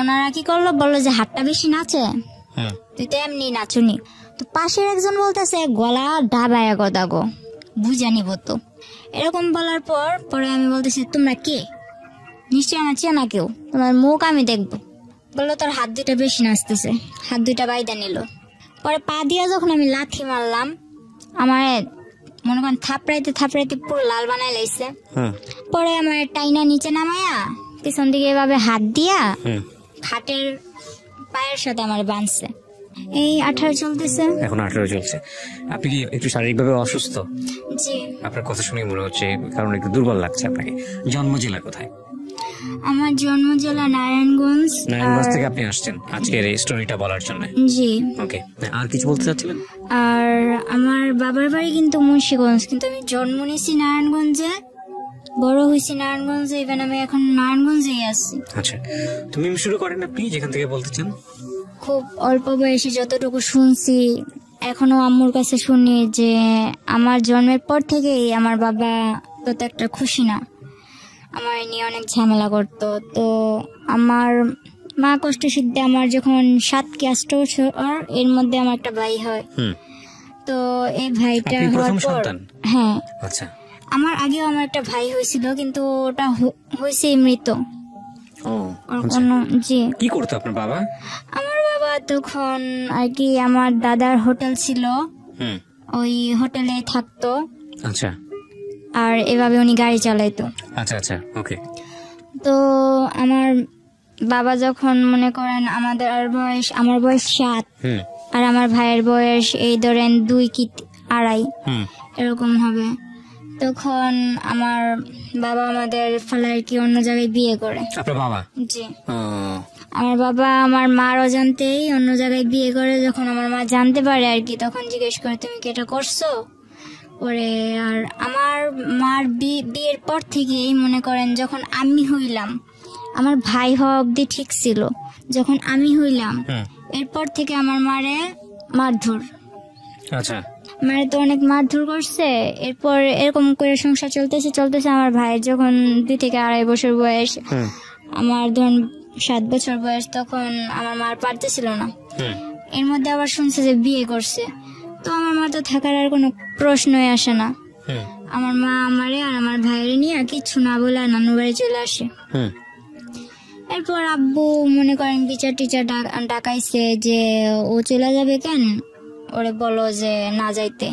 ওনারা কি করলো, বললো যে হাতটা বেশি নাচে, তুই তো এমনি নাচুনি। তো পাশের একজন বলতেছে গলা ডাবায়া গদা গো, বুঝা নিব তো। এরকম বলার পরে আমি বলতেছি তোমরা কে, নিশ্চয় আমার চেনা কেউ, তোমার মুখ আমি দেখবো। বললো তোর হাত দুইটা বেশি নাচতেছে, হাত দুইটা বাইদা নিল। পরে পা দিয়া যখন আমি লাথি মারলাম, আমার মনে করেন থাপড়াইতে পুরো লাল বানাই লাইছে। পরে আমার টাইনা নিচে নামায়া পিছন দিকে এভাবে হাত দিয়া খাটের পায়ের সাথে আমার বাঁধছে। এই 18 চলতেছে, এখন 18 চলছে। আপনি কি একটু শারীরিকভাবে অসুস্থ? জি। আপনার কথা শুনে মনে হচ্ছে কারণ একটু দুর্বল লাগছে আপনাকে। জন্ম জেলা কোথায়? আমার জন্ম জেলা নারায়ণগঞ্জ। নারায়ণগঞ্জ থেকে আপনি আসছেন আজকের এই স্টোরিটা বলার জন্য? জি। ওকে, আর কিছু বলতে চাচ্ছিলেন? আর আমার বাবার বাড়ি কিন্তু মুন্সিগঞ্জ, কিন্তু আমি জন্ম নিয়েছি নারায়ণগঞ্জে, বড় হয়েছি নারায়ণগঞ্জে, ইভেন আমি এখন নারায়ণগঞ্জেই আছি। আচ্ছা, তুমি শুরু করেন আপনি যেখান থেকে বলতে চান। খুব অল্প বয়সে যতটুকু শুনছি, এখনো আম্মুর কাছে শুনি যে আমার জন্মের পর থেকেই আমার বাবা তত একটা খুশি না, আমার নিয়ে অনেক ঝামেলা করতো। তো আমার মা কষ্ট সিদ্ধে আমার যখন 7 কি 8 বছর, এর মধ্যে আমার একটা ভাই হয়। তো এই ভাইটা হওয়ার পর, হ্যাঁ, আচ্ছা, আমার আগেও আমার একটা ভাই হয়েছিল, কিন্তু ওটা হয়েছে মৃত। জি। কি করতো আপনার বাবা? আমার বাবা তখন আর কি আমার দাদার হোটেল ছিল, ওই হোটেলে থাকতো। আচ্ছা। আর এভাবে উনি গাড়ি চালাইতো। আচ্ছা আচ্ছা, ওকে। তো আমার বাবা যখন মনে করেন আমার বয়স 7, আর আমার ভাইয়ের বয়স এই ধরেন 2 কি 2.5 এরকম হবে, তখন আমার বাবা আমাদের ফালার কি অন্য জায়গায় বিয়ে করে। আপনার বাবা? জি। আমার বাবা আমার মার অজান্তেই অন্য জায়গায় বিয়ে করে। যখন আমার মা জানতে পারে আর কি, তখন জিজ্ঞেস করে তুমি কি এটা করছো ওরে। আর আমার মার বিয়ের পর থেকেই মনে করেন যখন আমি হইলাম, আমার ভাই হওয়া অব্দি ঠিক ছিল, যখন আমি হইলাম এরপর থেকে আমার মারে মারধর। আচ্ছা। মারে তো অনেক মারধর করছে। এরপর এরকম করে সংসার চলতেছে। আমার ভাইয়ের যখন 2 থেকে 2.5 বছর বয়স, আমার ধরুন 7 বছর বয়স, তখন আমার মা পারতেছিল না। এর মধ্যে আবার শুনছে যে বিয়ে করছে। তো আমার মা তো থাকার আর কোনো প্রশ্নই আসে না। আমার মা আমারে আর আমার ভাইয়ের নিয়ে আর কিছু না বলে নানু বাড়ি চলে আসে। এরপর আব্বু মনে করেন টিচার ডাকাইছে যে ও চলে যাবে কেন, ওরে বলো যে না যাইতে।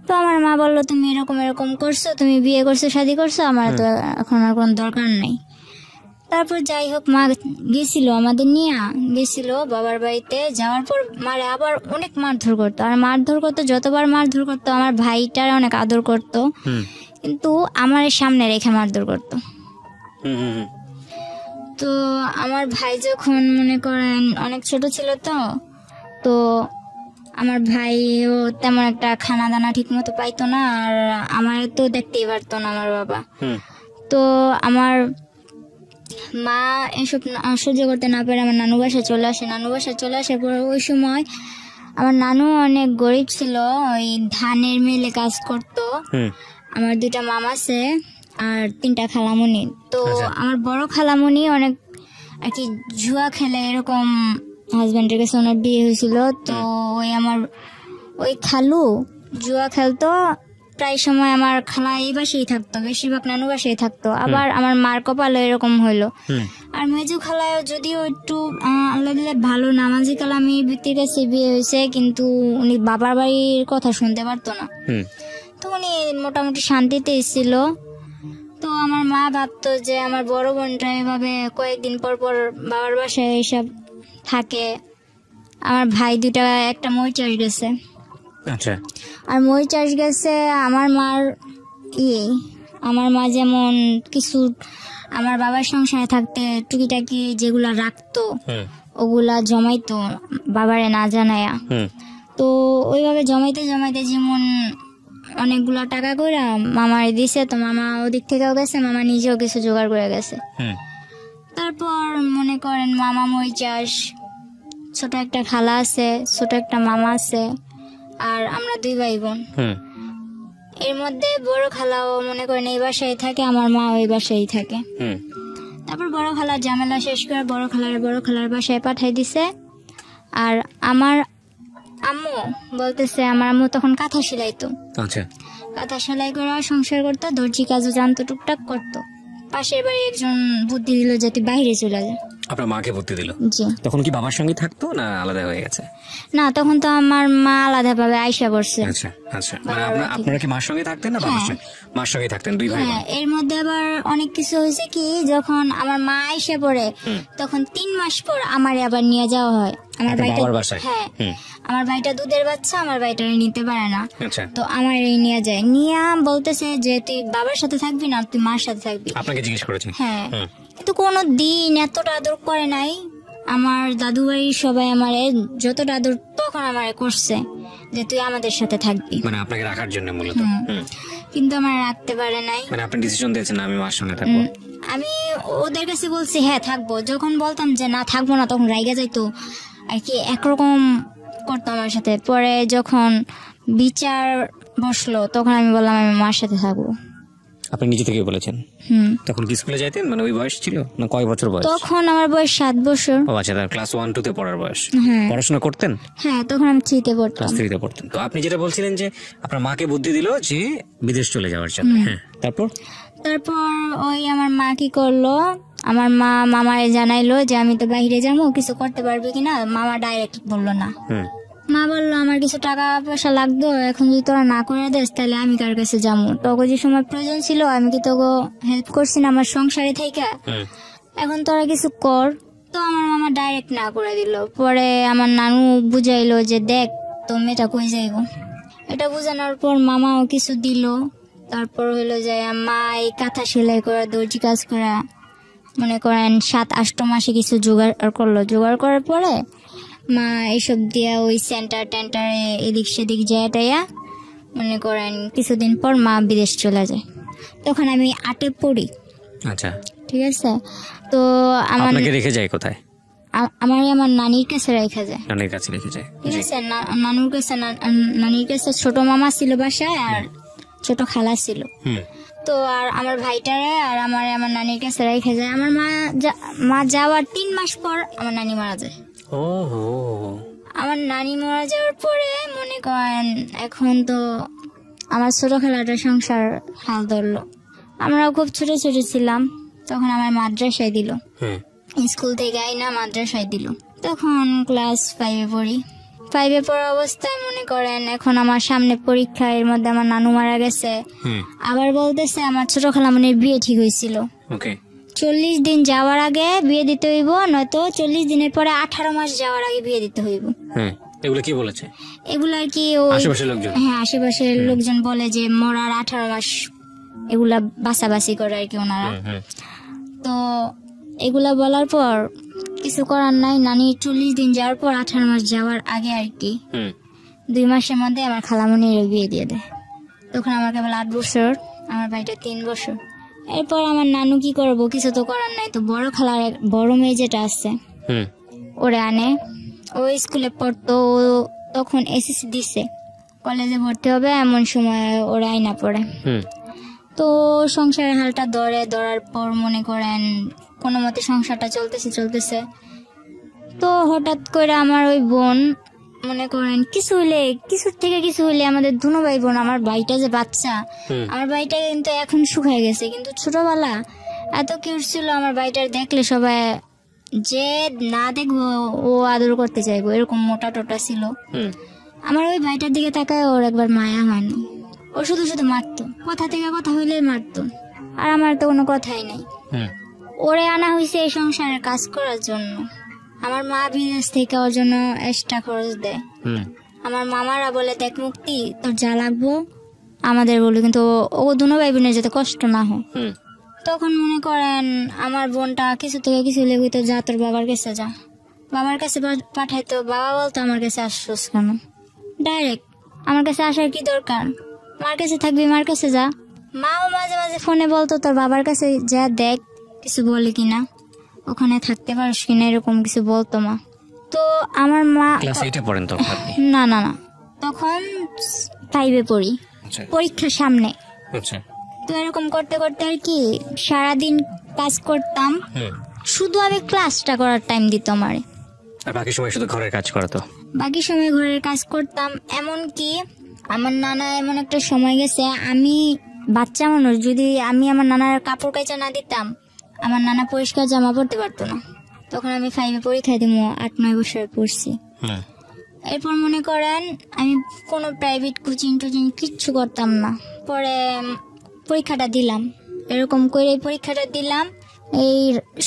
তো আমার মা বললো তুমি এরকম করছো, তুমি বিয়ে করছো, শাদী করছো, আমার তো এখন আর কোনো দরকার নেই। তারপর যাই হোক মা গেছিল, আমাদের নিয়ে গেছিল বাবার বাড়িতে। যাওয়ার পর মারে আবার অনেক মারধর করতো, আর মারধর করতো, যতবার মারধর করতো আমার ভাইটার অনেক আদর করতো, কিন্তু আমার সামনে রেখে মারধর করতো। তো আমার ভাই যখন মনে করেন অনেক ছোট ছিল, তো আমার ভাইও তেমন একটা খানা দানা ঠিক মতো পাইতো না, আর আমার তো দেখতেই পারতো না আমার বাবা। তো আমার মা এসব সহ্য করতে না পেরে আমার নানু বাসায় চলে আসে। পরে ওই সময় আমার নানু অনেক গরিব ছিল, ওই ধানের মিলে কাজ করতো। আমার 2টা মামা আছে আর 3টা খালামুনি। তো আমার বড় খালামুনি অনেক আর কি জুয়া খেলে, এরকম হাজবেন্ডের কাছে ওনার বিয়ে হয়েছিল। তো ওই খালু জুয়া খেলতো, প্রায় সময় আমার খালা এই বাসায় থাকতো, বেশিরভাগ নানু বাসায় থাকতো। আবার আমার মার কপালে এরকম হইলো। আর মেজু খালায় যদিও একটু আল্লাহ দিলে ভালো নামাজি কালামি ব্যক্তির কাছে বিয়ে হয়েছে, কিন্তু উনি বাবার বাড়ির কথা শুনতে পারতো না। তো উনি মোটামুটি শান্তিতে ছিল। তো আমার মা ভাবতো যে আমার বড় বোনটা এভাবে কয়েকদিন পর বাবার বাসায় এসব থাকে। আমার ভাই 2টা, একটা মই চাষ গেছে। আচ্ছা। আর মই চাষ গেছে আমার মা যেমন কিছু আমার বাবার সংসারে থাকতে টুকিটাকি যেগুলা রাখতো ওগুলা জমাইতো বাবারে না জানায়া। তো ওইভাবে জমাইতে যেমন অনেকগুলা টাকা করে মামারে দিছে। তো মামা ওদিক থেকেও গেছে, মামা নিজেও কিছু জোগাড় করে গেছে। তারপর মনে করেন মামা মই চাষ, ছোট একটা খালা আছে, ছোট একটা মামা আছে, আর আমরা 2 ভাই বোন। এর মধ্যে বড় খালাও মনে করেন এই বাসায় থাকে, আমার মা ওই বাসায় থাকে। তারপর বড় খালার ঝামেলা শেষ করে বড় খালার বাসায় পাঠাই দিছে। আর আমার আম্মু বলতেছে, আমার আম্মু তখন কাঁথা সেলাইতো, আচ্ছা কাঁথা সেলাই করে সংসার করতো, দর্জি কাজও জানতো, টুকটাক করতো। পাশের বাড়ি একজন বুদ্ধি দিল যে তুই বাইরে চলে যা। আপনার মাকে বুদ্ধি দিল? জি। তখন কি বাবার সঙ্গে থাকতো না আলাদা হয়ে গেছে? না, তখন তো আমার মা আলাদা ভাবে আইসা পড়ছে। আচ্ছা আচ্ছা, মানে আপনারা কি মার সঙ্গে থাকতেন না বাবার সঙ্গে? মার সঙ্গে থাকতেন, দুই ভাই বোন। হ্যাঁ, এর মধ্যে আবার অনেক কিছু হয়েছে কি, যখন আমার মা আইসা পড়ে তখন 3 মাস পর আমার আবার নিয়ে যাওয়া হয় আমার ভাইটা। হ্যাঁ, আমার ভাইটা দুধের বাচ্চা, আমার ভাইটা নিতে পারে না। আচ্ছা, তো আমার এই নিয়ে যায়, নিয়ে বলতেছে যে তুই বাবার সাথে থাকবি না, তুই মার সাথে থাকবি। আপনাকে জিজ্ঞেস করেছেন? হ্যাঁ, কিন্তু কোনো দিন এতটা আদর করে নাই। আমার দাদু বাড়ির সবাই আমারে যতটা আদর তখন আমারে করছে যে তুই আমাদের সাথে থাকবি, মানে আপনাকে রাখার জন্য মূলত। কিন্তু আমার রাখতে পারে নাই। মানে আপনি ডিসিশন দিয়েছেন না আমি মার সঙ্গে থাকবো? আমি ওদের কাছে বলছি হ্যাঁ থাকবো, যখন বলতাম যে না থাকবো না তখন রাইগা যাইতো আর কি, একরকম করতো আমার সাথে। পরে যখন বিচার বসলো তখন আমি বললাম আমি মার সাথে থাকবো। আপনি নিজে থেকে বলেছেন? তখন কি স্কুলে যাইতেন? মানে ওই বয়স ছিল না? কয় বছর বয়স তখন? আমার বয়স 7 বছর। ও আচ্ছা, তার ক্লাস 1-2 তে পড়ার বয়স। হ্যাঁ। পড়াশোনা করতেন? হ্যাঁ, তখন আমি 3-তে পড়তাম। ক্লাস 3-তে পড়তেন। তো আপনি যেটা বলছিলেন যে আপনার মাকে বুদ্ধি দিল যে বিদেশ চলে যাওয়ার জন্য, হ্যাঁ, তারপর ওই আমার মা কি করলো, আমার মা মামারে জানাইলো যে আমি তো বাইরে যাবো, কিছু করতে পারবি কিনা। মামা ডাইরেক্ট বললো না। মা বললো আমার কিছু টাকা পয়সা লাগতো, এখন যদি তোরা না করে দেস তাহলে আমি কার কাছে যাবো। তোকে যে সময় প্রয়োজন ছিল আমি কি তোকে হেল্প করছি না আমার সংসারে থেকে, এখন তোরা কিছু কর। তো আমার মামা ডাইরেক্ট না করে দিল। পরে আমার নানু বুঝাইলো যে দেখ তো মেয়েটা কই যাইবো। এটা বুঝানোর পর মামাও কিছু দিল। তারপর হইলো যে মা এই কাঁথা সেলাই করা, দর্জি কাজ করা, মনে করেন 7-8 মাসে কিছু জোগাড় করলো। জোগাড় করার পরে মা এইসব দিয়া ওই সেন্টারে এদিক সেদিক যায়, মনে করেন কিছুদিন পর মা বিদেশ চলে যায়। তখন আমি 8-এ পড়ি। আচ্ছা, ঠিক আছে। তো আপনাকে রেখে যায় কোথায়? আমার নানির কাছে রেখে যায়। নানির কাছে রেখে যায়, ঠিক আছে। নানির কাছে ছোট মামা ছিল বাসায় আর ছোট খালা ছিল। তো আর আমার ভাইটারে আর আমার নানির কাছে রেখে যায়। আমার মা যাওয়ার 3 মাস পর আমার নানি মারা যায়। ওহো। আমার নানি মারা যাওয়ার পরে মনে করেন এখন তো আমার ছোট খালাটা সংসার হাল ধরলো। আমরাও খুব ছোট ছোট ছিলাম তখন। আমার মাদ্রাসায় দিল, স্কুল থেকে আইনা মাদ্রাসায় দিল। তখন ক্লাস 5-এ পড়ি। 5-এ পড়া অবস্থায় মনে করেন এখন আমার সামনে পরীক্ষা, এর মধ্যে আমার নানু মারা গেছে। আবার বলতেছে আমার ছোট খালামণির বিয়ে ঠিক হয়েছিল, 40 দিন যাওয়ার আগে বিয়ে দিতে হইব, নয়তো 40 দিনের পরে 18 মাস যাওয়ার আগে বিয়ে দিতে হইব। এগুলো কি বলেছে? এগুলো আর কি আশেপাশের লোকজন? হ্যাঁ, আশেপাশের লোকজন বলে যে মরার 18 মাস এগুলা বাছাবাছি করে আর কি ওনারা। তো এগুলা বলার পর কিছু করার নাই। নানি 40 দিন যাওয়ার পর 18 মাস যাওয়ার আগে আর কি 2 মাসের মধ্যে আমার খালামণির বিয়ে দিয়ে দেয়। তখন আমার কেবল 8 বছর, আমার ভাইটা 3 বছর। এরপর আমার নানু কি করবো, কিছু তো করার নাই। তো বড় খালার বড় মেয়ে যেটা আছে ওরে আনে, ও স্কুলে পড়তো, তখন এসএসসি দিছে, কলেজে ভর্তি হবে এমন সময় ওরা আইনা পড়ে। তো সংসারের হালটা ধরার পর মনে করেন কোনো মতে সংসারটা চলতেছে। তো হঠাৎ করে আমার ওই বোন মনে করেন কিছুর থেকে কিছু হইলে আমাদের দুনো ভাই বোন, আমার ভাইটা যে বাচ্চা, আমার ভাইটা কিন্তু এখন শুকায় গেছে, কিন্তু ছোটবেলা এত কিউট ছিল। আমার ভাইটার দেখলে সবাই যে না দেখবো ও আদর করতে চাইবো, এরকম মোটা টোটা ছিল। আমার ওই ভাইটার দিকে তাকায় ওর একবার মায়া হয়নি। ও শুধু মারতো, কথা থেকে কথা হইলে মারতো, আর আমার তো কোনো কথাই নাই। ওরে আনা হয়েছে এই সংসারের কাজ করার জন্য। আমার মা বিদেশ থেকে ওর জন্য এক্সট্রা খরচ দেয়। আমার মামারা বলে দেখ মুক্তি তোর যা লাগবো আমাদের বলে, কিন্তু ও দুনো ভাই বোনের যাতে কষ্ট না হয়। তখন মনে করেন আমার বোনটা কিছু থেকে কিছু লেগে তো যা তোর বাবার কাছে যা, বাবার কাছে পাঠাইতো। বাবা বলতো আমার কাছে আসছোস কেন, ডাইরেক্ট আমার কাছে আসার কি দরকার, মার কাছে থাকবি মার কাছে যা। মাও মাঝে মাঝে ফোনে বলতো তোর বাবার কাছে যা দেখ কিছু বলে কিনা, ওখানে থাকতে পারিস কিনা, এরকম কিছু বলতো মা। তো আমার মা না তখন 5-এ পড়ি, পরীক্ষার সামনে। তো এরকম করতে করতে আর কি সারাদিন কাজ করতাম, শুধু আমি ক্লাসটা করার টাইম দিত আমারে, আর বাকি সময় শুধু ঘরের কাজ করতো। বাকি সময় ঘরের কাজ করতাম। এমনকি আমার নানা এমন একটা সময় গেছে, আমি বাচ্চা মানুষ, যদি আমি আমার নানার কাপড় কাচা না দিতাম, আমার নানা পরিষ্কার জামা পরতে পারতো না। তখন আমি 5-এ পরীক্ষা দিব, 8-9 বছর পড়ছি। এরপর মনে করেন আমি কোনো প্রাইভেট কোচিং টোচিং কিচ্ছু করতাম না। পরে পরীক্ষাটা দিলাম, এরকম করে পরীক্ষাটা দিলাম। এই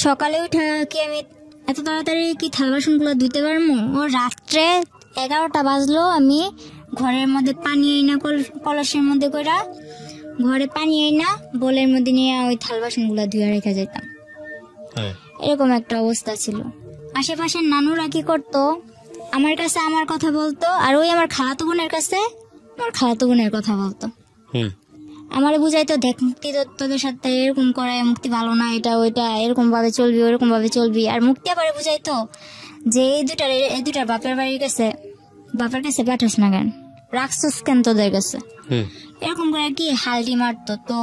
সকালে উঠে কি আমি এত তাড়াতাড়ি কি থাল বাসনগুলো ধুতে পারবো? ও রাত্রে 11টা বাজলো, আমি ঘরের মধ্যে পানি আইনা কলসের মধ্যে করে ঘরে পানি আইনা বোলের মধ্যে নিয়ে ওই থাল বাসনগুলো ধুয়ে রেখে যেতাম। এরকম একটা অবস্থা ছিল। আশেপাশের নানুরা কি করতো, আমার কাছে আমার কথা বলতো, আর ওই আমার খালাতো বোনের কাছে আমার খালাতো বোনের কথা বলতো। আমারে বুঝাইতো, দেখ মুক্তি তোদের সাথে এরকম করে, মুক্তি ভালো না, এটা ওইটা এরকম ভাবে চলবি, ওইরকম ভাবে চলবি। আর মুক্তি আবার বুঝাইতো যে এই দুটার বাপের বাড়ির কাছে, বাপের কাছে পাঠাস না কেন, রাখছস কেন তোদের কাছে, এরকম করে কি হালটি মারতো। তো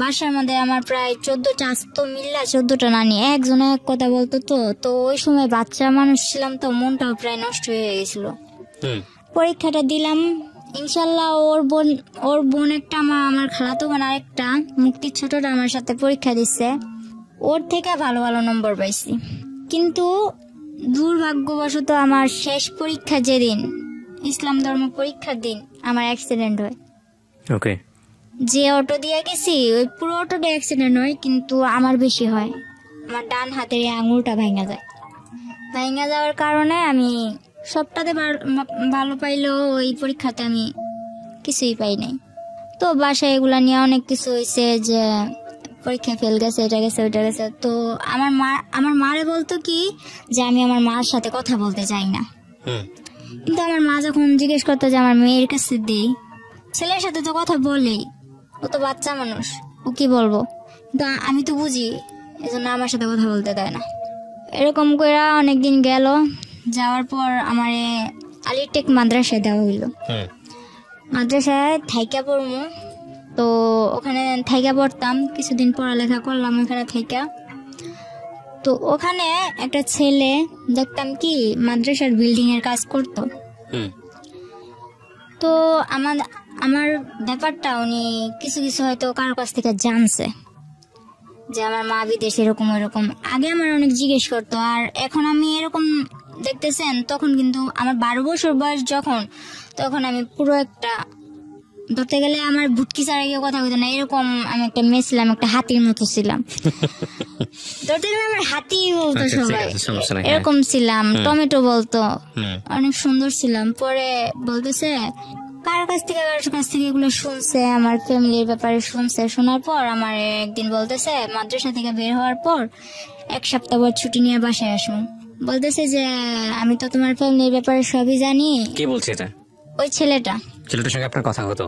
বাসার মধ্যে আমার প্রায় 14টা আসতো, মিল্লা 14টা নানি, একজন এক কথা বলতো। তো ওই সময় বাচ্চা মানুষ ছিলাম, তো মনটাও প্রায় নষ্ট হয়ে গেছিল। পরীক্ষাটা দিলাম, ইনশাল্লাহ ওর বোন একটা, আমার খালাতো বোন আরেকটা, মুক্তির ছোটটা আমার সাথে পরীক্ষা দিচ্ছে, ওর থেকে ভালো ভালো নম্বর পাইছি। কিন্তু দুর্ভাগ্যবশত আমার শেষ পরীক্ষা যেদিন, ইসলাম ধর্ম পরীক্ষার দিন, আমার অ্যাক্সিডেন্ট হয়। ওকে। যে অটো দিয়ে গেছি ওই পুরো অটোটা অ্যাক্সিডেন্ট হয়, কিন্তু আমার বেশি হয়। আমার ডান হাতের আঙুলটা ভেঙে যায়। ভেঙে যাওয়ার কারণে আমি সবটাতে ভালো পাইলেও ওই পরীক্ষাতে আমি কিছুই পাই নাই। তো বাসায় এগুলা নিয়ে অনেক কিছু হয়েছে, যে পরীক্ষা ফেল গেছে, এটা গেছে, ওইটা গেছে। তো আমার মারে বলতো কি যে আমি আমার মার সাথে কথা বলতে চাই না। কিন্তু আমার মা যখন জিজ্ঞেস করতো যে আমার মেয়ের কাছে দেই, ছেলের সাথে তো কথা বলেই, ও তো বাচ্চা মানুষ, ও কি বলবো। কিন্তু আমি তো বুঝি, এজন্য আমার সাথে কথা বলতে দেয় না। এরকম করে অনেকদিন গেল, যাওয়ার পর আমার আলিটেক মাদ্রাসায় দেওয়া হইলো। মাদ্রাসায় থাইকা পড়বো, তো ওখানে থাইকা পড়তাম, কিছুদিন পড়ালেখা করলাম ওখানে থাইকা। তো ওখানে একটা ছেলে দেখতাম কি মাদ্রাসার বিল্ডিং এর কাজ করতো। তো আমার ব্যাপারটা উনি কিছু কিছু হয়তো কারোর কাছ থেকে জানছে, যে আমার মা বিদেশ এরকম ওইরকম। আগে আমার অনেক জিজ্ঞেস করতো, আর এখন আমি এরকম দেখতেছেন, তখন কিন্তু আমার 12 বছর বয়স যখন, তখন আমি পুরো একটা, ধরতে গেলে আমার ভুটকি ছাড়া কেউ কথা বলতো না, এরকম আমি একটা মেয়ে ছিলাম, একটা হাতির মতো ছিলাম। ধরতে গেলে আমার হাতি বলতো সবাই, এরকম ছিলাম। টমেটো বলতো, অনেক সুন্দর ছিলাম। পরে বলতেছে কার কাছ থেকে এগুলো শুনছে, আমার ফ্যামিলির ব্যাপারে শুনছে। শোনার পর আমার একদিন বলতেছে, মাদ্রাসা থেকে বের হওয়ার পর 1 সপ্তাহ পর ছুটি নিয়ে বাসায় আসবো। বলতেছে যে আমি তো তোমার ফ্যামিলির ব্যাপারে সবই জানি। কে বলছে এটা? ওই ছেলেটার সঙ্গে আপনার কথা হতো?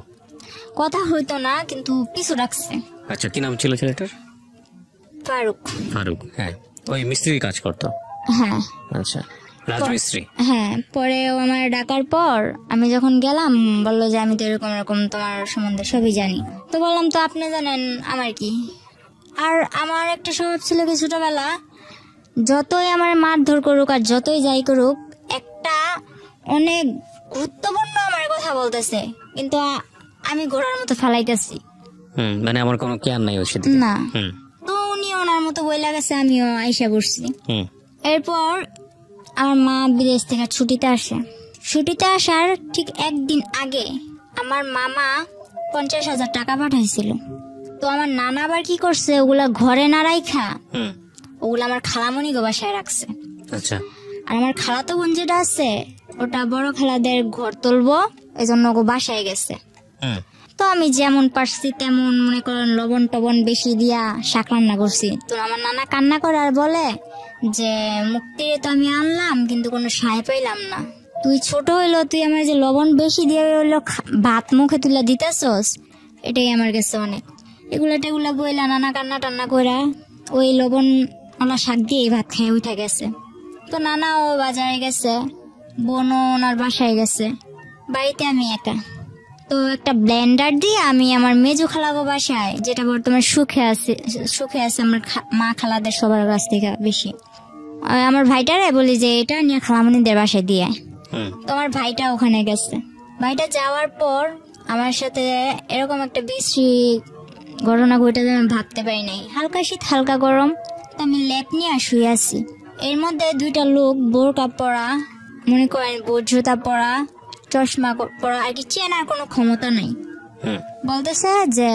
কথা হইতো না, কিন্তু পিছু রাখছে। আচ্ছা, কি নাম ছিল ছেলেটার? ফারুক। হ্যাঁ, ওই মিস্ত্রি কাজ করতো? হ্যাঁ। আচ্ছা, রাজমিস্ত্রি। হ্যাঁ। পরে ও আমার ডাকার পর আমি যখন গেলাম, বললো যে আমি তো এরকম তোমার সম্বন্ধে সবই জানি। তো বললাম তো আপনি জানেন আমার কি। আর আমার একটা স্বভাব ছিল কি, ছোটবেলা যতই আমার মারধর করুক আর যতই যাই করুক, একটা অনেক গুরুত্বপূর্ণ আমার কথা বলতেছে, কিন্তু আমি ঘোড়ার মতো ফালাইতেছি। মানে আমার কোনো কেয়ার নাই ওর সাথে না। তো উনি ওনার মতো বইলা গেছে, আমিও আইসা বসছি। এরপর আমার মা বিদেশ থেকে ছুটিতে আসে। ছুটিতে আসার ঠিক একদিন আগে আমার মামা 50,000 টাকা পাঠাইছিল। তো আমার নানা আবার কি করছে, ওগুলা ঘরে না রাইখা ওগুলা আমার খালামণি গো বাসায় রাখছে। আচ্ছা। আর আমার খালাতো বোন যেটা আছে, ওটা বড় খালাদের ঘর তুলবো, এজন্য ওগো বাসায় গেছে। তো আমি যেমন পারছি তেমন মনে করেন লবণ টবণ বেশি দিয়া শাক রান্না করছি। তো আমার নানা কান্না করে আর বলে যে মুক্তিরে তো আমি আনলাম, কিন্তু কোনো সায় পাইলাম না। তুই ছোট হইলো, তুই আমার যে লবণ বেশি দিয়ে হইলো ভাত মুখে তুলে দিতেছস, এটাই আমার কাছে অনেক। এগুলা বইলা নানা কান্না টান্না কইরা ওই লবণ ওলা শাক দিয়ে ভাত খেয়ে উঠে গেছে। তো নানাও বাজারে গেছে, বোনও ওনার বাসায় গেছে, বাড়িতে আমি একা। তো একটা ব্লেন্ডার দিয়ে আমি আমার মেজো খালাগো বাসায়, যেটা বর্তমানে সুখে আছে আমার মা খালাদের সবার কাছ থেকে বেশি, আমার ভাইটারে বলি যে এটা নিয়ে খালামণিদের বাসায় দিয়ে আয়। তো আমার ভাইটা ওখানে গেছে। ভাইটা যাওয়ার পর আমার সাথে এরকম একটা বিশ্রী ঘটনা ঘটে আমি ভাবতে পারি নাই। হালকা শীত হালকা গরম, তো আমি লেপ নিয়ে শুয়ে আছি। এর মধ্যে দুইটা লোক বোরকা পরা, মনে করেন বোট জুতা পরা, চশমা পরা, আর কি চেনার কোনো ক্ষমতা নাই, বলতেছে যে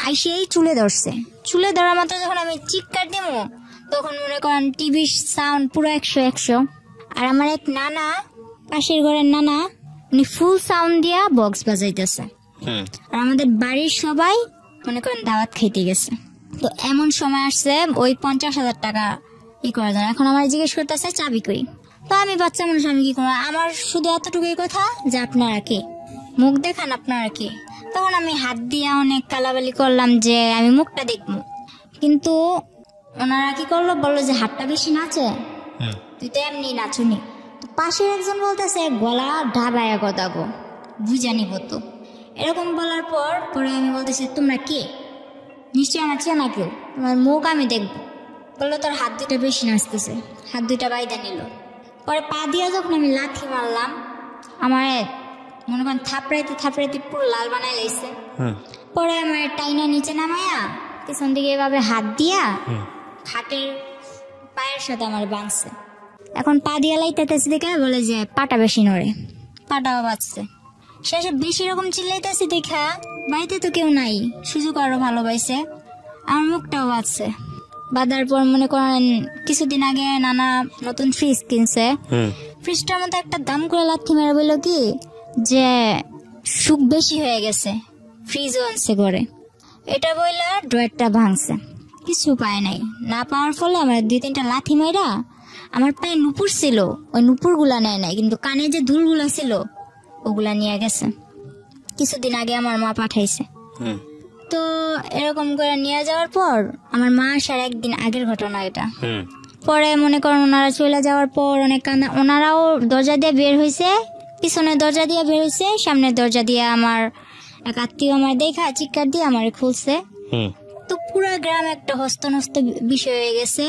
আইসেই চুলে ধরছে। চুলে ধরার মাত্র যখন আমি চিৎকার দিব, তখন মনে করেন টিভি সাউন্ড পুরো 100। আর আমার এক নানা, পাশের ঘরের নানা, উনি ফুল সাউন্ড দিয়া বক্স বাজাইতেছে। আর আমাদের বাড়ির সবাই মনে করেন দাওয়াত খাইতে গেছে। তো এমন সময় আসছে ওই 50,000 টাকা ই করার জন্য। এখন আমার জিজ্ঞেস করতেছে চাবি কই। তো আমি বাচ্চা মানুষ, আমি কি করবো, আমার শুধু এতটুকুই কথা যে আপনারা কে, মুখ দেখান আপনারা কে। তখন আমি হাত দিয়ে অনেক কালাবালি করলাম যে আমি মুখটা দেখবো, কিন্তু ওনারা কি করলো, বললো যে হাতটা বেশি নাচে, তুই তো এমনি নাচুনি। তো পাশের একজন বলতেছে গলা ঢাবায়া কথা গো, বুঝা নিব তো। এরকম বলার পরে আমি বলতেছি তোমরা কে, নিশ্চয়ই আমার চেনা কেউ, তোমার মুখ আমি দেখবো। বললো তোর হাত দুটা বেশি নাচতেছে, হাত দুইটা বাইদা নিল। পরে পা দিয়া যখন আমি লাথি মারলাম, আমার মনে করেন থাপড়াইতে পুরো লাল বানাই লাইছে। পরে আমার টাইনা নিচে নামায়া পিছন দিকে এভাবে হাত দিয়া খাটের পায়ের সাথে আমার বাঁধছে। এখন পা দিয়া লাইতেছে দেখে বলে যে পাটা বেশি নড়ে, পাটাও বাঁচছে। শেষে বেশি রকম চিল্লাইতেছি দেখা বাড়িতে তো কেউ নাই, সুযোগ আরো ভালোবাসে, আমার মুখটাও বাঁচছে। বাঁধার পর মনে করেন কিছুদিন আগে নানা নতুন ফ্রিজ কিনছে, ফ্রিজটার মধ্যে একটা দাম করে লাথি মেরে বললো কি যে সুখ বেশি হয়ে গেছে, ফ্রিজও আনছে করে। এটা বললে ড্রয়ারটা ভাঙছে, কিছু পায় নাই। না পাওয়ার ফলে আমার 2-3টা লাথি মেরা আমার পায়ে নুপুর ছিল, ওই নুপুর গুলা নেয় নাই, কিন্তু কানে যে ধুলগুলা ছিল ওগুলা নিয়ে গেছে। কিছুদিন আগে আমার মা পাঠাইছে। তো এরকম করে নিয়ে যাওয়ার পর আমার মা আসার একদিন আগের ঘটনা এটা। পরে মনে করেন ওনারা চলে যাওয়ার পর অনেক কান্না, ওনারাও দরজা দিয়ে বের হয়েছে, পিছনের দরজা দিয়ে বের হয়েছে, সামনের দরজা দিয়ে আমার এক আত্মীয় আমার দেখা চিৎকার দিয়ে আমার খুলছে। তো পুরো গ্রামে একটা হস্তনস্ত বিষয় হয়ে গেছে।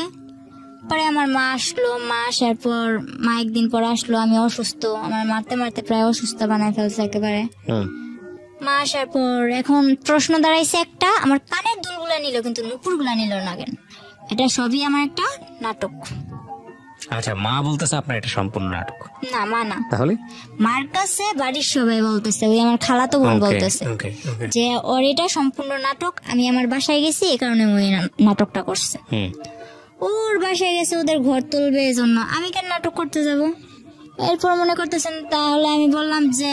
পরে আমার মা আসলো, মা আসার পর মা একদিন পর আসলো, আমি অসুস্থ, আমার মারতে মারতে প্রায় অসুস্থ বানায় ফেলছে একেবারে। মা আসার পর এখন প্রশ্ন দাঁড়াইছে একটা, আমার কানের দুলগুলা নিল কিন্তু নুপুরগুলা নিল না কেন? এটা সবই আমার একটা নাটক। আচ্ছা, মা বলতেছে আপনার এটা সম্পূর্ণ নাটক? না, মা না। তাহলে মার কাছে বাড়ির সবাই বলতেছে, ওই আমার খালাতো বোন বলতেছে যে ওর এটা সম্পূর্ণ নাটক, আমি আমার বাসায় গেছি এই কারণে ওই নাটকটা করছে। ওর বাসায় গেছে ওদের ঘর তুলবে এই জন্য, আমি কেন নাটক করতে যাব? এরপর মনে করতেছেন, তাহলে আমি বললাম যে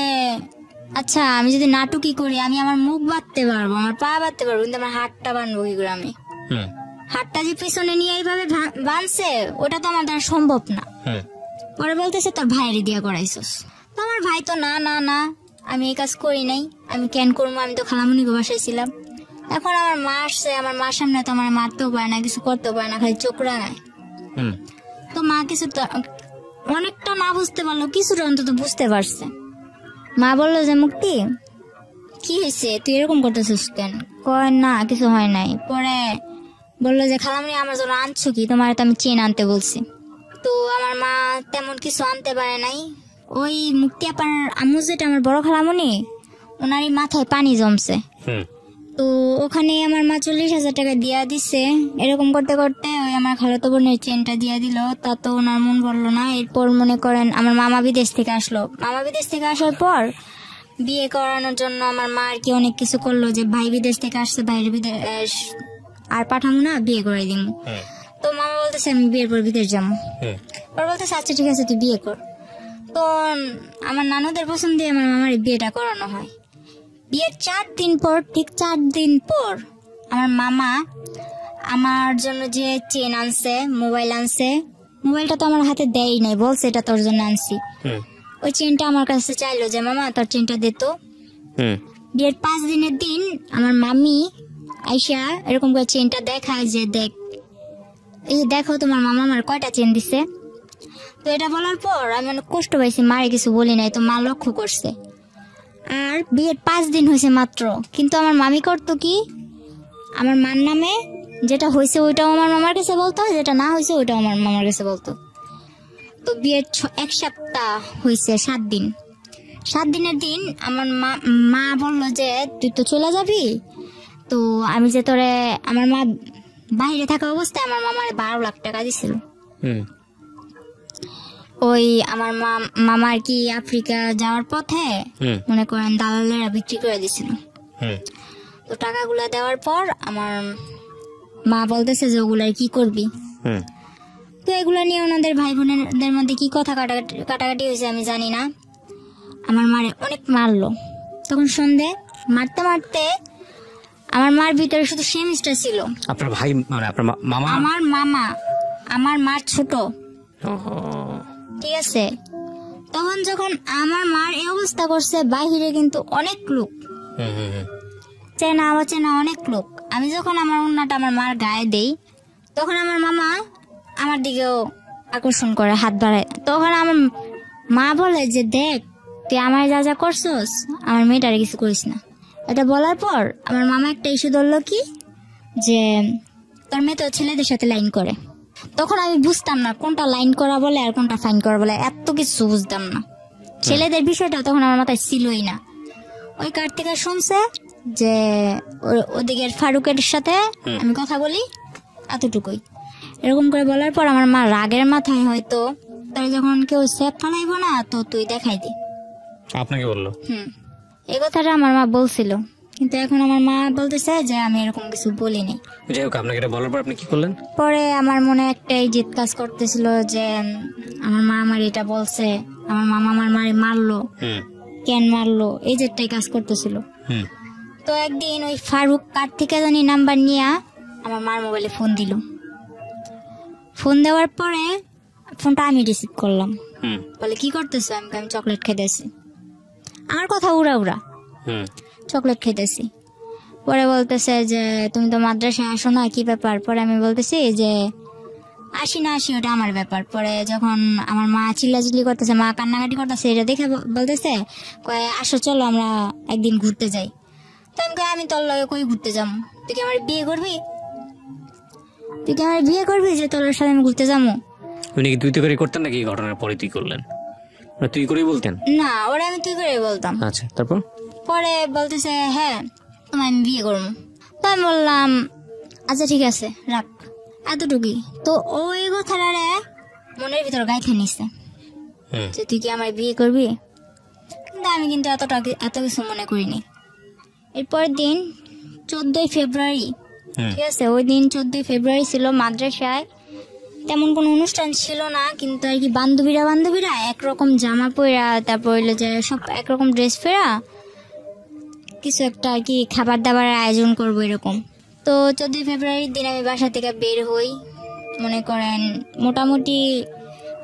আচ্ছা আমি যদি নাটকই করি, আমি আমার মুখ বাঁধতে পারবো, আমার পা বাঁধতে পারবো, কিন্তু আমার হাতটা বাঁধবো কি করে? আমি হাতটা যে পিছনে নিয়ে এইভাবে বাঁধছে, ওটা তো আমার দ্বারা সম্ভব না। পরে বলতেছে তোর ভাইয়ের দিয়া করাইছস। তো আমার ভাই তো না না না, আমি এই কাজ করি নাই, আমি কেন করবো, আমি তো খালামুনি গো বাসায় ছিলাম। এখন আমার মা আসছে, আমার মার সামনে তো আমার মারতেও পারে না, কিছু করতেও পারে না, খালি চোখ রাঙায়। তো মা কিছু অনেকটা না বুঝতে পারলো, কিছুটা অন্তত বুঝতে পারছে। মা বললো যে মুক্তি কি হয়েছে, তুই এরকম করতেছিস কেন? কয় না কিছু হয় নাই। পরে বললো যে খালামুনি আমার জন্য আনছো কি? তোমার তো আমি চেন আনতে বলছি। তো আমার মা তেমন কিছু আনতে পারে নাই। ওই মুক্তি আপার আম্মু যেটা আমার বড় খালামুনি, ওনারই মাথায় পানি জমছে। তো ওখানে আমার মা 40,000 টাকা দিয়া দিছে। এরকম করতে করতে ওই আমার খালাতো বোনের চেনটা দিয়া দিল, তা তো ওনার মন বললো না। এরপর মনে করেন আমার মামা বিদেশ থেকে আসলো। মামা বিদেশ থেকে আসার পর বিয়ে করানোর জন্য আমার মা আর কি অনেক কিছু করলো, যে ভাই বিদেশ থেকে আসছে, ভাইয়ের বিদেশ আর পাঠাবো না, বিয়ে করাই দিব। তো মামা বলতেছে আমি বিয়ের পর বিদেশ যাবো। পর বলতেছে আচ্ছা ঠিক আছে তুই বিয়ে কর। তো আমার নানুদের পছন্দ দিয়ে আমার মামার বিয়েটা করানো হয়। বিয়ের 4 দিন পর, ঠিক 4 দিন পর আমার মামা আমার জন্য যে চেন আনছে, মোবাইল আনছে, মোবাইলটা তো আমার হাতে দেয় নাই, বলছে এটা তোর জন্য আনছি। ওই চেনটা আমার কাছে চাইলো যে মামা তোর চেনটা দে তো। বিয়ের 5 দিনের দিন আমার মামি আইসা এরকম করে চেনটা দেখায় যে দেখ, এই দেখো তোমার মামা আমার কয়টা চেন দিছে। তো এটা বলার পর আমি অনেক কষ্ট পাইছি, মারে কিছু বলি নাই, তো মা লক্ষ্য করছে। আর বিয়ের 5 দিন হয়েছে মাত্র, কিন্তু আমার মামি করতো কি, আমার মার নামে যেটা হয়েছে ওইটাও আমার মামার কাছে বলতো, যেটা না হয়েছে ওইটাও আমার মামার কাছে বলতো। তো বিয়ের 1 সপ্তাহ হয়েছে, 7 দিন। 7 দিনের দিন আমার মা বললো যে তুই তো চলে যাবি, তো আমি যে তোরে, আমার মা বাইরে থাকা অবস্থায় আমার মামার 12 লাখ টাকা দিছিল। ওই আমার মামা আর কি আফ্রিকা যাওয়ার পথে মনে করেন দালালেরা বিক্রি করে দিছিল। তো টাকাগুলা দেওয়ার পর আমার মা বলতেছে যে ওগুলার কি করবি। তো এগুলা নিয়ে ওনাদের ভাই বোনেদের মধ্যে কি কথা কাটাকাটি হয়েছে আমি জানি না। আমার মারে অনেক মারলো। তখন সন্ধে মারতে মারতে আমার মার ভিতরে শুধু সেমিস্টার ছিল। আপনার ভাই মানে আপনার মামা? আমার মামা, আমার মার ছোট, ঠিক আছে। তখন যখন আমার মার এই অবস্থা করছে, বাইরে কিন্তু অনেক লোক, চেনা অচেনা অনেক লোক। আমি যখন আমার ওন্নাটা আমার মার গায়ে দেই, তখন আমার মামা আমার দিকেও আকর্ষণ করে, হাত বাড়ায়। তখন আমার মা বলে যে দেখ তুই আমার যা যা করছস, আমার মেয়েটারে কিছু করিস না। এটা বলার পর আমার মামা একটা ইস্যু ধরলো কি, যে তোর মেয়ে তো ছেলেদের সাথে লাইন করে। তখন আমি বুঝতাম না কোনটা লাইন করা বলে আর কোনটা ফাইন করা বলে, এত কিছু বুঝতাম না। ছেলেদের বিষয়টা তখন আমার মাথায় ছিলই না। ওই কার্তিকা শুনছে যে ওদিকের ফারুকের সাথে আমি কথা বলি, এতটুকুই। এরকম করে বলার পর আমার মা রাগের মাথায় হয়তো তাই যখন কেউ সেফ ফালাইবো না তো তুই দেখাই দি, আপনাকে বললো? এই কথাটা আমার মা বলছিল, কিন্তু এখন আমার মা বলতেছে যে আমি এরকম কিছু বলিনি। যাই হোক, আপনাকে এটা বলার পর আপনি কি করলেন? পরে আমার মনে একটাই জিদ কাজ করতেছিল যে আমার মা আমার এটা বলছে, আমার মামা আমার মারে মারলো, কেন মারলো, এই জেদটাই কাজ করতেছিল। তো একদিন ওই ফারুক কার থেকে জানি নাম্বার নিয়ে আমার মার মোবাইলে ফোন দিল। ফোন দেওয়ার পরে ফোনটা আমি রিসিভ করলাম। বলে কি করতেছো? আমি চকলেট খেতেছি। আমার কথা উড়া উড়া, চকলেট খেতেছি। পরে বলতেছে যে তুমি তো মাদ্রাসায় আসো না, কি ব্যাপার? পরে আমি বলতেছি যে আসি না আসি ওটা আমার ব্যাপার। পরে যখন আমার মা চিল্লাচিল্লি করতেছে, মা কান্নাকাটি করতেছে, এটা দেখে বলতেছে কয় আসো চলো আমরা একদিন ঘুরতে যাই। তো আমি তোর লগে কই ঘুরতে যাবো? তুই কি আমার বিয়ে করবি? তুই কি আমার বিয়ে করবি যে তোর সাথে আমি ঘুরতে যাবো? উনি কি তুই তো করে করতেন নাকি? ঘটনার পরে তুই করলেন? তুই করেই বলতেন? না, ওরা আমি তুই করে বলতাম। আচ্ছা, তারপর? পরে বলতেছে হ্যাঁ তোমায় আমি বিয়ে করবো। তো আমি বললাম আচ্ছা ঠিক আছে রাখ, এতটুকুই। তো ওই কথাটা মনের ভিতর গাইতে নিছে যে তুই কি আমার বিয়ে করবি, কিন্তু আমি কিন্তু এত কিছু মনে করিনি। এরপর দিন 14ই ফেব্রুয়ারি, ঠিক আছে, ওই দিন 14ই ফেব্রুয়ারি ছিল। মাদ্রাসায় তেমন কোনো অনুষ্ঠান ছিল না, কিন্তু আর কি বান্ধবীরা একরকম জামা পরা, তারপর হইলো যে সব একরকম ড্রেস পরা কিছু একটা আর কি খাবার দাবারের আয়োজন করবো এরকম। তো 14ই ফেব্রুয়ারির দিন আমি বাসা থেকে বের হই। মনে করেন মোটামুটি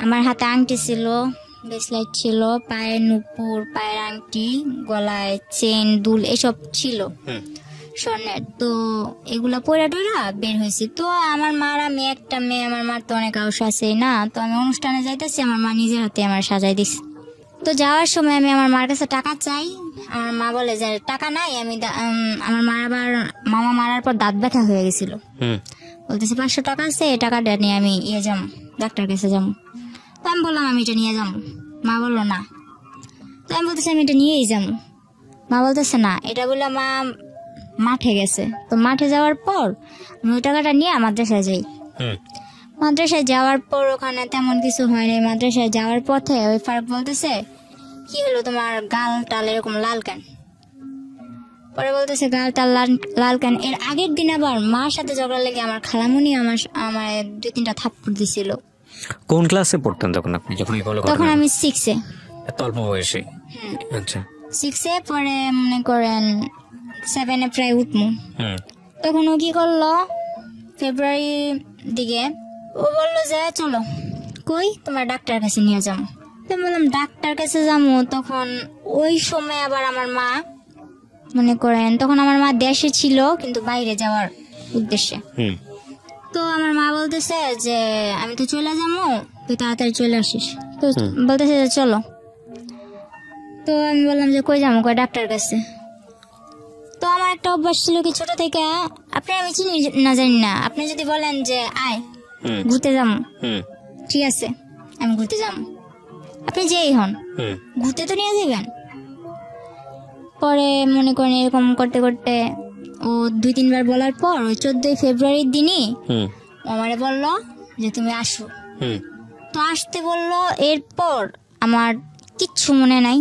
আমার হাতে আংটি ছিল, ব্রেসলাইট ছিল, পায়ের নুপুর, পায়ের আংটি, গলায় চেন, দুল এসব ছিল স্বর্ণের। তো এগুলা পয়রা টয়রা বের হয়েছি। তো আমার মার, আমি একটা মেয়ে, আমার মার তো অনেক আউস আছে না। তো আমি অনুষ্ঠানে যাইতেছি, আমার মা নিজের হাতে আমার সাজাই দিছে। তো যাওয়ার সময় আমি আমার মার কাছে টাকা চাই, আমার মা বলে যে টাকা নাই। আমার মার আবার মামা মারার পর দাঁত ব্যথা হয়ে গেছিল, বলতেছে 500 টাকা আছে, এই টাকাটা নিয়ে আমি যাবো, ডাক্তার কাছে যাবো। তো আমি বললাম আমি এটা নিয়ে যাবো। মা বললো না। তো আমি বলতেছি আমি এটা নিয়েই যাবো। মা বলতেছে না, এটা বললে মা মাঠে গেছে। তো মাঠে যাওয়ার পর আমি ওই টাকাটা নিয়ে মাদ্রাসায় যাই। মাদ্রাসায় যাওয়ার পর ওখানে তেমন কিছু হয়নি। মাদ্রাসায় যাওয়ার পথে ওই ফারুক বলতেছে কি হলো তোমার গাল টাল এরকম লাল কেন? পরে বলতেছে গাল টাল লাল কেন? এর আগের দিন আবার মার সাথে ঝগড়া লেগে আমার খালামুনি আমার 2-3টা থাপ্পড় দিছিল। কোন ক্লাসে পড়তেন তখন আপনি যখন এই বলো? তখন আমি 6-এ। এত অল্প বয়সে? আচ্ছা, 6-এ। পরে মনে করেন 7-এ প্রায় উঠমু। তখন ও কি করলো, ফেব্রুয়ারি দিকে ও বললো যে চলো কই তোমার ডাক্তার কাছে নিয়ে যাবো। তো বললাম ডাক্তার কাছে যাবো। তখন ওই সময় আবার আমার মা মনে করেন, তখন আমার মা দেশে ছিল কিন্তু বাইরে যাওয়ার উদ্দেশ্যে। তো আমার মা বলতেছে যে আমি তো চলে যাবো, তুই তাড়াতাড়ি চলে আসিস। তো বলতেছে যে চলো। তো আমি বললাম যে কই যাবো, কয় ডাক্তার কাছে। তো আমার একটা অভ্যাস ছিল কি ছোট থেকে, আপনি আমি চিনি না জানি না, আপনি যদি বলেন যে আয় ঘুরতে যাবো, ঠিক আছে আমি ঘুরতে যাবো, আপনি যেই হন ঘুরতে তো নিয়ে যাবেন। পরে মনে করেন এরকম করতে করতে ও 2-3 বার বলার পর ওই 14ই ফেব্রুয়ারির দিনই আমারে বললো যে তুমি আসো। তো আসতে বললো, এরপর আমার কিচ্ছু মনে নাই।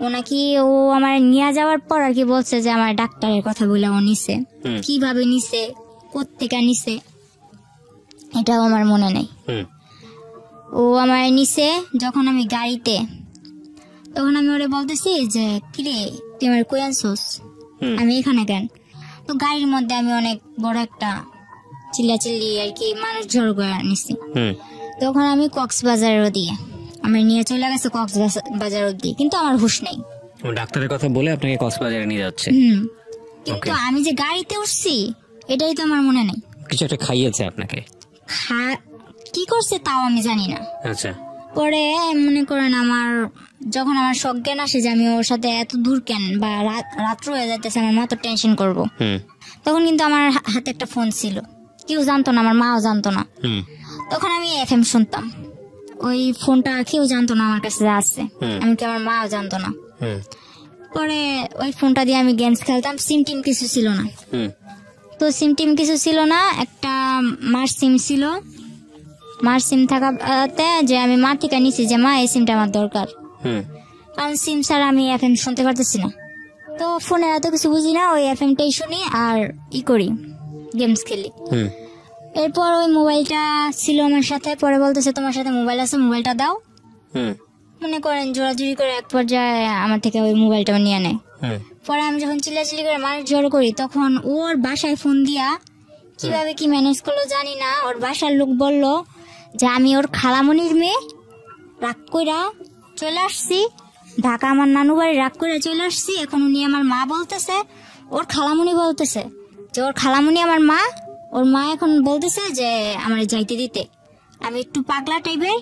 ও নাকি ও আমার নিয়ে যাওয়ার পর আর কি বলছে যে আমার ডাক্তারের কথা বলে ও নিছে, কিভাবে নিছে, কোত্থেকে নিছে এটাও আমার মনে নেই। ও আমার নিছে যখন আমি গাড়িতে, তখন আমি ওরে বলতেছি যে কিরে তুই আমার কই আনছোস, আমি এখানে কেন। তো গাড়ির মধ্যে আমি অনেক বড় একটা চিল্লাচিল্লি আর কি মানুষ জড়ো করে নিছি। তখন আমি কক্সবাজারের ওদিকে আমার নিয়ে চলে গেছে, কক্সবাজার অব্দি, কিন্তু আমার হুঁশ নেই। ডাক্তারের কথা বলে আপনাকে কক্সবাজারে নিয়ে যাচ্ছে। কিন্তু আমি যে গাড়িতে উঠছি এটাই তো আমার মনে নেই। কিছু একটা খাইয়েছে আপনাকে? কি করছে তাও আমি জানি না। আচ্ছা। পরে মনে করেন আমার যখন আমার সজ্ঞান আসে যে আমি ওর সাথে এত দূর কেন, বা রাত্র হয়ে যাইতেছে, আমার মা তো টেনশন করবো, তখন কিন্তু আমার হাতে একটা ফোন ছিল, কেউ জানতো না, আমার মাও জানতো না। তখন আমি FM শুনতাম, ওই ফোনটা কেউ জানতো না আমার কাছে আছে, এমনকি আমার মাও জানতো না। পরে ওই ফোনটা দিয়ে আমি গেমস খেলতাম, সিম টিম কিছু ছিল না। তো সিম টিম কিছু ছিল না, একটা মার সিম ছিল। মার সিম থাকাতে যে আমি মা থেকে নিছি যে মা এই সিমটা আমার দরকার, কারণ সিম ছাড়া আমি FM শুনতে পারতেছি না। তো ফোনে এত কিছু বুঝি না, ওই FMটাই শুনি আর ই করি, গেমস খেলি। এরপর ওই মোবাইলটা ছিল আমার সাথে, পরে বলতেছে তোমার সাথে মোবাইল আছে, মোবাইলটা দাও। মনে করেন জোরাজুরি করে এক পর্যায়ে আমার থেকে ওই মোবাইলটাও নিয়ে নেয়। পরে আমি যখন চিল্লাচিল্লি করে মানুষ জড়ো করি, তখন ওর বাসায় ফোন দিয়া কিভাবে কি ম্যানেজ করলো জানি না, ওর বাসার লোক বলল যে আমি ওর খালামণির মেয়ে, রাগ কইরা চলে আসছি ঢাকা, আমার নানু বাড়ি, রাগ করে চলে আসছি। এখন উনি আমার মা বলতেছে, ওর খালামণি বলতেছে যে ওর খালামণি আমার মা, ওর মা এখন বলতেছে যে আমার যাইতে দিতে। আমি একটু পাগলা টাইপের,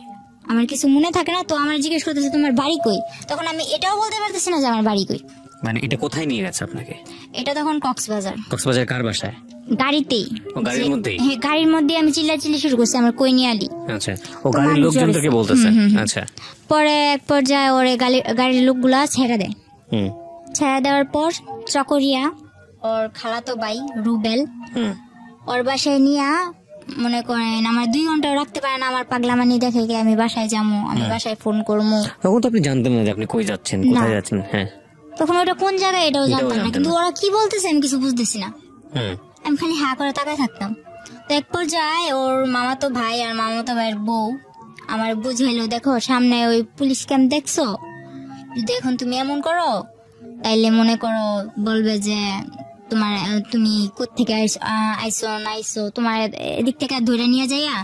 আমার কিছু মনে থাকে না, তো আমার জিজ্ঞেস করতেছে তোমার বাড়ি কই। তখন আমি এটাও বলতে পারতেছি না যে আমার বাড়ি কই। মানে এটা কোথায় নিয়ে গেছে আপনাকে? এটা তখন কক্সবাজার। কক্সবাজার কার বাসায়? গাড়িতেই। গাড়ির মধ্যেই? হ্যাঁ, গাড়ির মধ্যে আমি চিল্লাচিল্লি শুরু করছি আমার কই নিয়ে আলি। আচ্ছা, ও গাড়ির লোকজনকে বলতেছে। আচ্ছা। পরে এক পর্যায়ে ওরে গাড়ির লোকগুলা ছেড়ে দেয়। ছেড়ে দেওয়ার পর চকরিয়া ওর খালাতো ভাই রুবেল ওর বাসায় নিয়ে, মনে করেন আমার 2 ঘন্টা রাখতে পারে না, আমার পাগলামানি দেখে গিয়ে আমি বাসায় যাবো, আমি বাসায় ফোন করবো। তখন তো আপনি জানতেন না যে আপনি কই যাচ্ছেন, কোথায় যাচ্ছেন। হ্যাঁ, তখন ওটা কোন জায়গায় এটাও জানতাম না, কিন্তু ওরা কি বলতেছে আমি কিছু বুঝতেছি না। আমি খালি হা করে তাকায় থাকতাম। তো এক পর্যায়ে ওর মামাতো ভাই আর মামাতো ভাইয়ের বউ আমার বুঝাইলো, দেখো সামনে ওই পুলিশ ক্যাম্প দেখছো, যদি এখন তুমি এমন করো তাইলে মনে করো বলবে যে তুমি কোত্থেকে আইসো না আইসো, তোমার এদিক থেকে ধরে নিয়ে যাইয়া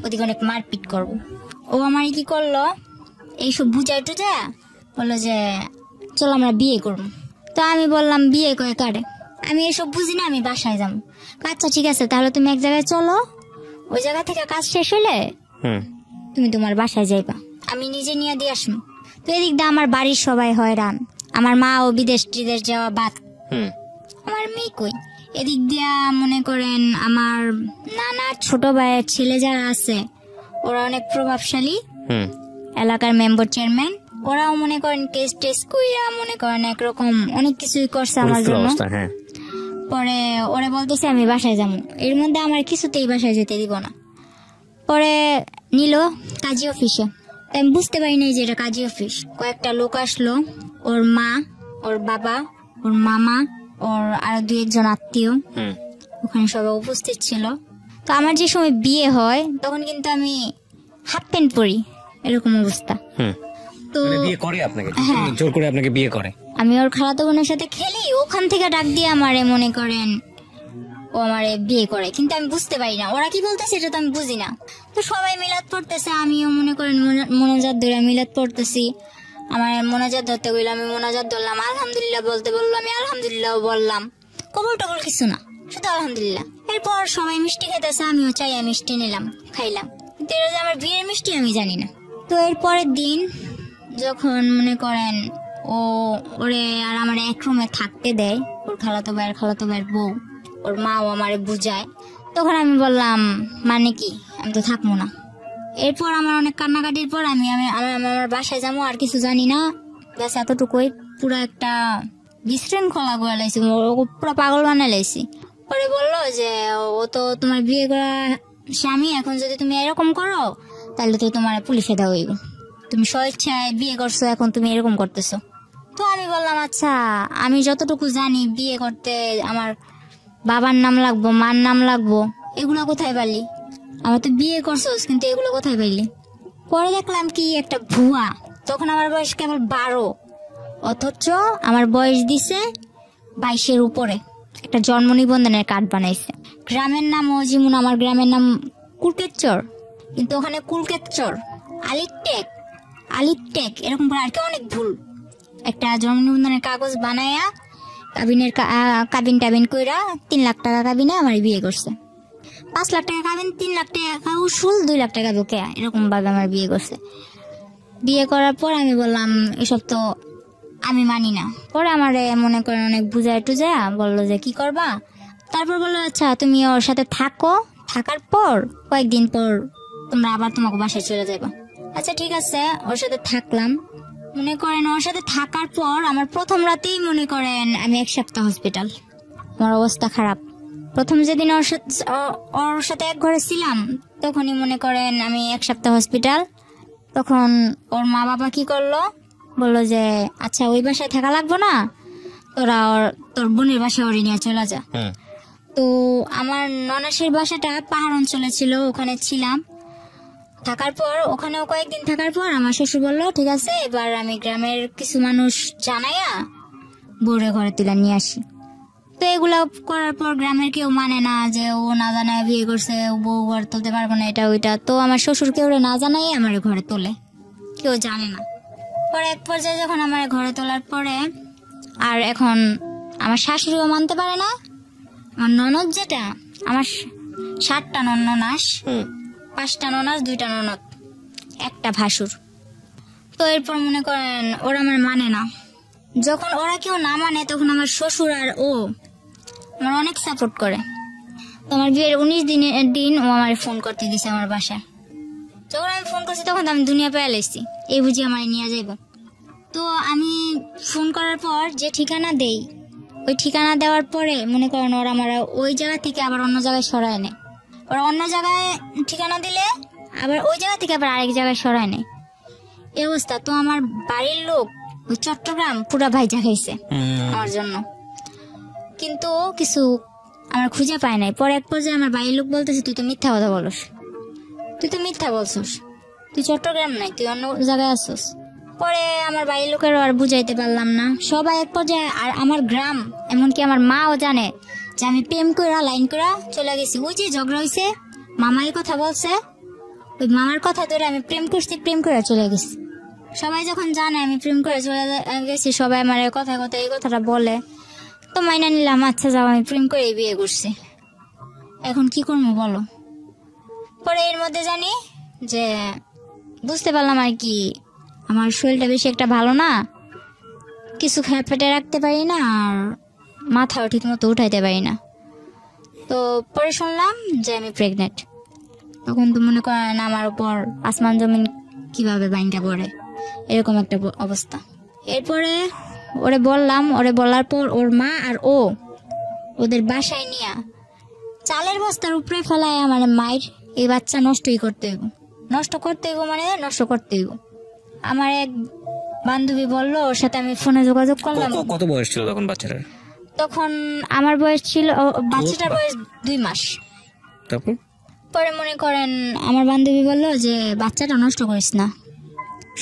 ওদিকে অনেক মারপিট করবো। ও আমার কি করলো, এইসব বুঝাই টুজা বললো যে চলো আমরা বিয়ে করবো। তো আমি বললাম বিয়ে করে কারে, আমি এসব বুঝি না, আমি বাসায় যাবো। আচ্ছা ঠিক আছে, তাহলে তুমি এক জায়গায় চলো, ওই জায়গা থেকে কাজ শেষ হলে তুমি তোমার বাসায় যাইবা, আমি নিজে নিয়ে দিয়ে আসবো। তো এদিক দিয়ে আমার বাড়ির সবাই হয়রান, আমার মা ও বিদেশ টিদেশ যাওয়া বাদ, আমার মেয়ে কই। এদিক দিয়া মনে করেন আমার নানার ছোট ভাইয়ের ছেলে যারা আছে ওরা অনেক প্রভাবশালী, এলাকার মেম্বার চেয়ারম্যান, ওরাও মনে করেন কেস টেস কইরা মনে করেন একরকম অনেক কিছুই করছে আমার জন্য। পরে ওরা বলতেছে আমি বাসায় যাবো, এর মধ্যে আমার কিছুতেই বাসায় যেতে দিব না। পরে নিল কাজী অফিসে, আমি বুঝতে পারি নাই যে এটা কাজী অফিস। কয়েকটা লোক আসলো, ওর মা, ওর বাবা, ওর মামা, ওর আরো 2-1 আত্মীয় ওখানে সবাই উপস্থিত ছিল। তো আমার যে সময় বিয়ে হয় তখন কিন্তু আমি হাফ প্যান্ট পরি, এরকম অবস্থা। তো বিয়ে করে আপনাকে, জোর করে আপনাকে বিয়ে করে। আমি ওর খালাতো বোনের সাথে খেলি, ওখান থেকে ডাক দিয়ে আমারে মনে করেন ও আমারে বিয়ে করে, কিন্তু আমি বুঝতে পারি না ওরা কি বলতেছে, এটা তো আমি বুঝি না। তো সবাই মিলাদ পড়তেছে, আমিও মনে করেন মোনাজাত ধরে মিলাদ পড়তেছি। আমার মোনাজাত ধরতে বললো, আমি মোনাজাত ধরলাম, আলহামদুলিল্লাহ বলতে বললো, আমি আলহামদুলিল্লাহ বললাম, কবুল টবুল কিছু না, শুধু আলহামদুলিল্লাহ। এরপর সবাই মিষ্টি খেতেছে, আমিও চাইয়া মিষ্টি নিলাম, খাইলাম, কিন্তু এটা যে আমার বিয়ের মিষ্টি আমি জানি না। তো এর পরের দিন যখন মনে করেন ও ওরে আর আমার এক রুমে থাকতে দেয়, ওর খালাতো ভাইয়ের বউ, ওর মাও আমারে বুঝায়, তখন আমি বললাম মানে কি, আমি তো থাকবো না। এরপর আমার অনেক কান্নাকাটির পর আমি আমি আমি- আমি আমার বাসায় যাবো, আর কিছু জানি না, ব্যাস এতটুকুই। পুরো একটা বিশৃঙ্খলা করে লাইছি, পুরো পাগল বানাই লাইছি। পরে বললো যে ও তো তোমার বিয়ে করা স্বামী, এখন যদি তুমি এরকম করো তাহলে তো তোমার পুলিশে দেওয়া হইব, তুমি স্বেচ্ছায় বিয়ে করছো, এখন তুমি এরকম করতেছো। তো আমি বললাম আচ্ছা, আমি যতটুকু জানি বিয়ে করতে আমার বাবার নাম লাগবো, মার নাম লাগবো, এগুলো কোথায় পারলি? আমার তো বিয়ে করছোস, কিন্তু এগুলো কোথায় পাইলি? পরে দেখলাম কি একটা ভুয়া। তখন আমার বয়স কেবল 12, অথচ আমার বয়স দিছে 22-এর উপরে। একটা জন্ম নিবন্ধনের কার্ড বানাইছে, গ্রামের নাম ও যেমন আমার গ্রামের নাম কুলকেতচর, কিন্তু ওখানে কুলকেতচর আলিটেক এরকম করে আর কি অনেক ভুল। একটা জন্ম নিবন্ধনের কাগজ বানায়া কাবিন টাবিন কইরা 3 লাখ টাকা কাবিনে আমার বিয়ে করছে। 5 লাখ টাকা কাবিন, 3 লাখ টাকা উসুল, 2 লাখ টাকা ঢোকে, এরকম ভাবে আমার বিয়ে করছে। বিয়ে করার পর আমি বললাম এসব তো আমি মানি না। পরে আমার মনে করেন অনেক বুঝায় টুজায়া বললো যে কি করবা। তারপর বললো আচ্ছা তুমি ওর সাথে থাকো, থাকার পর কয়েকদিন পর তোমরা আবার তোমাকে বাসায় চলে যাবা। আচ্ছা ঠিক আছে, ওর সাথে থাকলাম। মনে করেন ওর সাথে থাকার পর আমার প্রথম রাতেই মনে করেন আমি 1 সপ্তাহ হসপিটাল, আমার অবস্থা খারাপ। প্রথম যেদিন ওর সাথে এক ঘরে ছিলাম তখনই মনে করেন আমি 1 সপ্তাহ হসপিটাল। তখন ওর মা বাবা কি করলো, বললো যে আচ্ছা ওই বাসায় থাকা লাগবো না, তোর বোনের বাসায় ওরে নিয়ে চলে যা। তো আমার ননাসের বাসাটা পাহাড় অঞ্চলে ছিল, ওখানে ছিলাম। থাকার পর ওখানেও কয়েকদিন থাকার পর আমার শ্বশুর বললো ঠিক আছে, এবার আমি গ্রামের কিছু মানুষ জানাইয়া বউরে ঘরে তুলে নিয়ে আসি। তো এগুলা করার পর গ্রামের কেউ মানে না, যে ও না জানায় বিয়ে করছে, ও বউ ঘরে তুলতে পারবো না, এটা ওইটা। তো আমার শ্বশুর কেউ না জানাই আমার ঘরে তোলে, কেউ জানে না। পরে এক পর্যায়ে যখন আমার ঘরে তোলার পরে আর এখন আমার শাশুড়িও মানতে পারে না। আমার ননদ যেটা, আমার 7টা ননাস, 5টা ননাস, 2টা ননদ, একটা ভাসুর। তো এরপর মনে করেন ওরা আমার মানে না। যখন ওরা কেউ না মানে তখন আমার শ্বশুর আর ও আমার অনেক সাপোর্ট করে। তো আমার বিয়ের 19 দিনের দিন ও আমার ফোন করতে দিছে আমার বাসায়। যখন আমি ফোন করছি তখন আমি দুনিয়া পেয়ে এসেছি, এই বুঝি আমার নিয়ে যাইব। তো আমি ফোন করার পর যে ঠিকানা দেই, ওই ঠিকানা দেওয়ার পরে মনে করেন ওরা আমার ওই জায়গা থেকে আবার অন্য জায়গায় সরায় নেয়। ওরা অন্য জায়গায় ঠিকানা দিলে আবার ওই জায়গা থেকে আবার আরেক জায়গায় সরায় নেয়, এই অবস্থা। তো আমার বাড়ির লোক ওই চট্টগ্রাম পুরা ভাইজা খাইছে আমার জন্য, কিন্তু কিছু আমার খুঁজে পায় নাই। পরে এক পর্যায়ে আমার বাড়ির লোক বলতেছে তুই তো মিথ্যা কথা বলস, তুই তো মিথ্যা বলছিস, তুই চট্টগ্রাম নাই, তুই অন্য জায়গায় আসছিস। পরে আমার বাড়ির লোকেরও আর বুঝাইতে পারলাম না, সবাই এক পর্যায়ে। আর আমার গ্রাম, এমনকি আমার মাও জানে যে আমি প্রেম করা লাইন করা চলে গেছি। ওই যে ঝগড়া হয়েছে, মামাই কথা বলছে, ওই মামার কথা ধরে আমি প্রেম করছি, প্রেম করে চলে গেছি। সবাই যখন জানে আমি প্রেম করে চলে গেছি, সবাই আমার কথা এই কথাটা বলে। তো মাইনা নিলাম, আচ্ছা যাও, আমি প্রেম করে বিয়ে করছি, এখন কি করবো বলো। পরে এর মধ্যে জানি যে বুঝতে পারলাম আর কি আমার শরীরটা বেশি একটা ভালো না, কিছু খেয়ে পেটে রাখতে পারি না, আর মাথাও ঠিক মতো উঠাইতে পারি না। তো পরে শুনলাম যে আমি প্রেগনেন্ট। তখন তো মনে করেন আমার উপর আসমান জমিন কিভাবে বাইনটা পড়ে, এরকম একটা অবস্থা। এরপরে ওরে বললাম, ওরে বলার পর ওর মা আর ও ওদের বাসায় নিয়ে চালের বস্তার উপরে ফেলায় আমার মায়ের এই বাচ্চা নষ্ট করতে হইব মানে নষ্ট করতে হইব। আমার এক বান্ধবী বললো, ওর সাথে আমি ফোনে যোগাযোগ করলাম। কত বয়স ছিল তখন বাচ্চাটার? তখন আমার বয়স ছিল, বাচ্চাটার বয়স 2 মাস। তারপর পরে মনে করেন আমার বান্ধবী বললো যে বাচ্চাটা নষ্ট করিস না,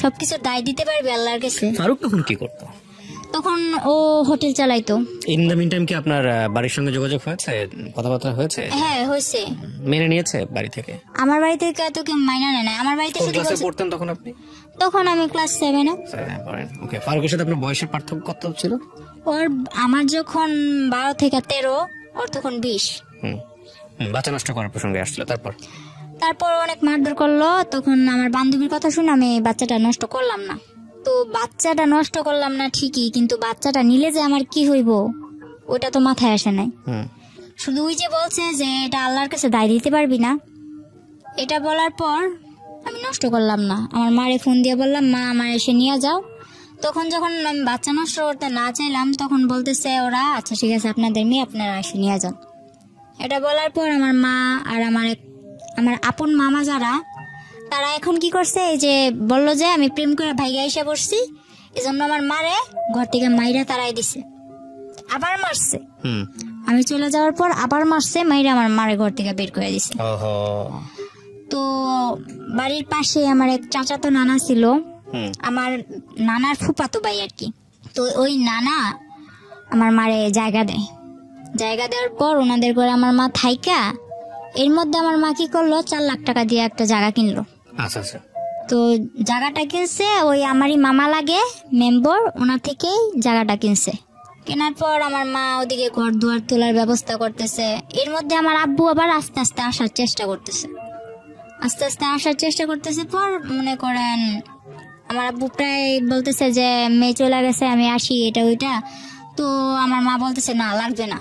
সবকিছু দায় দিতে পারবি আল্লাহর কাছে। ফারুক তখন কি করতো? তখন ও হোটেল চালাইতো। ইন দ্য মিন টাইম কি আপনার বাড়ির সঙ্গে যোগাযোগ হয়েছে, কথাবার্তা হয়েছে? হ্যাঁ হয়েছে। মেনে নিয়েছে বাড়ি থেকে? আমার বাড়ি থেকে তো কেউ মাইনা নেয় না। আমার বাড়িতে শুধু ক্লাসে পড়তেন তখন আপনি? তখন আমি ক্লাস 7-এ। ওকে, ফারুকের সাথে আপনার বয়সের পার্থক্য কত ছিল? ওর আমার যখন 12 থেকে 13, ওর তখন 20। বাচ্চা নষ্ট করার প্রসঙ্গে আসছিল। তারপর অনেক মারধর করলো। তখন আমার বান্ধবীর কথা শুনে আমি বাচ্চাটা নষ্ট করলাম না। তো বাচ্চাটা নষ্ট করলাম না ঠিকই, কিন্তু বাচ্চাটা নিলে যে আমার কি হইব ওটা তো মাথায় আসে নাই। শুধু ওই যে বলছে যে এটা আল্লাহর কাছে দায় দিতে পারবি না, এটা বলার পর আমি নষ্ট করলাম না। আমার মারে ফোন দিয়ে বললাম, মা আমার এসে নিয়ে যাও। তখন যখন আমি বাচ্চা নষ্ট করতে না চাইলাম তখন বলতেছে ওরা, আচ্ছা ঠিক আছে আপনাদের মেয়ে আপনারা এসে নিয়ে যান। এটা বলার পর আমার মা আর আমার আপন মামা যারা, তারা এখন কি করছে, এই যে বললো যে আমি প্রেম করে ভাইগা এসে পড়ছি, এই জন্য আমার মারে ঘর থেকে মাইরা তাড়াই দিছে, আবার মারছে। আমি চলে যাওয়ার পর আবার মারছে, মাইরা আমার মারে ঘর থেকে বের করে দিছে। তো বাড়ির পাশে আমার এক চাচাতো নানা ছিল, আমার নানার ফুফাতো ভাই আর কি। তো ওই নানা আমার মারে জায়গা দেয়, জায়গা দেওয়ার পর ওনাদের ঘরে আমার মা থাইকা, এর মধ্যে আমার মা কি করলো, 4 লাখ টাকা দিয়ে একটা জায়গা কিনলো। তো জায়গাটা কিনছে ওই আমারই মামা লাগে মেম্বার, ওনার থেকেই জায়গাটা কিনছে। কেনার পর আমার মা ওদিকে ঘর দুয়ার তোলার ব্যবস্থা করতেছে। এর মধ্যে আমার আব্বু আবার আস্তে আস্তে আসার চেষ্টা করতেছে, পর মনে করেন আমার আব্বু প্রায় বলতেছে যে মেয়ে চলে গেছে আমি আসি, এটা ওইটা। তো আমার মা বলতেছে না লাগবে না।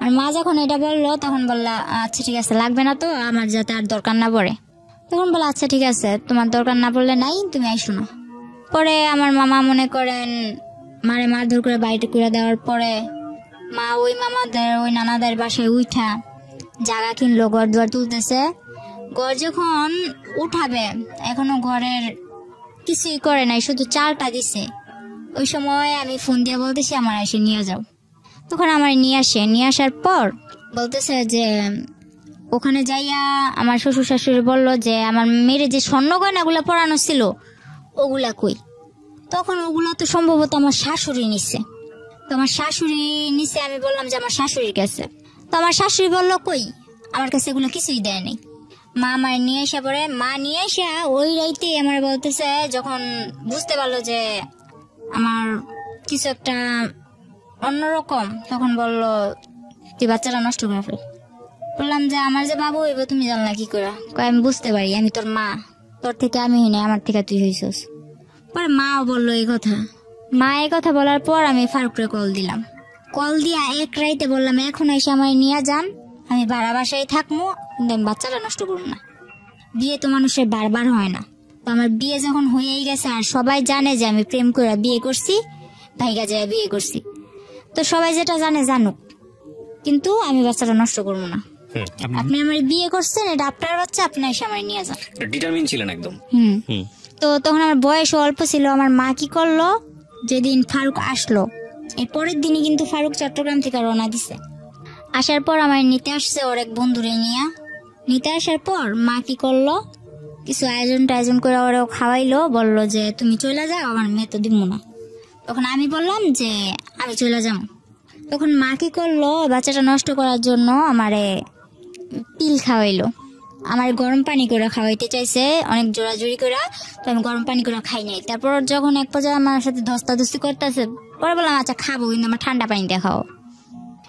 আর মা যখন এটা বললো তখন বললা, আচ্ছা ঠিক আছে লাগবে না, তো আমার যাতে আর দরকার না পড়ে। তখন বললো আচ্ছা ঠিক আছে, তোমার দরকার না পড়লে নাই, তুমি আইসো না। পরে আমার মামা মনে করেন মারে মারধর করে বাড়িতে করে দেওয়ার পরে মা ওই মামাদের ওই নানাদের বাসায় উঠা জায়গা কিনলো, ঘর দুয়ার তুলতেছে। ঘর যখন উঠাবে এখনো ঘরের কিছুই করে নাই, শুধু চালটা দিছে। ওই সময় আমি ফোন দিয়ে বলতেছি আমার এসে নিয়ে যাও। তখন আমার নিয়ে আসার পর বলতেছে যে ওখানে যাইয়া আমার শ্বশুর শাশুড়ি বললো যে আমার মেয়ের যে স্বর্ণ গয়নাগুলো পরানো ছিল ওগুলা কই। তখন ওগুলা তো সম্ভবত আমার শাশুড়ি নিচ্ছে। তো আমার শাশুড়ি নিচ্ছে, আমি বললাম যে আমার শাশুড়ির কাছে। তো আমার শাশুড়ি বললো কই, আমার কাছে এগুলো কিছুই দেয় নাই। মা আমার নিয়ে এসে পরে, মা নিয়ে এসে ওই রাইতে আমার বলতেছে, যখন বুঝতে পারলো যে আমার কিছু একটা অন্যরকম, তখন বললো তুই বাচ্চাটা নষ্ট করে ফেল। বললাম যে আমার যে বাবু হইব তুমি জানলা কি করে? আমি বুঝতে পারি, আমি তোর মা, তোর থেকে আমি হই নাই, আমার থেকে তুই হইছস। পরে মাও বললো এই কথা। মা এই কথা বলার পর আমি ফারুকরে কল দিলাম। কল দিয়া এক রাইতে বললাম এখন এসে আমার নিয়ে যান, আমি ভাড়া বাসায় থাকবো, কিন্তু আমি বাচ্চাটা নষ্ট করবো না। বিয়ে তো মানুষের বারবার হয় না। তো আমার বিয়ে যখন হয়েই গেছে আর সবাই জানে যে আমি প্রেম করে বিয়ে করছি, ভাইগা যায় বিয়ে করছি, তো সবাই যেটা জানে জানুক, কিন্তু আমি বাচ্চাটা নষ্ট করবো না। আপনি আমার বিয়ে করছেন, এটা আপনার বাচ্চা, আপনি এসে আমার নিয়ে যান। ডিটারমিন ছিলেন একদম। তো তখন আমার বয়স অল্প ছিল। আমার মা কি করলো, যেদিন ফারুক আসলো এর পরের দিনই কিন্তু ফারুক চট্টগ্রাম থেকে রওনা দিছে। আসার পর আমার নিতে আসছে ওর এক বন্ধুরে নিয়ে। নিতে আসার পর মা কি করলো, কিছু আয়োজন করে ওরাও খাওয়াইলো, বললো যে তুমি চলে যাও, আমার মেয়ে তো দিব না। তখন আমি বললাম যে আমি চলে যাবো। তখন মা কি করলো, বাচ্চাটা নষ্ট করার জন্য আমারে পিল খাওয়াইলো। আমার গরম পানি করে খাওয়াইতে চাইছে অনেক জোরাজুরি করে, তো আমি গরম পানি করে খাই নাই। তারপর যখন এক পর্যায়ে আমার সাথে ধস্তাধস্তি করতেছে, পরে বললাম আচ্ছা খাবো, কিন্তু আমার ঠান্ডা পানি দিয়ে খাও।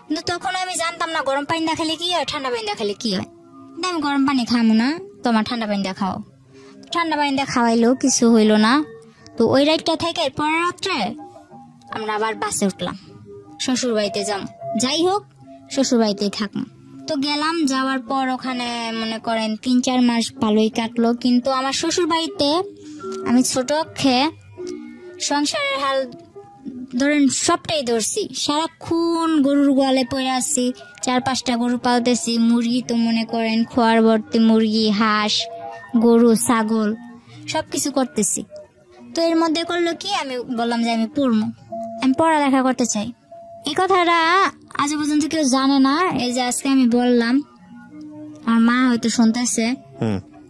কিন্তু তখন আমি জানতাম না গরম পানি দেখালে কি হয়, ঠান্ডা পানি দেখালে কি হয়। কিন্তু আমি গরম পানি খাবো না, তো আমার ঠান্ডা পানি দিয়ে খাও। ঠান্ডা পানি দিয়ে খাওয়াইলো, কিছু হইলো না। তো ওই রাতটা থেকে পরের রাত্রে আমরা আবার বাসে উঠলাম, শ্বশুর বাড়িতে যাম। যাই হোক শ্বশুর বাড়িতেই থাকবো। তো গেলাম, যাওয়ার পর ওখানে মনে করেন 3-4 মাস ভালোই কাটলো। কিন্তু আমার শ্বশুর বাড়িতে আমি ছোট অক্ষে সংসারের হাল ধরেন সবটাই ধরছি। সারাক্ষণ গরুর গোয়ালে পড়ে আসছি, 4-5টা গরু পালতেছি। মুরগি তো মনে করেন খোয়ার ভর্তি মুরগি, হাঁস, গরু, ছাগল সবকিছু করতেছি। তো এর মধ্যে করলো কি, আমি বললাম যে আমি পড়বো, আমি পড়ালেখা করতে চাই। এই কথাটা আজ পর্যন্ত কেউ জানে না, এই যে আজকে আমি বললাম। আমার মা হয়তো শুনতেছে,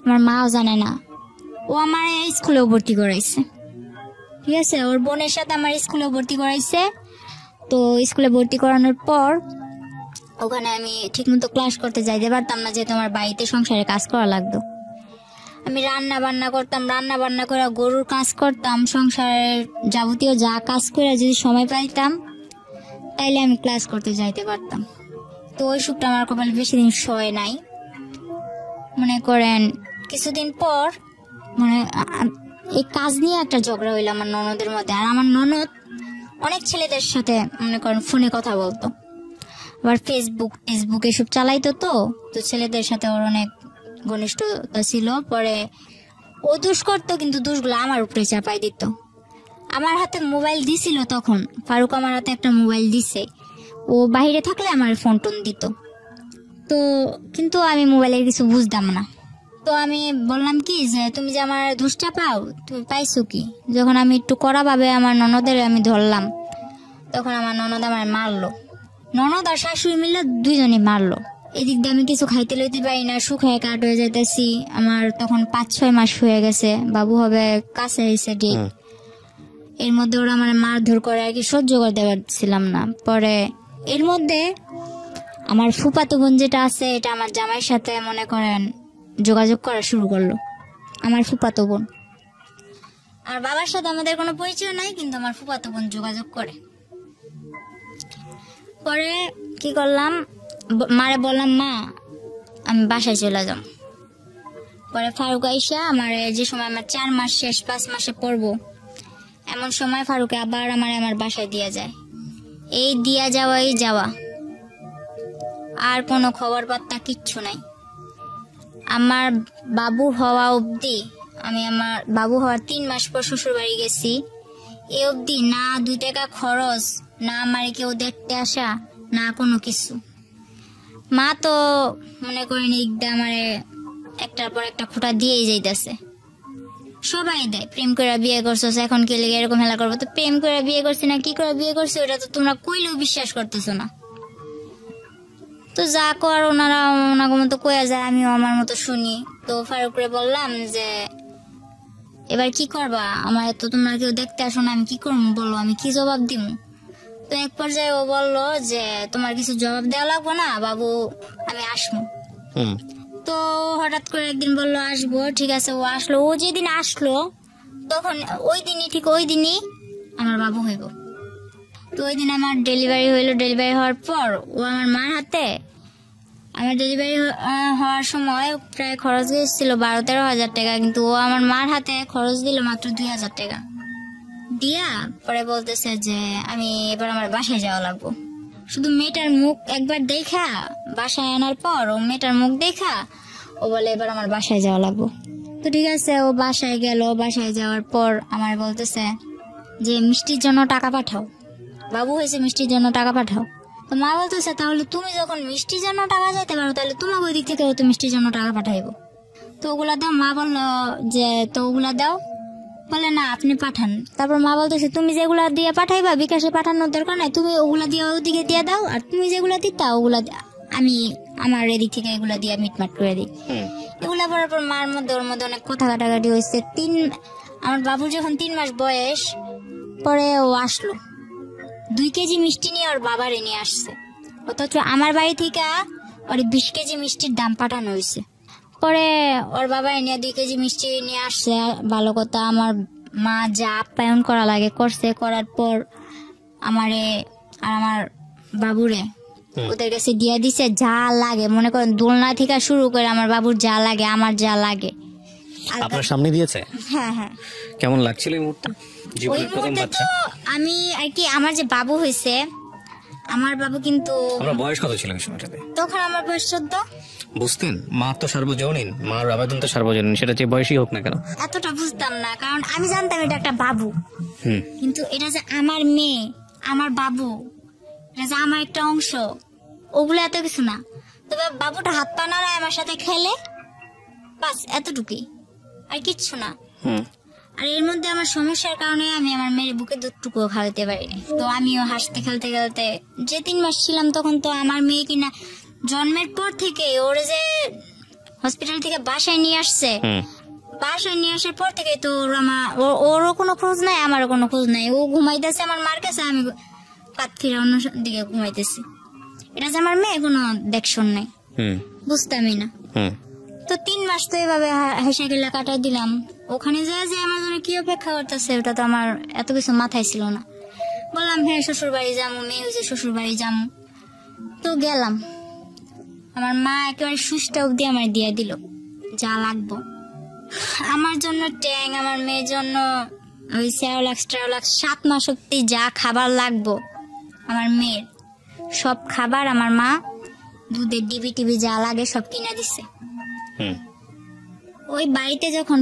আমার মাও জানে না। ও আমার স্কুলেও ভর্তি করাইছে, ঠিক আছে, ওর বোনের সাথে আমার স্কুলেও ভর্তি করাইছে। তো স্কুলে ভর্তি করানোর পর ওখানে আমি ঠিক মতো ক্লাস করতে যাইতে পারতাম না, যেহেতু আমার বাড়িতে সংসারে কাজ করা লাগতো। আমি রান্না বান্না করতাম, রান্না বান্না করে গরুর কাজ করতাম, সংসারের যাবতীয় যা কাজ করে যদি সময় পাইতাম তাইলে আমি ক্লাস করতে যাইতে পারতাম। তো ওই সুখটা আমার কপালে বেশি দিন সয় নাই। মনে করেন কিছুদিন পর মানে এই কাজ নিয়ে একটা ঝগড়া হইলো আমার ননদের মধ্যে। আর আমার ননদ অনেক ছেলেদের সাথে মনে করেন ফোনে কথা বলতো, আবার ফেসবুক এসব চালাইতো। তো ছেলেদের সাথে ওর অনেক ঘনিষ্ঠতা ছিল। পরে ও দুষ করতো, কিন্তু দুষগুলো আমার উপরে চাপাই দিত। আমার হাতে মোবাইল দিছিল তখন, ফারুক আমার হাতে একটা মোবাইল দিছে। ও বাইরে থাকলে আমার ফোন টোন দিত। তো কিন্তু আমি মোবাইলের কিছু বুঝতাম না। তো আমি বললাম কি যে তুমি যে আমার দুষ্টা পাও, তুমি পাইছো কি? যখন আমি একটু কড়া ভাবে আমার ননদের আমি ধরলাম, তখন আমার ননদ আমার মারলো। ননদ আর শাশুড়ি মিলে দুইজনই মারলো। এদিক দিয়ে আমি কিছু খাইতে লইতে পারি না, শুকায় কাঠ হয়ে যাইতেছি। আমার তখন 5-6 মাস হয়ে গেছে, বাবু হবে কাছে এসে ঠিক। এর মধ্যে ওরা আমার মারধর করে আর কি, সহ্য করতে পারছিলাম না। পরে এর মধ্যে আমার ফুফাতো বোন যেটা আছে, এটা আমার জামাইয়ের সাথে মনে করেন যোগাযোগ করা শুরু করলো, আমার ফুফাতো বোন। আর বাবার সাথে আমাদের কোনো পরিচয় নাই, কিন্তু আমার ফুফাতো বোন যোগাযোগ করে। পরে কি করলাম, মারে বললাম মা আমি বাসায় চলে যাব। পরে ফারুক আইসা আমার যে সময় আমার 4 মাস শেষ 5 মাসে পড়বো, এমন সময় ফারুকে আবার আমার বাসায় দিয়া যায়। এই দিয়া যাওয়াই যাওয়া, আর কোনো খবর পাত্তা কিচ্ছু নাই। আমার বাবু হওয়া অবধি, আমি আমার বাবু হওয়ার 3 মাস পর শ্বশুর বাড়ি গেছি, এ অবধি না 2 টাকা খরচ, না আমার কেউ দেখতে আসা, না কোনো কিছু। মা তো মনে করেন একদম আমারে একটার পর একটা খোঁটা দিয়েই যাইতেছে। সবাই দেয়, প্রেম করে বিয়ে করছো, এখন কে লেগে এরকম হেলা করবো? তো প্রেম করে বিয়ে করছি না কি করে বিয়ে করছি, ওটা তো তোমরা কইলেও বিশ্বাস করতেছো না। তো যা কর ওনারা ওনার মতো কয়ে যায়, আমিও আমার মতো শুনি। তো ফারুকরে বললাম যে এবার কি করবা, আমার তো তোমরা কেউ দেখতে আসো না, আমি কি করবো বলো, আমি কি জবাব দিব? তো এক পর্যায়ে ও বললো যে তোমার কিছু জবাব দেওয়া লাগবো না বাবু, আমি আসবো। তো হঠাৎ করে একদিন বললো আসবো, ঠিক আছে ও আসলো। ও যেদিন আসলো তখন ওই দিনই আমার বাবু হইব। তো ওই দিন আমার ডেলিভারি হইলো। ডেলিভারি হওয়ার পর ও আমার মার হাতে, আমার ডেলিভারি হওয়ার সময় প্রায় খরচ গিয়েছিল 12-13 হাজার টাকা, কিন্তু ও আমার মার হাতে খরচ দিল মাত্র 2,000 টাকা দিয়া। পরে বলতেছে যে আমি এবার আমার বাসায় যাওয়া লাগবো। শুধু মেয়েটার মুখ একবার দেখা বাসায় আনার পর, ও মেয়েটার মুখ দেখা ও বলে এবার আমার বাসায় যাওয়া লাগবো। তো ঠিক আছে, ও বাসায় গেল। বাসায় যাওয়ার পর আমার বলতেছে যে মিষ্টির জন্য টাকা পাঠাও, বাবু হয়েছে মিষ্টির জন্য টাকা পাঠাও। তো মা বলতেছে তাহলে তুমি যখন মিষ্টির জন্য টাকা চাইতে পারো, তাহলে তোমাকে ওই দিক থেকে তো মিষ্টির জন্য টাকা পাঠাইবো। তো ওগুলা দাও। মা বললো যে তো ওগুলা দাও, বলে না আপনি পাঠান। তারপর মা বলতেছে তুমি যেগুলা দিয়ে পাঠাইবা বিকাশে পাঠানোর দরকার নাই, তুমি ওগুলা দিয়ে ওদিকে দিয়ে দাও, আর তুমি যেগুলা দিতা ওগুলা আমি আমার এদিক থেকে এগুলা দিয়ে মিটমাট করে দিই। এগুলা করার পর মার মধ্যে ওর মধ্যে অনেক কথা কাটাকাটি হয়েছে। আমার বাবুর যখন 3 মাস বয়স, পরে ও আসলো 2 কেজি মিষ্টি নিয়ে ওর বাবারে নিয়ে আসছে, অথচ আমার বাড়ি থেকে ওর 20 কেজি মিষ্টির দাম পাঠানো হয়েছে। পরে ওর বাবা নিয়ে 2 কেজি মিষ্টি নিয়ে আসছে, ভালো কথা। আমার মা যা আপ্যায়ন করা লাগে করছে, করার পর আমারে আর আমার বাবুরে ওদের কাছে দিয়ে দিছে যা লাগে, মনে করেন দোলনা থেকে শুরু করে আমার বাবুর যা লাগে, আমার যা লাগে আপনার সামনে দিয়েছে। হ্যাঁ হ্যাঁ। কেমন লাগছিল এই মুহূর্তে? ওই মুহূর্তে তো আমি আর কি, আমার যে বাবু হয়েছে, আমার বাবু কিন্তু আপনার বয়স কত ছিল এই সময়টাতে? তখন আমার বয়স 14। বুঝতেন মা তো সার্বজনীন, মার আবেদন তো সার্বজনীন, সেটা যে বয়সই হোক না কেন। এতটা বুঝতাম না, কারণ আমি জানতাম এটা একটা বাবু, কিন্তু এটা যে আমার মেয়ে, আমার বাবু, এটা যে আমার একটা অংশ, ওগুলো এত কিছু না। তবে বাবুটা হাত পা নাড়ায় আমার সাথে খেলে, বাস এতটুকুই, আর কিচ্ছু না। আর এর মধ্যে আমার সমস্যার কারণে আমি আমার মেয়ের বুকে দুধটুকুও খাওয়াতে পারিনি। তো আমিও হাসতে খেলতে খেলতে, যে 3 মাস ছিলাম তখন তো আমার মেয়ে কিনা জন্মের পর থেকে ওরে যে হসপিটাল থেকে বাসায় নিয়ে আসছে, বাসায় নিয়ে আসার পর থেকে তো ওরও কোনো খোঁজ নাই, আমারও কোনো খোঁজ নাই। ও ঘুমাইতেছে আমার মার কাছে, আমি পাত ফিরে অন্য দিকে ঘুমাইতেছি। এটা যে আমার মেয়ে কোনো দেখশন নাই, বুঝতামই না। তো 3 মাস তো এভাবে হেসে গেলে কাটাই দিলাম। ওখানে যে আমার জন্য কি অপেক্ষা করতেছে ওটা তো আমার এত কিছু মাথায় ছিল না। বললাম হ্যাঁ শ্বশুর বাড়ি যাবো, মেয়ে হয়েছে শ্বশুর বাড়ি যাবো। তো গেলাম, আমার মা একেবারে সুষ্টা অব্দি আমার দিয়ে দিল যা লাগবো। আমার জন্য ট্যাং, আমার মেয়ের জন্য ওই সেরোলাক্স 7 মাস অব্দি যা খাবার লাগবো আমার মেয়ের সব খাবার আমার মা দুধের ডিবি টিবি যা লাগে সব কিনে দিছে। ওই বাড়িতে যখন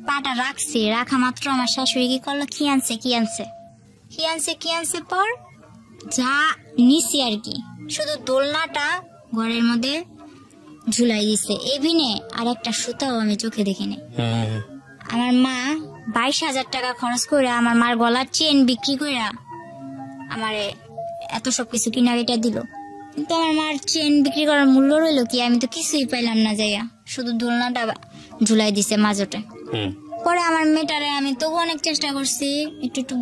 পাটা রাখছি, রাখা মাত্র আমার শাশুড়ি কি করলো, কি আনছে পর যা নিছি আর কি, শুধু দোলনাটা ঘরের মধ্যে ঝুলাই দিছে, এভিনে আর একটা সুতাও আমি চোখে দেখিনি। আমার মা 22,000 টাকা খরচ করে আমার মার গলার চেন বিক্রি করে আমারে এত সবকিছু কিনা এটা দিল, কিন্তু আমার মার চেন বিক্রি করার মূল্য রইলো কি, আমি তো কিছুই পাইলাম না যাইয়া, শুধু দোলনাটা ঝুলাই দিছে মাঝোটে। পরে আমার মেয়েটারে আমি তবু অনেক চেষ্টা করছি, একটু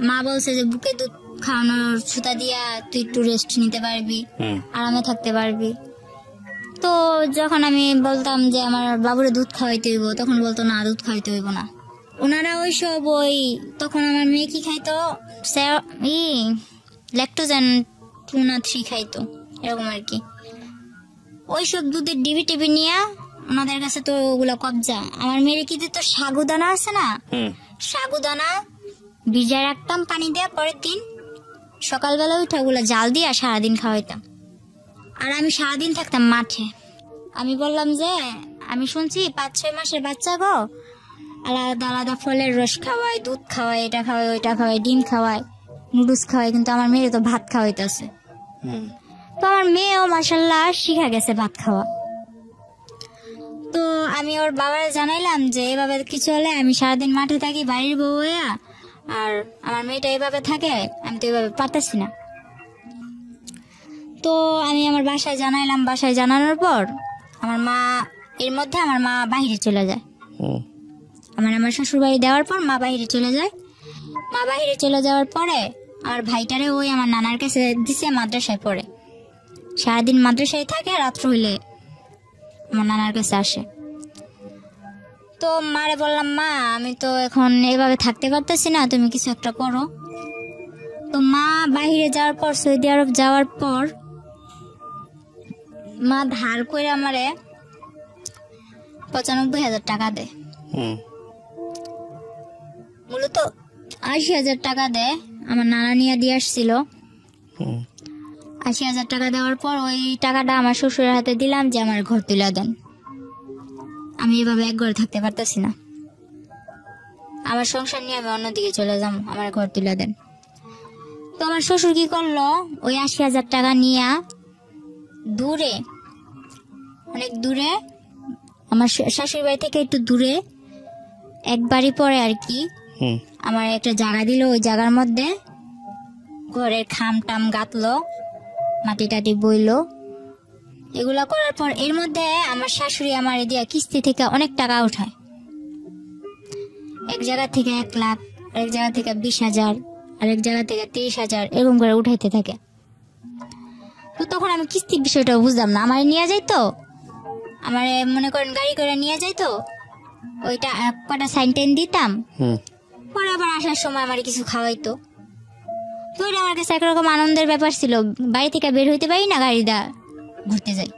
মা বলছে যে বুকে দুধ খাওয়ানোর সুতা দিয়া তুই একটু রেস্ট নিতে পারবি, আরামে থাকতে পারবি। তো যখন আমি বলতাম যে আমার বাবুরে দুধ খাওয়াইতে হইব, তখন বলতো না, দুধ খাওয়াইতে হইব না। ওনারা ওইসব তখন আমার মেয়ে কি খাইতো, ল্যাকটোজেন 2 না 3 খাইতো এরকম আর কি। ওইসব দুধের ডিবি টিবি নিয়ে ওনাদের কাছে তো ওগুলো কবজা। আমার মেয়ের কি দিত, সাগুদানা আছে না, সাগুদানা ভিজায় রাখতাম পানি দিয়ে, পরের দিন সকালবেলা উঠে ওগুলো জাল দিয়ে সারাদিন খাওয়াইতাম। আর আমি সারাদিন থাকতাম মাঠে। আমি বললাম যে আমি শুনছি 5-6 মাসের বাচ্চা গো আলাদা আলাদা ফলের রস খাওয়ায়, দুধ খাওয়ায়, এটা খাওয়ায়, ওইটা খাওয়ায়, ডিম খাওয়ায়, নুডলস খাওয়ায়, কিন্তু আমার মেয়ে তো ভাত খাওয়াইতেছে। তো আমার মেয়েও মাশাআল্লাহ শিখা গেছে ভাত খাওয়া। তো আমি ওর বাবারে জানাইলাম যে এভাবে কিছু হলে আমি সারাদিন মাঠে থাকি বাড়ির বউ হইয়া, আর আমার মেয়েটা এভাবে থাকে, আমি তো এভাবে পারতেছি না। তো আমি আমার বাসায় জানাইলাম, বাসায় জানানোর পর আমার মা বাহিরে চলে যায়। আমার শ্বশুর বাড়ি দেওয়ার পর মা বাহিরে চলে যায়। মা বাহিরে চলে যাওয়ার পরে আমার ভাইটারে ওই আমার নানার কাছে দিছে, মাদ্রাসায় পড়ে, সারাদিন মাদ্রাসায় থাকে, রাত্র হইলে আমার নানার কাছে আসে। তো মারে বললাম, মা আমি তো এখন এভাবে থাকতে পারতেছি না, তুমি কিছু একটা করো। তো মা বাহিরে যাওয়ার পর, সৌদি আরব যাওয়ার পর মা ধার করে আমারে 95,000 টাকা দেয়। মূলত 80,000 টাকা দেয়, আমার নানা নিয়ে দিয়ে আসছিল। 80,000 টাকা দেওয়ার পর ওই টাকাটা আমার শ্বশুরের হাতে দিলাম যে আমার ঘর তুলে দেন, আমি এভাবে এক ঘরে থাকতে পারতেছি না, আমার সংসার নিয়ে আমি অন্যদিকে চলে যাবো, আমার ঘর তুলে দেন। তো আমার শ্বশুর কি করলো, ওই 80,000 টাকা নিয়ে দূরে, অনেক দূরে, আমার শাশুড়ি বাড়ি থেকে একটু দূরে এক বাড়ি পরে আর কি, আমার একটা জায়গা দিল। ওই জায়গার মধ্যে ঘরের খাম টাম গাঁথলো, মাটি টাটি বইলো, এগুলা করার পর এর মধ্যে আমার শাশুড়ি আমার দিয়া কিস্তি থেকে অনেক টাকা উঠায়, এক জায়গা থেকে 1 লাখ, আরেক জায়গা থেকে 20,000, আরেক জায়গা থেকে 30,000, এরকম করে উঠাইতে থাকে। তো তখন আমি কিস্তির বিষয়টা বুঝলাম না, আমার নিয়ে যাইতো, আমার মনে করেন গাড়ি করে নিয়ে যাইতো, ওইটা কটা সাইন টাইন দিতাম, পরে আবার আসার সময় আমার কিছু খাওয়াইতো। তো ওইটা আমার কাছে একরকম আনন্দের ব্যাপার ছিল, বাড়ি থেকে বের হইতে পারি না, গাড়ি দা ঘুরতে যাই।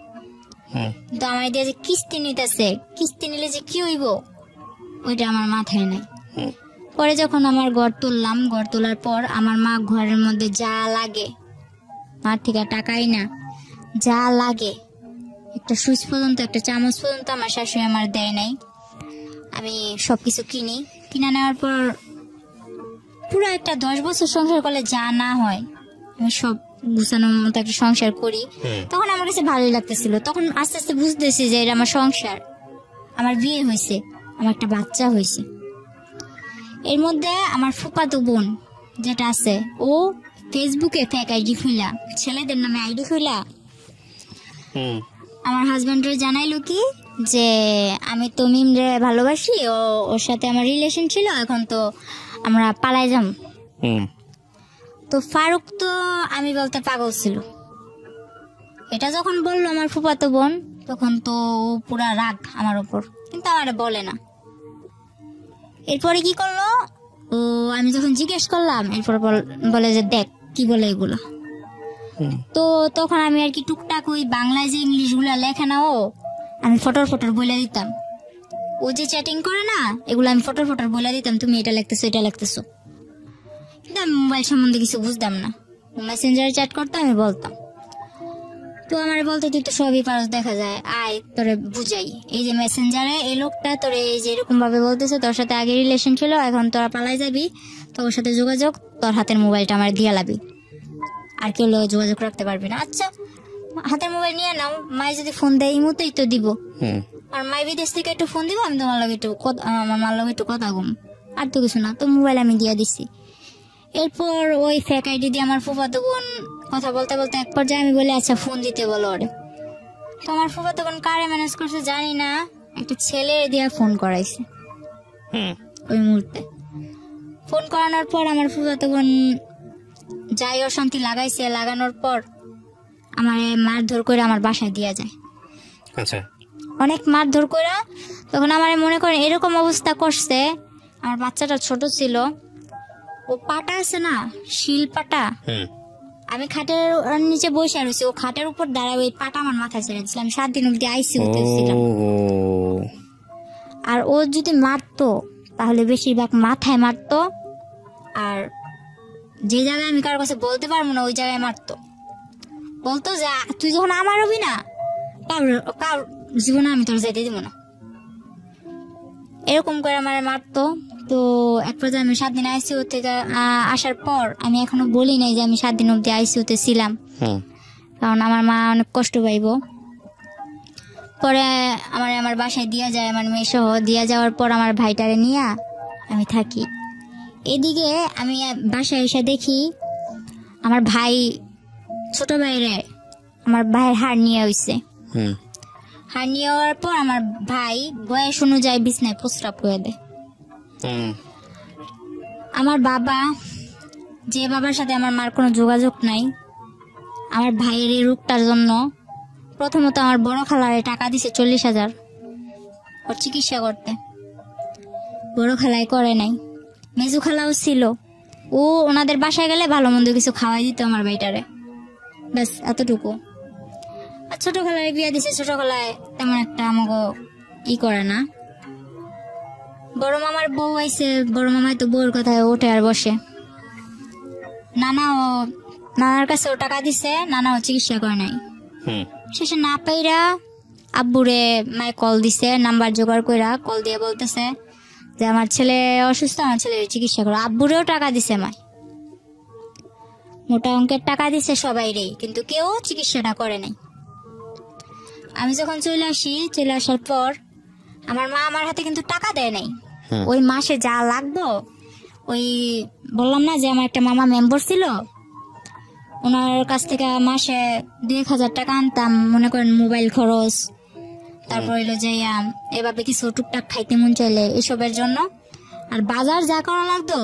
তো আমার দিয়ে যে কিস্তি নিতেছে, কিস্তি নিলে যে কি হইব ওইটা আমার মাথায় নাই। পরে যখন আমার ঘর তুললাম, ঘর তোলার পর আমার মা ঘরের মধ্যে যা লাগে, মার থেকে টাকাই না, যা লাগে একটা সুইচ পর্যন্ত, একটা চামচ পর্যন্ত আমার শাশুড়ি আমার দেয় নাই। আমি সবকিছু কিনে নেওয়ার পর পুরো একটা 10 বছর সংসার করলে যা না হয়, আমি সব গুছানোর মতো একটা সংসার করি। তখন আমার কাছে ভালোই লাগতেছিল। তখন আস্তে আস্তে বুঝতেছি যে এটা আমার সংসার, আমার বিয়ে হয়েছে, আমার একটা বাচ্চা হয়েছে। এর মধ্যে আমার ফুফাতো বোন যেটা আছে, ও ফেসবুকে ফেক আইডি খুলা, ছেলেদের নামে আইডি খুলা আমার হাজবেন্ডের জানাইলো কি যে আমি তো মিমরে ভালোবাসি, ওর সাথে আমার রিলেশন ছিল, এখন তো আমরা পালাই যাম। তো ফারুক তো আমি বলতে পাগল ছিল। এটা যখন বললো আমার ফুফাতো বোন, তখন তো পুরা রাগ আমার উপর, কিন্তু আমারে বলে না। এরপরে কি করলো, ও আমি যখন জিজ্ঞেস করলাম, এরপর বলে যে দেখ কি বলে এগুলো। তো তখন আমি আর কি টুকটাক ওই বাংলায় যে ইংলিশ গুলা লেখে না, আমি ফটর বলে দিতাম। ও যে চ্যাটিং করে না, এগুলো আমি ফটোর ফটোর বলে দিতাম, তুমি এটা লিখতেছো এটা লিখতেছো। কিন্তু আমি মোবাইল সম্বন্ধে কিছু বুঝতাম না, মেসেঞ্জারে চ্যাট করতে আমি বলতাম। তো আমার বলতে তুই তো সবই পারস, দেখা যায়, আয় তোরে বুঝাই। এই যে মেসেঞ্জারে এই লোকটা তোরে এই যে এরকম ভাবে বলতেছে, তোর সাথে আগে রিলেশন ছিল, এখন তোরা পালাই যাবি, তোর সাথে যোগাযোগ, তোর হাতের মোবাইলটা আমার দিয়া লাবি, আর কেউ যোগাযোগ রাখতে পারবি না। আচ্ছা, হাতের মোবাইল নিয়ে নাও, মাই যদি ফোন দেয় এই মুহূর্তেই তো দিব, আর মাই বিদেশ থেকে একটু ফোন দিব, আমি তোমার লগে একটু আমার মার লগে একটু কথা কম, আর তো কিছু না। তো মোবাইল আমি দিয়ে দিছি। এরপর ওই ফেক আইডি দিয়ে আমার ফুফাতো বোন কথা বলতে বলতে এক পর্যায়ে আমি বলি আচ্ছা ফোন দিতে বলো ওরে। তো আমার ফুফাতো বোন কারে ম্যানেজ করছে জানি না, একটা ছেলে দিয়ে ফোন করাইছে। ওই মুহূর্তে ফোন করানোর পর আমার ফুফাতো বোন যাই অশান্তি লাগাইছে, লাগানোর পর আমার মারধর করে আমার বাসায় দিয়া যায়। আচ্ছা, অনেক মারধর করে। তখন আমার মনে করেন এরকম অবস্থা করছে, আমার বাচ্চাটা ছোট ছিল, ও পাটা আছে না, শিল পাটা, আমি খাটের নিচে বসে রয়েছি, ও খাটের উপর দাঁড়ায় ওই পাটা আমার মাথায় ছেড়ে দিয়েছিল। আমি 7 দিন অব্দি আইসিইউতে ছিলাম। আর ও যদি মারতো তাহলে বেশিরভাগ মাথায় মারতো, আর যে জায়গায় আমি কারোর কাছে বলতে পারবো না ওই জায়গায় মারতো। বলতো যে তুই যখন আমার হবি না, কার জীবনে আমি তোর যেতে দিব না, এরকম করে আমার মারতো। তো এক পর্যায়ে আমি 7 দিন আইসিইউ থেকে আসার পর আমি এখনো বলি নাই যে আমি 7 দিন অব্দি আইসিইউতে ছিলাম, কারণ আমার মা অনেক কষ্ট পাইব। পরে আমার বাসায় দিয়া যায়, আমার মেয়ে সহ দিয়া যাওয়ার পর আমার ভাইটারে নিয়ে আমি থাকি। এদিকে আমি বাসায় এসে দেখি আমার ভাই, ছোট ভাইরে আমার ভাইয়ের হাড় নিয়ে হইছে। হাড় নিয়ে হওয়ার পর আমার ভাই বয়স অনুযায়ী বিছনায় প্রস্রাব করে দেয়। আমার বাবা, যে বাবার সাথে আমার মার কোনো যোগাযোগ নাই, আমার ভাইয়ের এই রোগটার জন্য প্রথমত আমার বড় খালারে টাকা দিছে 40,000 ওর চিকিৎসা করতে। বড় খালাই করে নাই, মেজু খালাও ছিল, ও ওনাদের বাসায় গেলে ভালো মন্দ কিছু খাওয়াই দিত আমার ভাইটারে, ব্যাস এতটুকু। আর ছোট খালায় বিয়ে দিছে, ছোট খালায় তেমন একটা আমাকে করে না। বড় মামার বউ আইছে, বড় মামায় তো বউর কথায় ওঠে আর বসে। নানার কাছে ও টাকা দিছে, নানাও চিকিৎসা করে নাই। শেষে না পাইরা আব্বুরে মায় কল দিছে, নাম্বার জোগাড় কইরা কল দিয়ে বলতেছে যে আমার ছেলে অসুস্থ, আমার ছেলের চিকিৎসা করো। আব্বুরেও টাকা দিছে মায়, মোটা অঙ্কের টাকা দিছে সবাইরেই, কিন্তু কেউ চিকিৎসাটা করে নাই। আমি যখন চলে আসি, চলে আসার পর আমার মা আমার হাতে কিন্তু টাকা দেয় নাই। ওই মাসে যা লাগতো, ওই বললাম না যে আমার একটা মামা মেম্বার ছিল, ওনার কাছ থেকে মাসে 2,000 টাকা আনতাম, মনে করেন মোবাইল খরচ, তারপর হইলো যে এভাবে কিছু টুকটাক খাইতে মন চাইলে এসবের জন্য। আর বাজার যা করা লাগতো,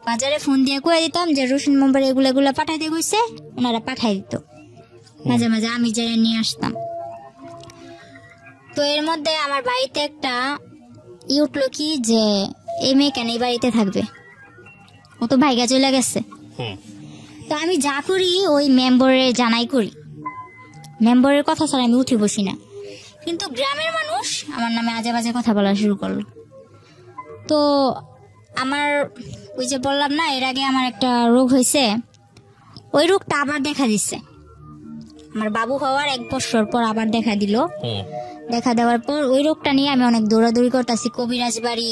বাজারে ফোন দিয়ে কয়ে দিতাম যে রসুন মোবাইল এগুলা পাঠাই দিয়ে গেছে, ওনারা পাঠাই দিত। মাঝে মাঝে আমি যাই নিয়ে আসতাম। তো এর মধ্যে আমার বাড়িতে একটা উঠলো কি যে এই মেয়ে কেন এই বাড়িতে থাকবে, ও তো ভাইগা চলে গেছে। তো আমি যা করি ওই মেম্বরে জানাই করি, মেম্বরের কথা ছাড়া আমি উঠে বসি না। কিন্তু গ্রামের মানুষ আমার নামে আজে বাজে কথা বলা শুরু করলো। তো আমার ওই যে বললাম না এর আগে আমার একটা রোগ হয়েছে, ওই রোগটা আবার দেখা দিচ্ছে। আমার বাবু হওয়ার 1 বছর পর আবার দেখা দিল। দেখা দেওয়ার পর ওই রোগটা নিয়ে আমি অনেক দৌড়াদৌড়ি করতেছি, কবিরাজ বাড়ি,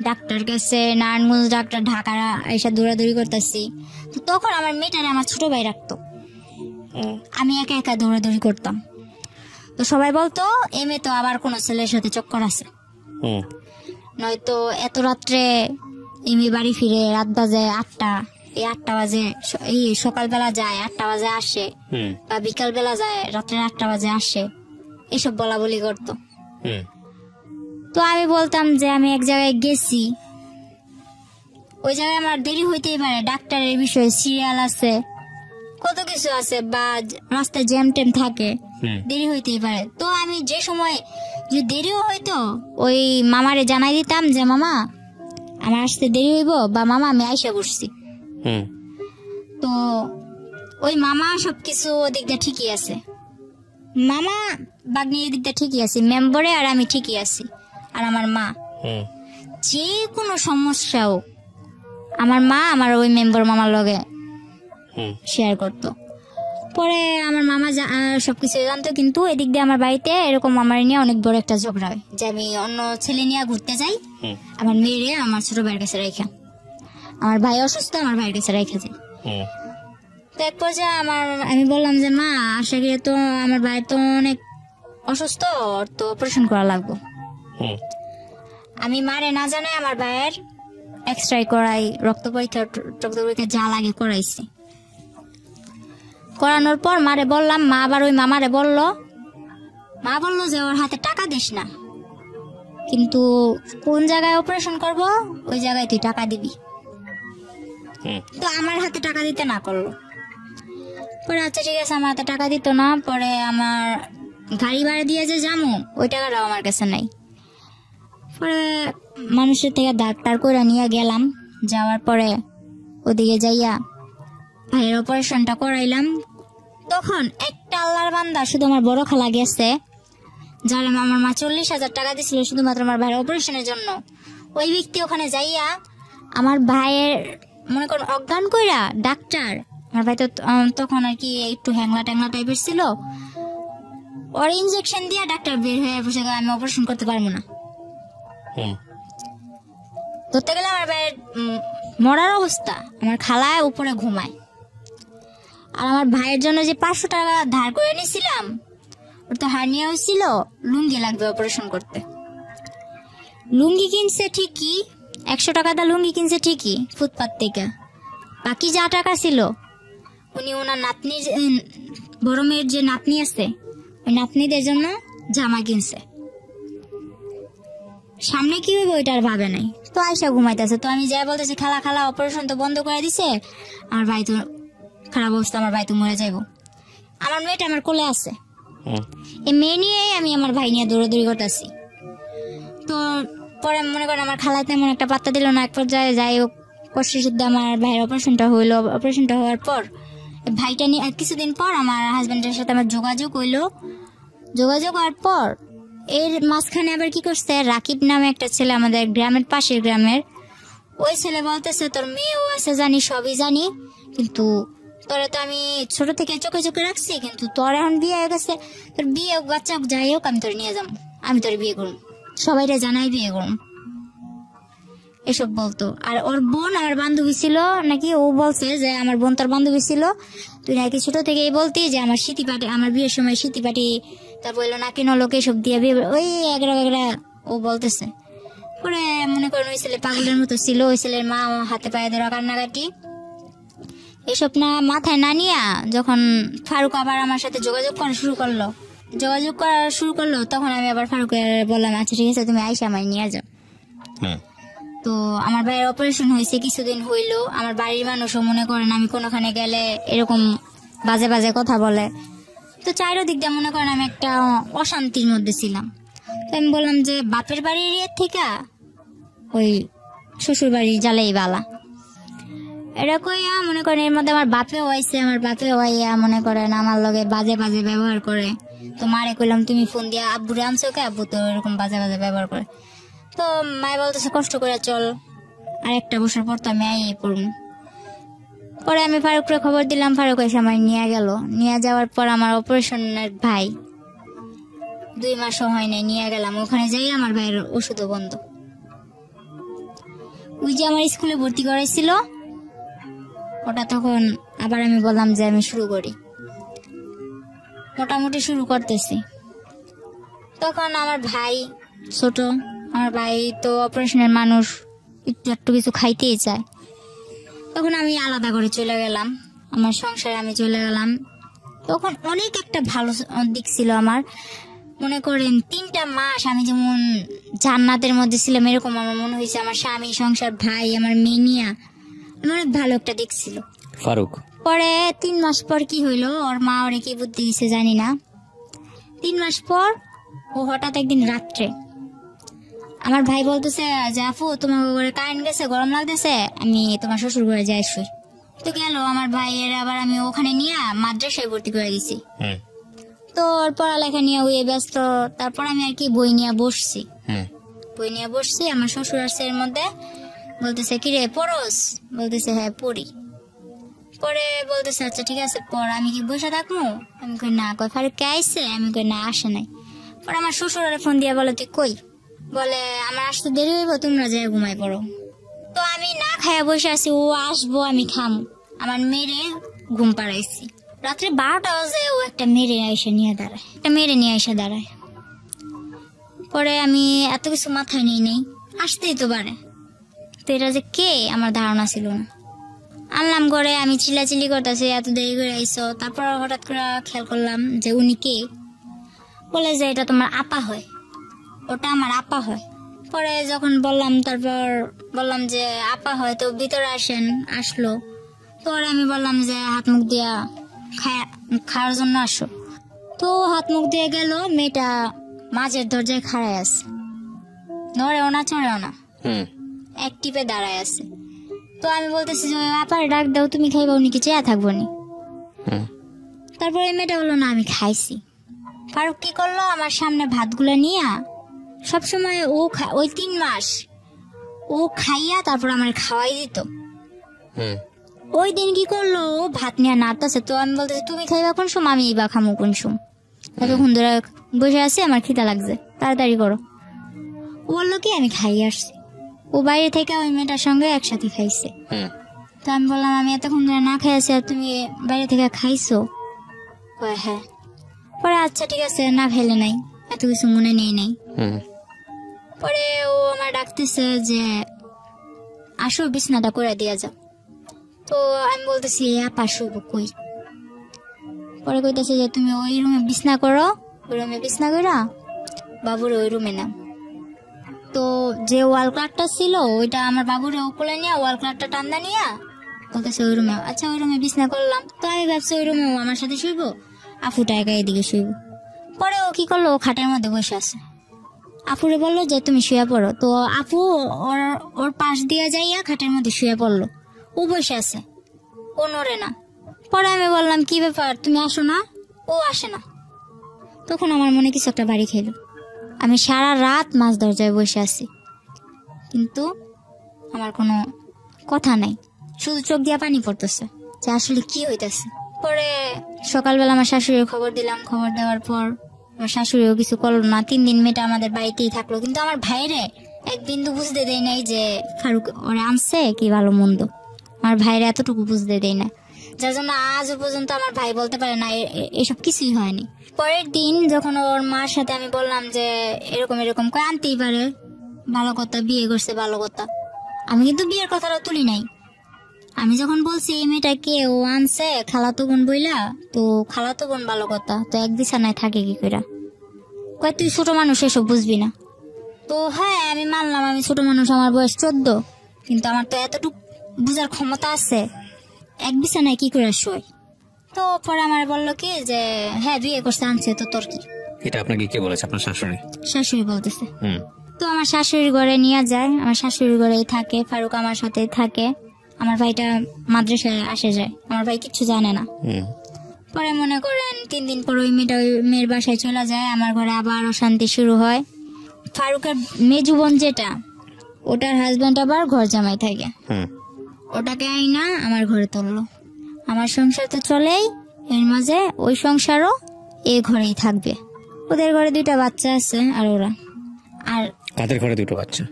ডাক্তার কাছে, নারায়ণগঞ্জ ডাক্তার, ঢাকা এসে দৌড়াদৌড়ি করতেছি। তো তখন আমার মেয়েটারে আমার ছোট ভাই রাখতো, আমি একা একা দৌড়াদৌড়ি করতাম। তো সবাই বলতো এ মেয়ে তো আবার কোনো ছেলের সাথে চক্কর আছে, নয়তো এত রাত্রে এমনি বাড়ি ফিরে, রাত বাজে 8টা, এই 8টা বাজে এই সকালবেলা যায়, 8টা বাজে আসে, বা বিকাল বেলা যায়, রাত্রে 8টা বাজে আসে, এসব বলা বলি করতো। তো আমি বলতাম যে আমি এক জায়গায় গেছি, ওই জায়গায় আমার দেরি হইতেই পারে, ডাক্তারের বিষয়ে সিরিয়াল আছে, কত কিছু আছে, বা রাস্তায় জ্যাম ট্যাম থাকে, দেরি হইতেই পারে। তো আমি যে সময় যদি দেরিও হইতো ওই মামারে জানাই দিতাম যে মামা আমার আসতে দেরি হইব, বা মামা আমি আইসা বসছি। তো ওই মামা সবকিছু ওদিক দিয়ে ঠিকই আছে, মামা বাগনির দিকটা ঠিকই আছে, মেম্বরে আর আমি ঠিকই আছি, আর আমার মা, হুম যে কোনো সমস্যা হোক আমার মা আমার ওই মেম্বার মামার লগে হুম শেয়ার করতো। পরে আমার মামা সবকিছু জানতো, কিন্তু এদিক দিয়ে আমার বাড়িতে এরকম আমার নিয়ে অনেক বড় একটা ঝগড়া হয় যে আমি অন্য ছেলে নিয়ে ঘুরতে যাই, হুম আমার মেয়েরে আমার ছোট ভাইয়ের কাছে রেখা, আমার ভাই অসুস্থ আমার ভাইয়ের কাছে রেখে যায়। হুম তো এক পর্যায়ে আমি বললাম যে মা আশা করি তো আমার ভাই তো অনেক অসুস্থ, ওর তো অপারেশন করা লাগবে। হুম আমি মারে না জানাই আমার ভাইয়ের এক্সরে করাই, রক্ত পরীক্ষা যা লাগে করাইছি। করানোর পর মারে বললাম, মা আবার ওই মামারে বললো, মা বললো যে ওর হাতে টাকা দিস না, কিন্তু কোন জায়গায় অপারেশন করব ওই জায়গায় তুই টাকা দিবি। হুম তো আমার হাতে টাকা দিতে না করলো। পরে আচ্ছা ঠিক আছে, আমার হাতে টাকা দিত না। পরে আমার গাড়ি ভাড়া দিয়ে যে যাবো ওই টাকাটাও আমার কাছে নাই। পরে মানুষের থেকে ডাক্তার করে নিয়ে গেলাম, যাওয়ার পরে ওদিকে যাইয়া ভাইয়ের অপারেশনটা করাইলাম। তখন একটা আল্লাহর বান্দা শুধু আমার বড় খালা গেছে, যার আমার মা 40,000 টাকা দিছিল শুধুমাত্র আমার ভাইয়ের অপারেশনের জন্য। ওই ব্যক্তি ওখানে যাইয়া আমার ভাইয়ের মনে করেন অজ্ঞান কইরা ডাক্তার, আমার ভাই তো তখন আর কি একটু হ্যাংলা ট্যাংলা টাইপের ছিল, ওর ইনজেকশন দিয়া ডাক্তার বের হয়ে বসে আমি অপারেশন করতে পারবো না। হুম ধরতে গেলে আমার ভাইয়ের মরার অবস্থা, আমার খালায় উপরে ঘুমায়। আর আমার ভাইয়ের জন্য যে 500 টাকা ধার করে নিয়েছিলাম, ওর তো হার্নিয়া হয়েছিল, লুঙ্গি লাগবে অপারেশন করতে। লুঙ্গি কিনছে ঠিকই, 100 টাকা দা লুঙ্গি কিনছে ঠিকই ফুটপাত থেকে, বাকি যা টাকা ছিল উনি ওনার নাতনি, বড় মেয়ের যে নাতনি আছে ওই নাতনিদের জন্য জামা কিনছে। সামনে কি হইবে ওইটা আর ভাবে নাই। তো আয়সা ঘুমাইতেছে, তো আমি যাই বলতেছি খালা খালা অপারেশন তো বন্ধ করে দিছে, আমার ভাই তো খারাপ অবস্থা, আমার ভাই তো মরে যাইব। আমার মেয়েটা আমার কোলে আছে, হুম এই মেয়ে নিয়েই আমি আমার ভাই নিয়ে দৌড়াদৌড়ি করতেছি। তো পরে মনে করেন আমার খালা তেমন একটা পাত্তা দিল না। এক পর্যায়ে যাই হোক কষ্ট সিদ্ধ আমার ভাইয়ের অপারেশনটা হইলো। অপারেশনটা হওয়ার পর ভাইটা নিয়ে কিছুদিন পর আমার হাজবেন্ডের সাথে আমার যোগাযোগ হইলো। যোগাযোগ হওয়ার পর এর মাঝখানে আবার কি করছে, রাকিব নামে একটা ছেলে আমাদের গ্রামের পাশের গ্রামের, ওই ছেলে বলতেছে তোর মেয়েও আছে জানি, সবই জানি, কিন্তু তোরা তো আমি ছোট থেকে চোখে চোখে রাখছি, কিন্তু তোর এখন বিয়ে হয়ে গেছে, তোর বিয়ে হোক বাচ্চা হোক যাই হোক আমি তোর নিয়ে যাবো, আমি তোর বিয়ে করুন, সবাইরে জানাই বিয়ে করুন, এসব বলতো। আর ওর বোন আমার বান্ধবী ছিল নাকি, ও বলছে যে আমার বোন তোর বান্ধবী ছিল, তুই নাকি ছোট থেকেই বলতি যে আমার স্মৃতি পাটি, আমার বিয়ের সময় স্মৃতি পাটি, তারপর এলো নাকি নলোক এসব দিয়ে বিয়ে, ওই এগরা এগরা ও বলতেছে। পরে মনে করেন ওই ছেলে পাগলের মতো ছিল, ওই ছেলের মা হাতে পায়ে ধরা কান্নাকাটি, এসব না মাথায় না নিয়া যখন ফারুক আবার আমার সাথে যোগাযোগ করা শুরু করলো, তখন আমি আবার ফারুকের বললাম আচ্ছা ঠিক আছে তুমি আইসা আমায় নিয়ে যাও। তো আমার ভাইয়ের অপারেশন হয়েছে কিছুদিন হইলো, আমার বাড়ির মানুষও মনে করেন আমি কোনোখানে গেলে এরকম বাজে বাজে কথা বলে, তো চারিদিক দিয়ে মনে করেন আমি একটা অশান্তির মধ্যে ছিলাম। তো আমি বললাম যে বাপের বাড়ির ইয়ের থেকে ওই শ্বশুর বাড়ির জ্বালাই বালা, এটা কইয়া মনে করেন এর মধ্যে আমার বাপে হয়েছে, আমার বাপে হইয়া মনে করেন আমার লগে বাজে বাজে ব্যবহার করে। তো মারে কইলাম তুমি ফোন দিয়া আব্বুরে আনছো কে, আব্বু তো এরকম বাজে বাজে ব্যবহার করে। তো মায়ে বলতেছে কষ্ট করে চল, আর একটা বছর পর তো আমি আইয়ে পড়ব। পরে আমি ফারুকরে খবর দিলাম, ফারুক এসে আমার নিয়ে গেল। নিয়ে যাওয়ার পর আমার অপারেশনের ভাই 2 মাসও হয় নাই, নিয়ে গেলাম ওখানে যাই, আমার ভাইয়ের ওষুধও বন্ধ। ওই যে আমার স্কুলে ভর্তি করাইছিল ওটা, তখন আবার আমি বললাম যে আমি শুরু করি, মোটামুটি শুরু করতেছি। তখন আমার ভাই ছোট, আমার ভাই তো অপারেশনের মানুষ, একটু কিছু খাইতেই চায়। তখন আমি আলাদা করে চলে গেলাম, আমার সংসারে আমি চলে গেলাম। তখন অনেক একটা ভালো দিক ছিল আমার, মনে করেন 3টা মাস আমি যেমন জান্নাতের মধ্যে ছিলাম, এরকম আমার মনে হয়েছে। আমার স্বামী, সংসার, ভাই, আমার মেনিয়া, অনেক ভালো একটা দিক ছিল। ফারুক পরে 3 মাস পর কি হইলো, ওর মা ওরে কি বুদ্ধি দিছে জানি না, 3 মাস পর ও হঠাৎ একদিন রাত্রে আমার ভাই বলতেছে যে আপু তোমার ঘরে কারেন্ট গেছে, গরম লাগতেছে, আমি তোমার শ্বশুর ঘরে যাই শুই। তো গেল আমার ভাইয়ের, আবার আমি ওখানে নিয়ে মাদ্রাসায় ভর্তি করে দিছি। তো ওর পড়ালেখা নিয়ে ওই ব্যস্ত, তারপর আমি আর কি বই নিয়ে বসছি। বই নিয়ে বসছি, আমার শ্বশুর আসছে এর মধ্যে, বলতেছে কি রে পড়স, বলতেছে হ্যাঁ পড়ি। পরে বলতেছে আচ্ছা ঠিক আছে পর, আমি কি বসে থাকবো? আমি কই না। কই ফারুক কে আইছে? আমি কই না আসে নাই। পরে আমার শ্বশুরের ফোন দিয়ে বলে তুই কই? বলে আমার আসতে দেরি হইব, তোমরা যাই ঘুমাই পড়ো। তো আমি না খাইয়া বসে আছি, ও আসবো আমি খামু। আমার মেরে ঘুম পাড়াইছি, রাত্রে 12টা বাজে ও একটা মেরে এসে দাঁড়ায়। পরে আমি এত কিছু মাথায় নিই নেই, আসতেই তো পারে। তো এটা যে কে আমার ধারণা ছিল না। আনলাম ঘরে, আমি চিল্লাচিল্লি করতেছি এত দেরি করে আইসো। তারপর হঠাৎ করে খেয়াল করলাম যে উনি কে। বলে যে এটা তোমার আপা হয়, ওটা আমার আপা হয়। পরে যখন বললাম, তারপর বললাম যে আপা হয় তো ভিতরে আসেন। আসলো। পরে আমি বললাম যে হাত মুখ দিয়া খাওয়ার জন্য আসো। তো হাত মুখ দিয়ে গেল, মেয়েটা মাঝের দরজায় খাড়ায় আছে, নড়েও না চড়েও না, এক টিপে দাঁড়ায় আছে। তো আমি বলতেছি যে আপার ডাক দাও, তুমি খাইবা, উনি কি চেয়া থাকবো নি? তারপরে মেয়েটা বললো না আমি খাইছি। ফারুক কি করলো, আমার সামনে ভাতগুলা নিয়ে সবসময় ওই 3 মাস ও খাইয়া তারপর আমার খাওয়াই দিত। ওই দিন কি করলো, ও ভাত নিয়ে নাড়তেছে। তো আমি বলতেছি তুমি খাইবা কোন সময়, আমি বা খামো কোন সময়, এতক্ষণ ধরে বসে আছি, আমার খিদা লাগছে, তাড়াতাড়ি করো। ও বললো কি আমি খাই আসছি। ও বাইরে থেকে ওই মেয়েটার সঙ্গে একসাথে খাইছে। তো আমি বললাম আমি এতক্ষণ ধরে না খাই আছি, আর তুমি বাইরে থেকে খাইছো? হ্যাঁ। পরে আচ্ছা ঠিক আছে, না খেলে নাই, এত কিছু মনে নেই নাই। পরে ও আমার ডাকতেছে যে আসো বিছনাটা করে দিয়া যাও। তো আমি বলতেছি আপা শুভ কই? পরে কইতেছে যে তুমি ওই রুমে বিছনা করো, ওই রুমে বিছনা করা বাবুর ওই রুমে নাও। তো যে ওয়াল ক্লকটা ছিল ওইটা আমার বাবুরে উপরে নিয়ে ওয়াল ক্লকটা টান্দা নিয়ে বলতেছে ওই রুমে। আচ্ছা ওই রুমে বিছনা করলাম। তো আমি ভাবছি ওই রুমে আমার সাথে শুইব, আফুটা একা এদিকে শুইব। পরে ও কি করলো, ও খাটের মধ্যে বসে আছে। আপুরে বললো যে তুমি শুয়ে পড়ো। তো আপু ওর পাশ দিয়ে যাইয়া খাটের মধ্যে শুয়ে পড়লো। ও বসে আছে, ও নড়ে না। পরে আমি বললাম কি ব্যাপার, তুমি আসো না? ও আসে না। তখন আমার মনে কিছু একটা বাড়ি খেলো। আমি সারা রাত মাঝ দরজায় বসে আছি, কিন্তু আমার কোনো কথা নাই, শুধু চোখ দিয়া পানি পড়তেছে যে আসলে কি হইতেছে। পরে সকালবেলা আমার শাশুড়ির খবর দিলাম। খবর দেওয়ার পর আমার শাশুড়িও কিছু করলো না। 3 দিন মেয়েটা আমাদের বাড়িতেই থাকলো। কিন্তু আমার ভাইরে এক বিন্দু বুঝতে দেয় নাই যে ফারুক ওরে আনছে কি ভালো মন্দ। আমার ভাইরে এতটুকু বুঝতে দেয় না, যার জন্য আজও পর্যন্ত আমার ভাই বলতে পারে না এসব কিছুই হয়নি। পরের দিন যখন ওর মার সাথে আমি বললাম যে এরকম এরকম করে আনতেই পারে, ভালো কথা, বিয়ে করছে ভালো কথা। আমি কিন্তু বিয়ের কথাটা তুলি নাই। আমি যখন বলছি এই মেয়েটাকে ও আনছে খালাতো বোন বইলা, তো খালাতো বোন ভালো কথা, তো এক বিছানায় থাকে কি কইরা? কয় তুই ছোট মানুষ, এসব বুঝবি না। তো হ্যাঁ আমি মানলাম আমি ছোট মানুষ, আমার বয়স 14, কিন্তু আমার তো এতটুকু বুঝার ক্ষমতা আছে এক বিছানায় কি করে শোয়। তো পরে আমার বললো কি যে হ্যাঁ বিয়ে করছে, আনছে, তো তোর কি? এটা আপনাকে কে বলেছে? আপনার শাশুড়ি? শাশুড়ি বলতেছে। তো আমার শাশুড়ির ঘরে নিয়ে যায়, আমার শাশুড়ির ঘরেই থাকে, ফারুক আমার সাথেই থাকে। আমার ভাইটা মাদ্রাসায় আসে যায়, আমার ভাই কিচ্ছু জানে না। পরে মনে করেন 3 দিন পর ওই মেয়ের বাসায় চলে যায়, আমার ঘরে আবার অশান্তি শুরু হয়। ফারুকের মেজু বোন যেটা, ওটার হাজবেন্ড আবার ঘর জামাই থাকে, ওটাকে আইনা আমার ঘরে তুললো। আমার সংসার তো চলেই, এর মাঝে ওই সংসারও এই ঘরেই থাকবে। ওদের ঘরে 2টা বাচ্চা আছে, আর ওরা আর কাদের ঘরে 2টো বাচ্চা?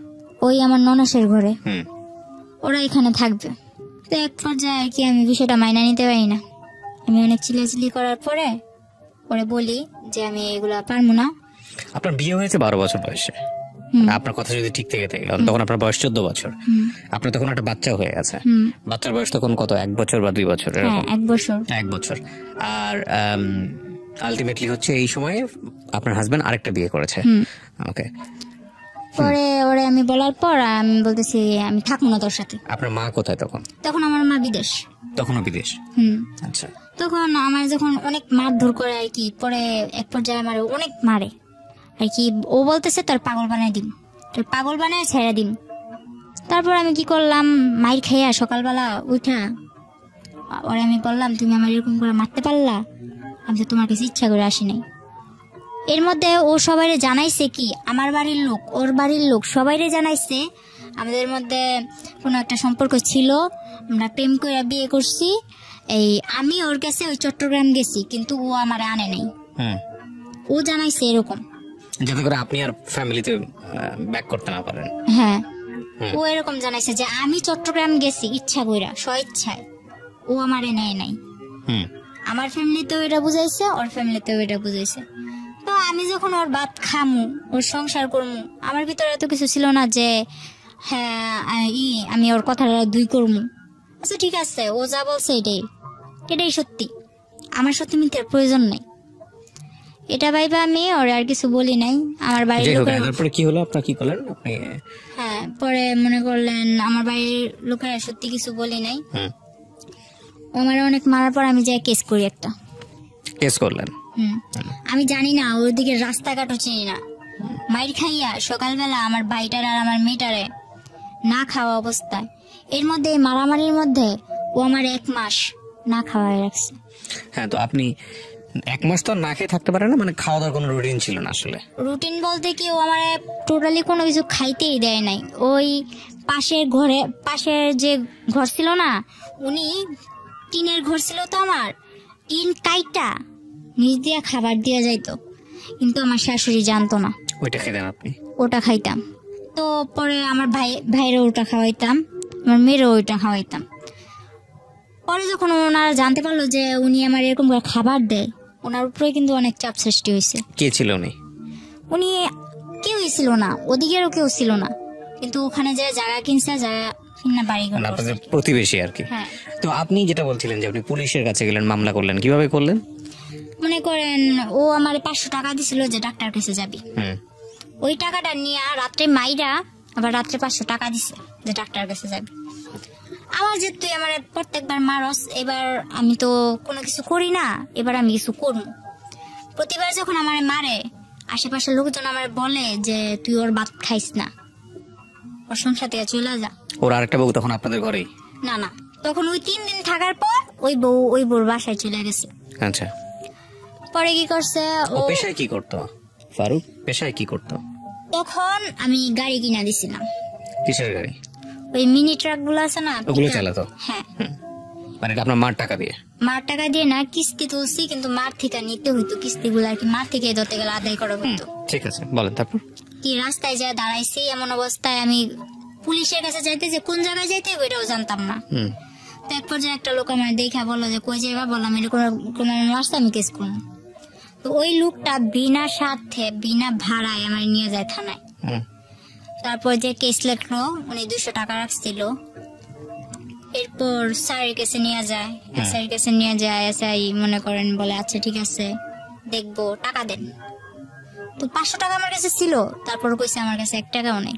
ওই আমার ননাসের ঘরে, ওরা এখানে থাকবে। তো এক পর্যায়ে আর কি আমি বিষয়টা মাইনা নিতে পারি না। আমি অনেক চিল্লাচিল্লি করার পরে বলি যে আমি এগুলা পারবো না। আপনার বিয়ে হয়েছে 12 বছর বয়সে, আপনার কথা যদি ঠিক থেকে থাকে তখন আপনার বয়স 14 বছর। আপনার তখন একটা বাচ্চা হয়ে গেছে। বাচ্চার বয়স তখন কত, 1 বছর বা 2 বছর? হ্যাঁ 1 বছর। 1 বছর। আর আলটিমেটলি হচ্ছে এই সময়ে আপনার হাজবেন্ড আরেকটা বিয়ে করেছে। ওকে। পরে ওরে আমি বলার পর আমি বলতেছি আমি থাকবো না তোর সাথে। আপনার মা কোথায় তখন? তখন আমার মা বিদেশ। তখনও বিদেশ? আচ্ছা। তখন আমার যখন অনেক মারধর করে আর কি, পরে এক পর্যায়ে আমার অনেক মারে আর কি। ও বলতেছে তোর পাগল বানাই দিম, তোর পাগল বানায় ছেড়ে দিম। তারপর আমি কি করলাম, মাইর খাইয়া সকালবেলা উঠা ওরে আমি বললাম তুমি আমার এরকম করে মারতে পারলা, আমি তো তোমার কাছে ইচ্ছা করে আসি নাই। এর মধ্যে ও সবাইরে জানাইছে কি, আমার বাড়ির লোক ওর বাড়ির লোক সবাইরে জানাইছে আমাদের মধ্যে কোনো একটা সম্পর্ক ছিল, আমরা প্রেম করে বিয়ে করছি। এই আমি ওর কাছে ওই চট্টগ্রাম গেছি, কিন্তু ও আমার আনে নাই। ও জানাইছে এরকম, যাতে করে আপনি আর ফ্যামিলিতে ব্যাক করতে না পারেন। হ্যাঁ, ও এরকম জানাইছে যে আমি চট্টগ্রাম গেছি ইচ্ছা কইরা, স্বইচ্ছায়, ও আমারে নেয় নাই। আমার ফ্যামিলিতেও এটা বুঝাইছে, ওর ফ্যামিলিতেও এটা বুঝাইছে। তো আমি যখন ওর ভাত খামু, ওর সংসার করমু, আমার ভিতরে এত কিছু ছিল না যে হ্যাঁ আমি ওর কথাটা দুই করমু। আচ্ছা ঠিক আছে, ও যা বলছে এটাই সত্যি, আমার সত্যি মিথ্যার প্রয়োজন নেই। এটা ভাইবা আমি ওর আর কিছু বলি নাই। আমার বাড়ির লোকেরা, তারপরে কি হলো, আপনার কি করলেন আপনি? হ্যাঁ, পরে মনে করলেন আমার বাড়ির লোকেরা সত্যি কিছু বলি নাই। আমার অনেক মারার পর আমি যাই কেস করি একটা। কেস করলেন? আমি জানি না, ওদিকে রাস্তাঘাটও চিনি না। মাইর খাইয়া সকালবেলা আমার ভাইটার আর আমার মেয়েটারে না খাওয়া অবস্থায়, এর মধ্যে মারামারির মধ্যে ও আমার 1 মাস না খাওয়াই রাখছে। হ্যাঁ, তো আপনি 1 মাস তো না খেয়ে থাকতে পারেন না, মানে খাওয়া দাওয়ার কোনো রুটিন ছিল না আসলে? রুটিন বলতে কি, ও আমার টোটালি কোনো কিছু খাইতেই দেয় নাই। ওই পাশের যে ঘর ছিল না, উনি টিনের ঘর ছিল, তো আমার টিন কাইটা নিচ দিয়া খাবার দিয়া যাইতো, কিন্তু আমার শাশুড়ি জানতো না। ওইটা খেতেন আপনি? ওটা খাইতাম। তো পরে আমার ভাইয়েরও ওটা খাওয়াইতাম, আমার মেয়েরও ওইটা খাওয়াইতাম। পরে যখন ওনারা জানতে পারলো যে উনি আমার এরকম করে খাবার দেয়, ওনার উপরে কিন্তু অনেক চাপ সৃষ্টি হয়েছে। কে ছিল উনি? উনি কেউই ছিল না, ওদিকেরও কেউ ছিল না, কিন্তু ওখানে যে জায়গা কিনছে, জায়গা কিনা বাড়ি ঘর করছে। প্রতিবেশী আর কি। হ্যাঁ। তো আপনি যেটা বলছিলেন যে আপনি পুলিশের কাছে গেলেন, মামলা করলেন, কিভাবে করলেন? মনে করেন ও আমার 500 টাকা দিছিল যে ডাক্তার কাছে যাবি, ওই টাকাটা নিয়ে রাত্রে মাইরা আবার রাত্রে 500 টাকা দিছে যে ডাক্তার কাছে যাবি। আমার যে তুই আমার প্রত্যেকবার মারস, এবার আমি তো কোনো কিছু করি না, এবার আমি কিছু করবো। প্রতিবার যখন আমার মারে, আশেপাশের লোকজন আমার বলে যে তুই ওর ভাত খাইস না, ওর সংসার থেকে চলে যা। ওর আরেকটা বউ তখন আপনাদের ঘরেই? না, তখন ওই 3 দিন থাকার পর ওই বউর বাসায় চলে গেছে। আচ্ছা। পরে কি করছে, ও পেশায় কি করতো? ফারুক পেশায় কি করতো? তখন আমি গাড়ি কিনা দিছিলাম। কিসের গাড়ি? ওই মিনি ট্রাক গুলো আছে না, ওগুলো চালাতো? হ্যাঁ। মানে আপনার মার টাকা দিয়ে? মার টাকা দিয়ে না, কিস্তি তুলছি, কিন্তু মার থেকে নিতে হইতো কিস্তি গুলো আর কি, মার থেকে ধরতে গেলে আদায় করা হইতো। ঠিক আছে, বলেন তারপর। কি রাস্তায় যা দাঁড়াইছি, এমন অবস্থায় আমি পুলিশের কাছে যাইতে, যে কোন জায়গায় যাইতে ওইটাও জানতাম না। তো এক পর্যায়ে একটা লোক আমার দেখা বললো যে কই যাইবা, বললাম এরকম রাস্তা আমি কেস করবো। তো ওই লোকটা বিনা স্বার্থে বিনা ভাড়ায় আমার নিয়ে যায় থানায়। তারপর যে কেস লেখলো, উনি 200 টাকা রাখছিল। এরপর স্যারের কাছে নিয়ে যায়, স্যারের কাছে নিয়ে যায়, এসআই মনে করেন বলে আচ্ছা ঠিক আছে দেখবো, টাকা দেন। তো 500 টাকা আমার কাছে ছিল, তারপর কইছে আমার কাছে 1 টাকাও নেই।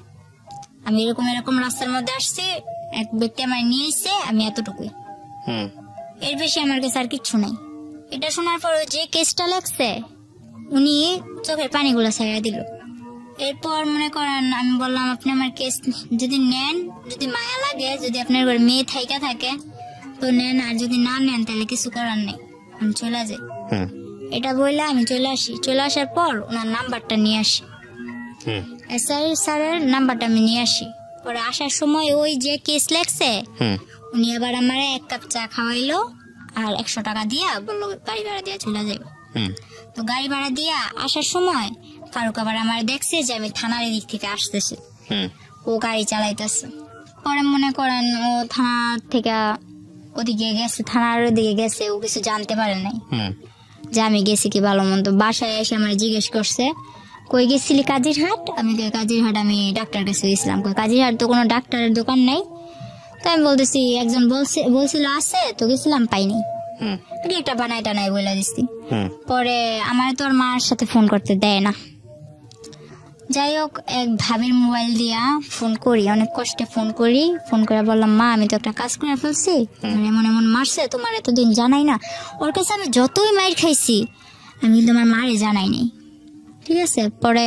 আমি এরকম রাস্তার মধ্যে আসছি, এক ব্যক্তি আমার নিয়ে এসে, আমি এতটুকুই, এর বেশি আমার কাছে আর কিচ্ছু নাই। এটা শোনার পর যে কেসটা লাগছে, উনি চোখের পানিগুলো ছাইড়া দিল। এরপর মনে করেন আমি বললাম আপনি আমার কেস যদি নেন, যদি মায়া লাগে, যদি আপনার ঘরে মেয়ে থাইকা থাকে তো নেন, আর যদি না নেন তাহলে কিছু করার নেই, আমি চলে যাই। এটা বললে আমি চলে আসি। চলে আসার পর ওনার নাম্বারটা নিয়ে আসি, এসআই স্যারের নাম্বারটা আমি নিয়ে আসি। পরে আসার সময় ওই যে কেস লাগছে, উনি আবার আমার 1 কাপ চা খাওয়াইলো আর 100 টাকা দিয়া বললো গাড়ি ভাড়া দিয়া চলে যাবে। তো গাড়ি ভাড়া দিয়া আসার সময় ফারুক আবার আমার দেখছে যে আমি থানার দিক থেকে আসতেছি, ও গাড়ি চালাইতেছে। পরে মনে করেন ও থানার থেকে ওদিকে গেছে, থানার ওদিকে গেছে, ও কিছু জানতে পারে নাই যে আমি গেছি কি ভালো মন্দ। বাসায় এসে আমার জিজ্ঞেস করছে কই গেছিলি, কাজিরহাট। আমি কাজিরহাট আমি ডাক্তার কাছে গেছিলাম। কাজিরহাট তো কোনো ডাক্তারের দোকান নাই। তো আমি বলতেছি একজন বলছিল আছে, তো গেছিলাম পাইনি, একটা বানাই টানাই বলে দিচ্ছি। পরে আমার তো আর মার সাথে ফোন করতে দেয় না। যাই হোক, এক ভাবির মোবাইল দিয়া ফোন করি, অনেক কষ্টে ফোন করি। ফোন করে বললাম মা আমি তো একটা কাজ করে ফেলছি, এমন এমন মারছে, তোমার এতদিন জানাই না। ওর কাছে আমি যতই মাইর খাইছি আমি তোমার মারে জানাই নাই, ঠিক আছে। পরে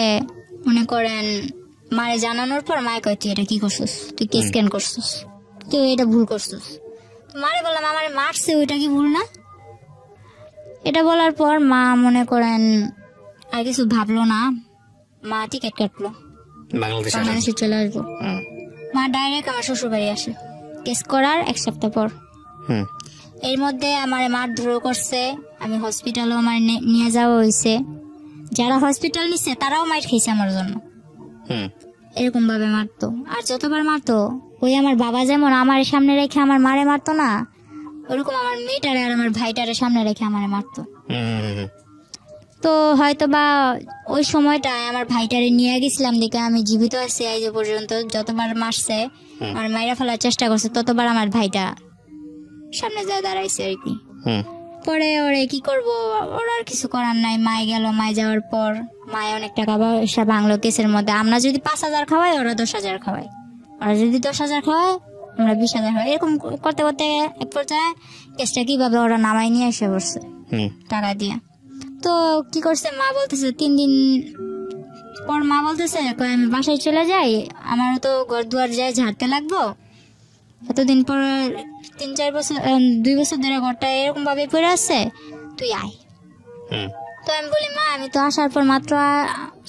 মনে করেন মারে জানানোর পর মায়ে কয় তুই এটা কি করছিস, তুই কেস কেন করছিস, তুই এটা ভুল করছিস। মারে বললাম আমারে মারছে, ওইটা কি ভুল না? এটা বলার পর মা মনে করেন আর কিছু ভাবলো না, মা টিকিট কাটলো, বাংলাদেশে চলে আসবো। মা ডাইরেক্ট আমার শ্বশুর বাড়ি আসে কেস করার 1 সপ্তাহ পর। এর মধ্যে আমার মারধর করছে, আমি হসপিটালও আমার নিয়ে যাওয়া হয়েছে, যারা হসপিটাল নিচ্ছে তারাও মার খেয়েছে আমার জন্য, এরকম ভাবে মারতো। আর যতবার মারতো, ওই আমার বাবা যেমন আমার সামনে রেখে আমার মারে মারতো না, ওরকম আমার মেয়েটারে আর আমার ভাইটারে সামনে রেখে আমারে মারতো। তো হয়তো বা ওই সময়টায় আমার ভাইটারে নিয়ে গেছিলাম দেখে আমি জীবিত আছি আজ পর্যন্ত। যতবার মারছে আর মাইরা ফেলার চেষ্টা করছে, ততবার আমার ভাইটা সামনে যায় দাঁড়াইছে আর কি। পরে ওরে কি করব, ওর আর কিছু করার নাই। মায় গেল, মায় যাওয়ার পর মায় অনেক টাকা পয়সা ভাঙলো কেসের মধ্যে। আমরা যদি 5,000 খাওয়াই, ওরা 10,000 খাওয়াই, ওরা যদি 10,000 খাওয়ায়, আমরা 20,000 খাওয়াই। এরকম করতে করতে এক পর্যায়ে কেসটা কিভাবে ওরা নামাই নিয়ে এসে বসছে টাকা দিয়ে। তো কি করছে, মা বলতেছে 3 দিন পর মা বলতেছে আমি বাসায় চলে যাই, আমারও তো ঘর দুয়ার যায় ঝাড়তে লাগবো। এতদিন পর 3-4 বছর 2 বছর ধরে ঘরটা এরকম ভাবে পড়ে আছে, তুই আয়। তো আমি বলি মা আমি তো আসার পর মাত্র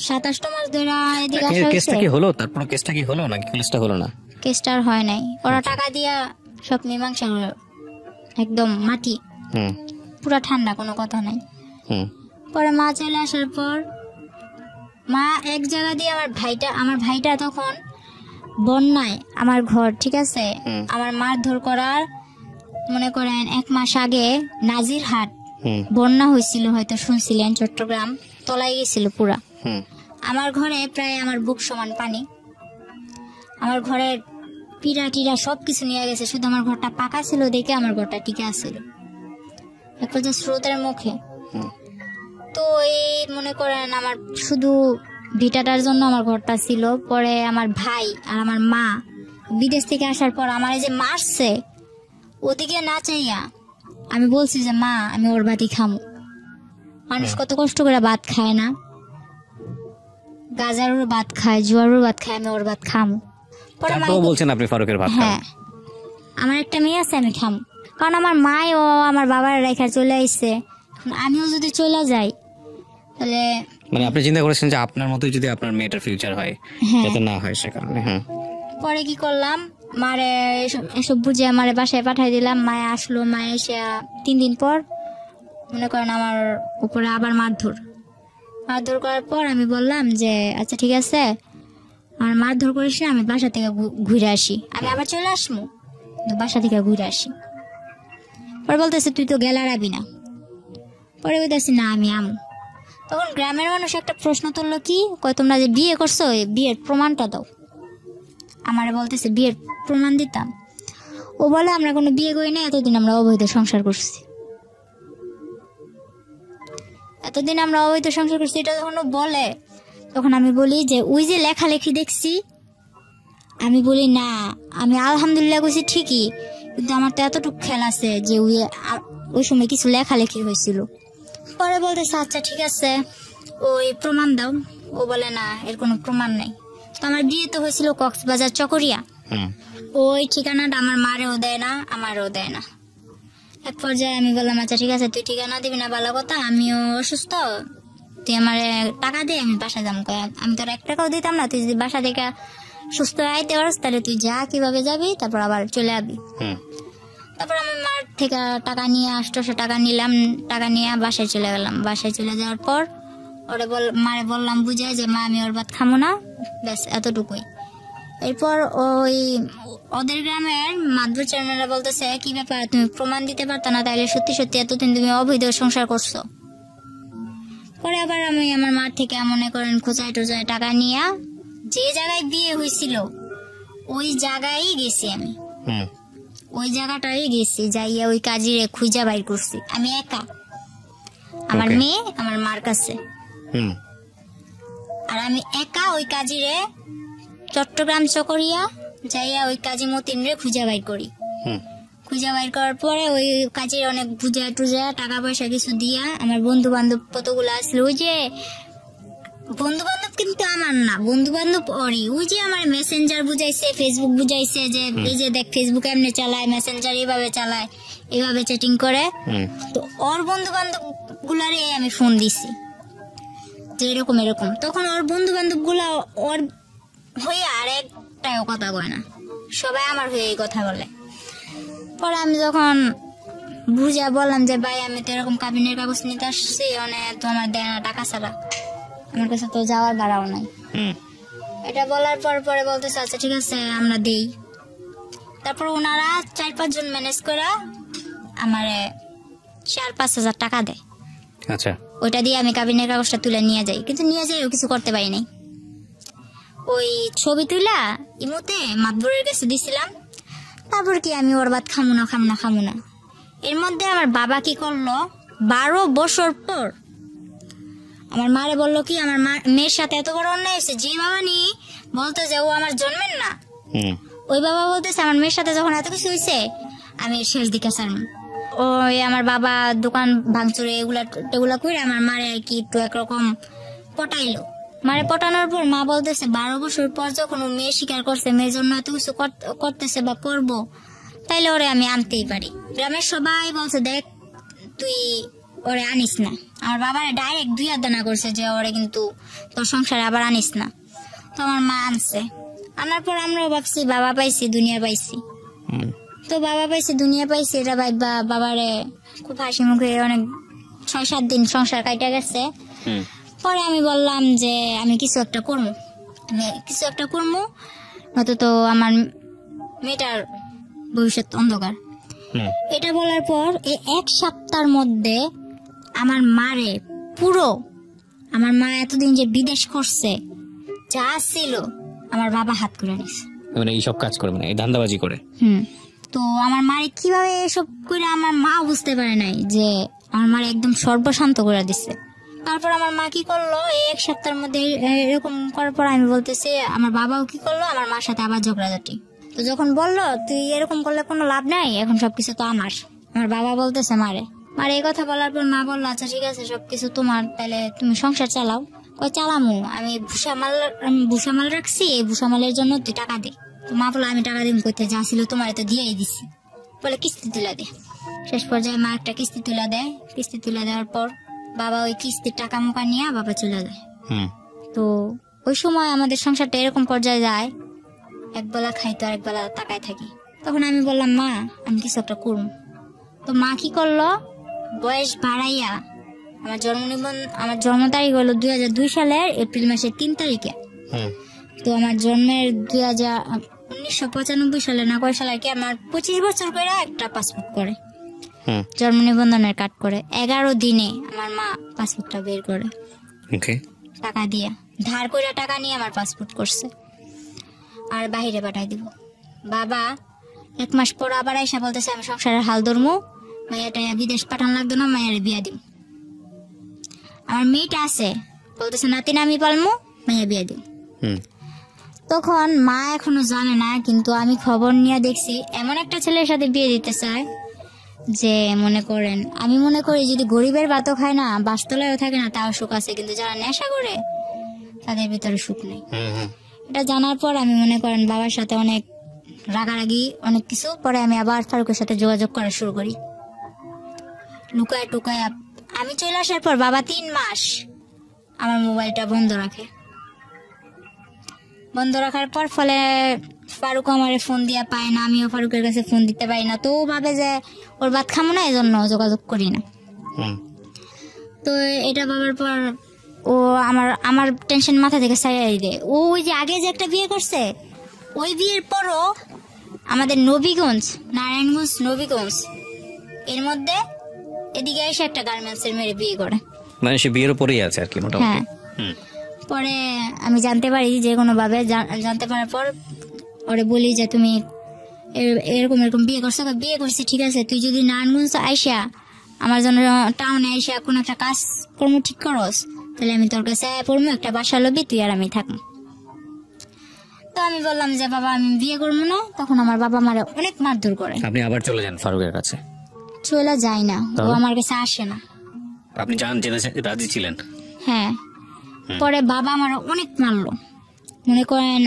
27টা মাস ধরে এদিকে আসা হয়েছে। কেসটা কি হলো? তারপর কেসটা কি হলো নাকি পুলিশটা হলো না? কেসটা আর হয় নাই, ওরা টাকা দিয়া সব মীমাংসা হলো, একদম মাটি পুরা ঠান্ডা, কোনো কথা নাই। পরে মা চলে আসার পর মা এক জায়গা দিয়ে আমার ভাইটা তখন বন্যায় আমার ঘর, ঠিক আছে, আমার মারধর করার মনে করেন 1 মাস আগে নাজিরহাট বন্যা হয়েছিল, হয়তো শুনছিলেন, চট্টগ্রাম তলায় গেছিল পুরা। আমার ঘরে প্রায় আমার বুক সমান পানি, আমার ঘরের পিড়া টিড়া সবকিছু নিয়ে গেছে, শুধু আমার ঘরটা পাকা ছিল দেখে আমার ঘরটা টিকে আসছিল এক যে স্রোতের মুখে। তো এই মনে করেন আমার শুধু ভিটাটার জন্য আমার ঘরটা ছিল। পরে আমার ভাই আর আমার মা বিদেশ থেকে আসার পর আমার এই যে মারছে, ওদিকে না চাইয়া আমি বলছি যে মা আমি ওর ভাতই খামু। মানুষ কত কষ্ট করে ভাত খায় না, গাজারও ভাত খায়, জোয়ারও ভাত খায়, আমি ওর ভাত খামু। পরে বলছেন আপনি ফারুকের ভাত? হ্যাঁ, আমার একটা মেয়ে আছে, আমি খামু। কারণ আমার মাই ও আমার বাবার রেখা চলে আইছে, আমিও যদি চলে যাই তাহলে মানে আপনি চিন্তা করেছেন যে আপনার মতোই যদি আপনার মেয়েটার ফিউচার হয়, যাতে না হয় সে কারণে। পরে কি করলাম, মারে এসব বুঝে আমারে বাসায় পাঠাই দিলাম। মায়ে আসলো, মায়ে এসে 3 দিন পর মনে করেন আমার উপরে আবার মারধর করার পর আমি বললাম যে আচ্ছা ঠিক আছে, আমার মারধর করিস না, আমি বাসা থেকে ঘুরে আসি, আমি আবার চলে আসবো, বাসা থেকে ঘুরে আসি। পরে বলতেছে তুই তো গেলা রাবি না। পরে বলতেছি না আমি আমু। তখন গ্রামের মানুষ একটা প্রশ্ন তুললো, কি কয় তোমরা যে বিয়ে করছো বিয়ের প্রমাণটা দাও। আমারে বলতেছে বিয়ের প্রমাণ দিতাম। ও বলে আমরা কোনো বিয়ে করি না, এতদিন আমরা অবৈধ সংসার করছি, এতদিন আমরা অবৈধ সংসার করছি। এটা যখন বলে তখন আমি বলি যে ওই যে লেখালেখি দেখছি, আমি বলি না, আমি আলহামদুলিল্লাহ কইছি ঠিকই, কিন্তু আমার তো এতটুকু খেয়াল আছে যে ওই সময় কিছু লেখালেখি হয়েছিল। পরে বলতেছে আচ্ছা ঠিক আছে ওই প্রমাণ দাও। ও বলে না এর কোনো প্রমাণ নেই। তো আমার বিয়ে তো হয়েছিল কক্সবাজার চকরিয়া, ওই ঠিকানাটা আমার মারেও দেয় না, আমারও দেয় না। এক পর্যায়ে আমি বললাম আচ্ছা ঠিক আছে তুই ঠিকানা দিবি না ভালো কথা, আমিও অসুস্থ, তুই আমার টাকা দে, আমি বাসা যাবো। আমি তোর 1 টাকাও দিতাম না, তুই যদি বাসা থেকে সুস্থ আইতে পারস তাহলে তুই যা, কিভাবে যাবি, তারপর আবার চলে আসবি। তারপর আমার মার থেকে টাকা নিয়ে 800 টাকা নিলাম, টাকা নিয়ে বাসায় চলে গেলাম। বাসায় চলে যাওয়ার পর ওরে মারে বললাম বুঝে যে মা আমি ওর ভাত খামো না, ব্যাস এতটুকুই। এরপর ওই ওদের গ্রামের মাদুর চ্যানেলরা বলতেছে কি ব্যাপার তুমি প্রমাণ দিতে পারতো না, তাইলে সত্যি সত্যি এতদিন তুমি অবৈধ সংসার করছো। পরে আবার আমি আমার মার থেকে মনে করেন খোঁচায় টোচায় টাকা নিয়ে যে জায়গায় বিয়ে হয়েছিল ওই জায়গায় গেছি, আমি ওই জায়গাটাই গেছি, যাইয়া ওই কাজিরে খুঁজা বাইর করছি আমি একা, আমার মেয়ে আমার মার কাছে। আর আমি একা ওই কাজিরে চট্টগ্রাম চকরিয়া যাইয়া ওই কাজী মতিন রে খুঁজা বাইর করি। খুঁজা বাইর করার পরে ওই কাজের অনেক বুঝা টুজা টাকা পয়সা কিছু দিয়া আমার বন্ধু বান্ধব কতগুলো আসলো, ওই যে বন্ধু বান্ধব কিন্তু আমার না, বন্ধু বান্ধব ওরই, ওই যে আমার মেসেঞ্জার বুঝাইছে, ফেসবুক বুঝাইছে যে এই যে দেখ ফেসবুক এমনি চালায়, মেসেঞ্জার এইভাবে চালায়, এইভাবে চ্যাটিং করে। তো ওর বন্ধু বান্ধব গুলারে আমি ফোন দিছি। যে এরকম এরকম। তখন ওর বন্ধু বান্ধব গুলা ওর হয়ে আর একটাও কথা কয় না, সবাই আমার হয়ে এই কথা বলে। পরে আমি যখন বুঝা বললাম যে ভাই আমি তো এরকম কাবিনের কাগজ নিতে আসছি, তো আমার দেয় না টাকা ছাড়া, আমার কাছে তো যাওয়ার ভাড়াও নাই। এটা বলার পরে বলতেছে আচ্ছা ঠিক আছে আমরা দেই। তারপর ওনারা 4-5 জন ম্যানেজ করে আমারে 4-5 হাজার টাকা দেয়। আচ্ছা, ওইটা দিয়ে আমি কাবিনের কাগজটা তুলে নিয়ে যাই, কিন্তু নিয়ে যাই কিছু করতে পারি নাই। ওই ছবি তুলা ইমুতে মাতবরের কাছে দিছিলাম। তারপর কি আমি ওর বাদ খামু না। এর মধ্যে আমার বাবা কি করলো, 12 বছর পর আমার মারে বললো কি আমার মেয়ের সাথে এত বড় অন্যায় হয়েছে। যে বাবা নি বলতো যে ও আমার জন্মের না, ওই বাবা বলতেছে আমার মেয়ের সাথে যখন এত কিছু হয়েছে আমি শেষ দিকে ছাড়বো। ওই আমার বাবা দোকান ভাঙচুরে এগুলা করে আমার মারে আর কি একটু একরকম পটাইলো। মারে পটানোর পর মা বলতেছে 12 বছর পর যখন ও মেয়ে স্বীকার করছে, মেয়ের জন্য এত কিছু করতেছে বা করবো, তাইলে ওরে আমি আনতেই পারি। গ্রামের সবাই বলছে দেখ তুই ওরে আনিস না। আমার বাবা ডাইরেক্ট 2 হাত দানা করছে যে ওরে কিন্তু তোর সংসারে আবার আনিস না। তো আমার মা আনছে, আনার পর আমরাও ভাবছি বাবা পাইছি দুনিয়া পাইছি। তো বাবা পাইছি দুনিয়া পাইছি এটা ভাইবা বাবারে খুব হাসি মুখে অনেক 6-7 দিন সংসার কাটা গেছে। পরে আমি বললাম যে আমি কিছু একটা করবো, নয়তো তো আমার মেয়েটার ভবিষ্যৎ অন্ধকার। এটা বলার পর এই 1 সপ্তাহের মধ্যে আমার মারে আমার মা এতদিন যে বিদেশ করছে যা ছিল আমার বাবা হাত করে নিছে, মানে এইসব কাজ করে, মানে এই ধান্দাবাজি করে। তো আমার মারে কিভাবে এসব করে আমার মা বুঝতে পারে নাই যে আমার মারে একদম সর্বশান্ত করে দিচ্ছে। তারপর আমার মা কি করলো, এই 1 সপ্তাহের মধ্যে এরকম করার পর আমি বলতেছি আমার বাবাও কি করলো আমার মার সাথে আবার ঝগড়াঝাটি। তো যখন বললো তুই এরকম করলে কোনো লাভ নাই, এখন সবকিছু তো আমার বাবা বলতেছে মারে এই কথা বলার পর মা বললো আচ্ছা ঠিক আছে সবকিছু তোমার, তাহলে তুমি সংসার চালাও। কই চালামু, আমি ভুষামাল রাখছি, এই ভুষামালের জন্য তুই টাকা দে। তো মা বললো আমি টাকা দিন করতে যা ছিল তোমার তো দিয়েই দিছি, বলে কিস্তি তুলে দে। শেষ পর্যায়ে মা একটা কিস্তি তুলে দেয়। কিস্তি তুলে দেওয়ার পর বাবা ওই কিস্তির টাকা মুখা নিয়ে বাবা চলে যায়। তো ওই সময় আমাদের সংসারটা এরকম পর্যায়ে যায়, একবেলা খাই তো আরেকবেলা তাকায় থাকি। তখন আমি বললাম মা আমি কিছু একটা করুন। তো মা কি করলো, বয়স বাড়াইয়া আমার জন্ম তারিখ হলো 2002 সালের এপ্রিল মাসের 3 তারিখে। তো আমার জন্মের 1995 সালে না কয় সালে কি আমার 25 বছর করে একটা পাসপোর্ট করে, জন্ম নিবন্ধনের কার্ড করে 11 দিনে আমার মা পাসপোর্টটা বের করে টাকা দিয়ে, ধার করে টাকা নিয়ে আমার পাসপোর্ট করছে আর বাহিরে পাঠাই দিব। বাবা 1 মাস পর আবার আইসা বলতেছে আমি সংসারের হাল ধরমু, মাইয়াটা বিদেশ পাঠান লাগতো না, মায়ের বিয়া দিব। আমার মেয়েটা আছে বলতেছে নাতিন আমি পালমু, মাইয়া বিয়া দিব। তখন মা এখনো জানে না, কিন্তু আমি খবর নিয়ে দেখছি এমন একটা ছেলের সাথে বিয়ে দিতে চায় যে আমি মনে করি যদি গরিবের ভাতও খায় না, বাসতলায়ও থাকে না, তাও সুখ আছে, কিন্তু যারা নেশা করে তাদের ভিতরে সুখ নেই। এটা জানার পর আমি বাবার সাথে অনেক রাগারাগি অনেক কিছু। পরে আমি আবার ফারুকের সাথে যোগাযোগ করা শুরু করি, লুকায় টুকায়। আমি চলে আসার পর বাবা 3 মাস আমার মোবাইলটা বন্ধ রাখার পর ফলে ফারুক আমার ফোন দিয়া পায় না, আমিও ফারুকের কাছে ফোন দিতে পারি না। তো ও ভাবে যে ওর ভাত খামো না, এই জন্য যোগাযোগ করি না। তো এটা ভাবার পর ও আমার টেনশন মাথা থেকে সারিয়ে দেয়। ওই যে আগে যে একটা বিয়ে করছে, ওই বিয়ের পরও আমাদের নারায়ণগঞ্জ এর মধ্যে এদিকে এসে একটা গার্মেন্টসের মেয়ে বিয়ে করে, মানে সে বিয়ের উপরেই আছে আর কি মোটামুটি। পরে আমি জানতে পারি যে কোনো ভাবে, জানতে পারার পর ওরে বলি যে তুমি এরকম বিয়ে করছো। বিয়ে করছি ঠিক আছে, তুই যদি নারায়ণগঞ্জ আইসা আমার জন্য টাউনে আইসা কোন একটা কাজ কর্ম ঠিক করস, তাহলে আমি তোর কাছে পড়বো, একটা বাসা লবি, তুই আর আমি থাকবো। তো আমি বললাম যে বাবা আমি বিয়ে করবো না। তখন আমার বাবা আমারে অনেক মারধর করে। আপনি আবার চলে যান ফারুকের কাছে? চলে যায় না, ও আমার কাছে আসে না। আপনি রাজি ছিলেন? হ্যাঁ। পরে বাবা আমার অনেক মারলো, মনে করেন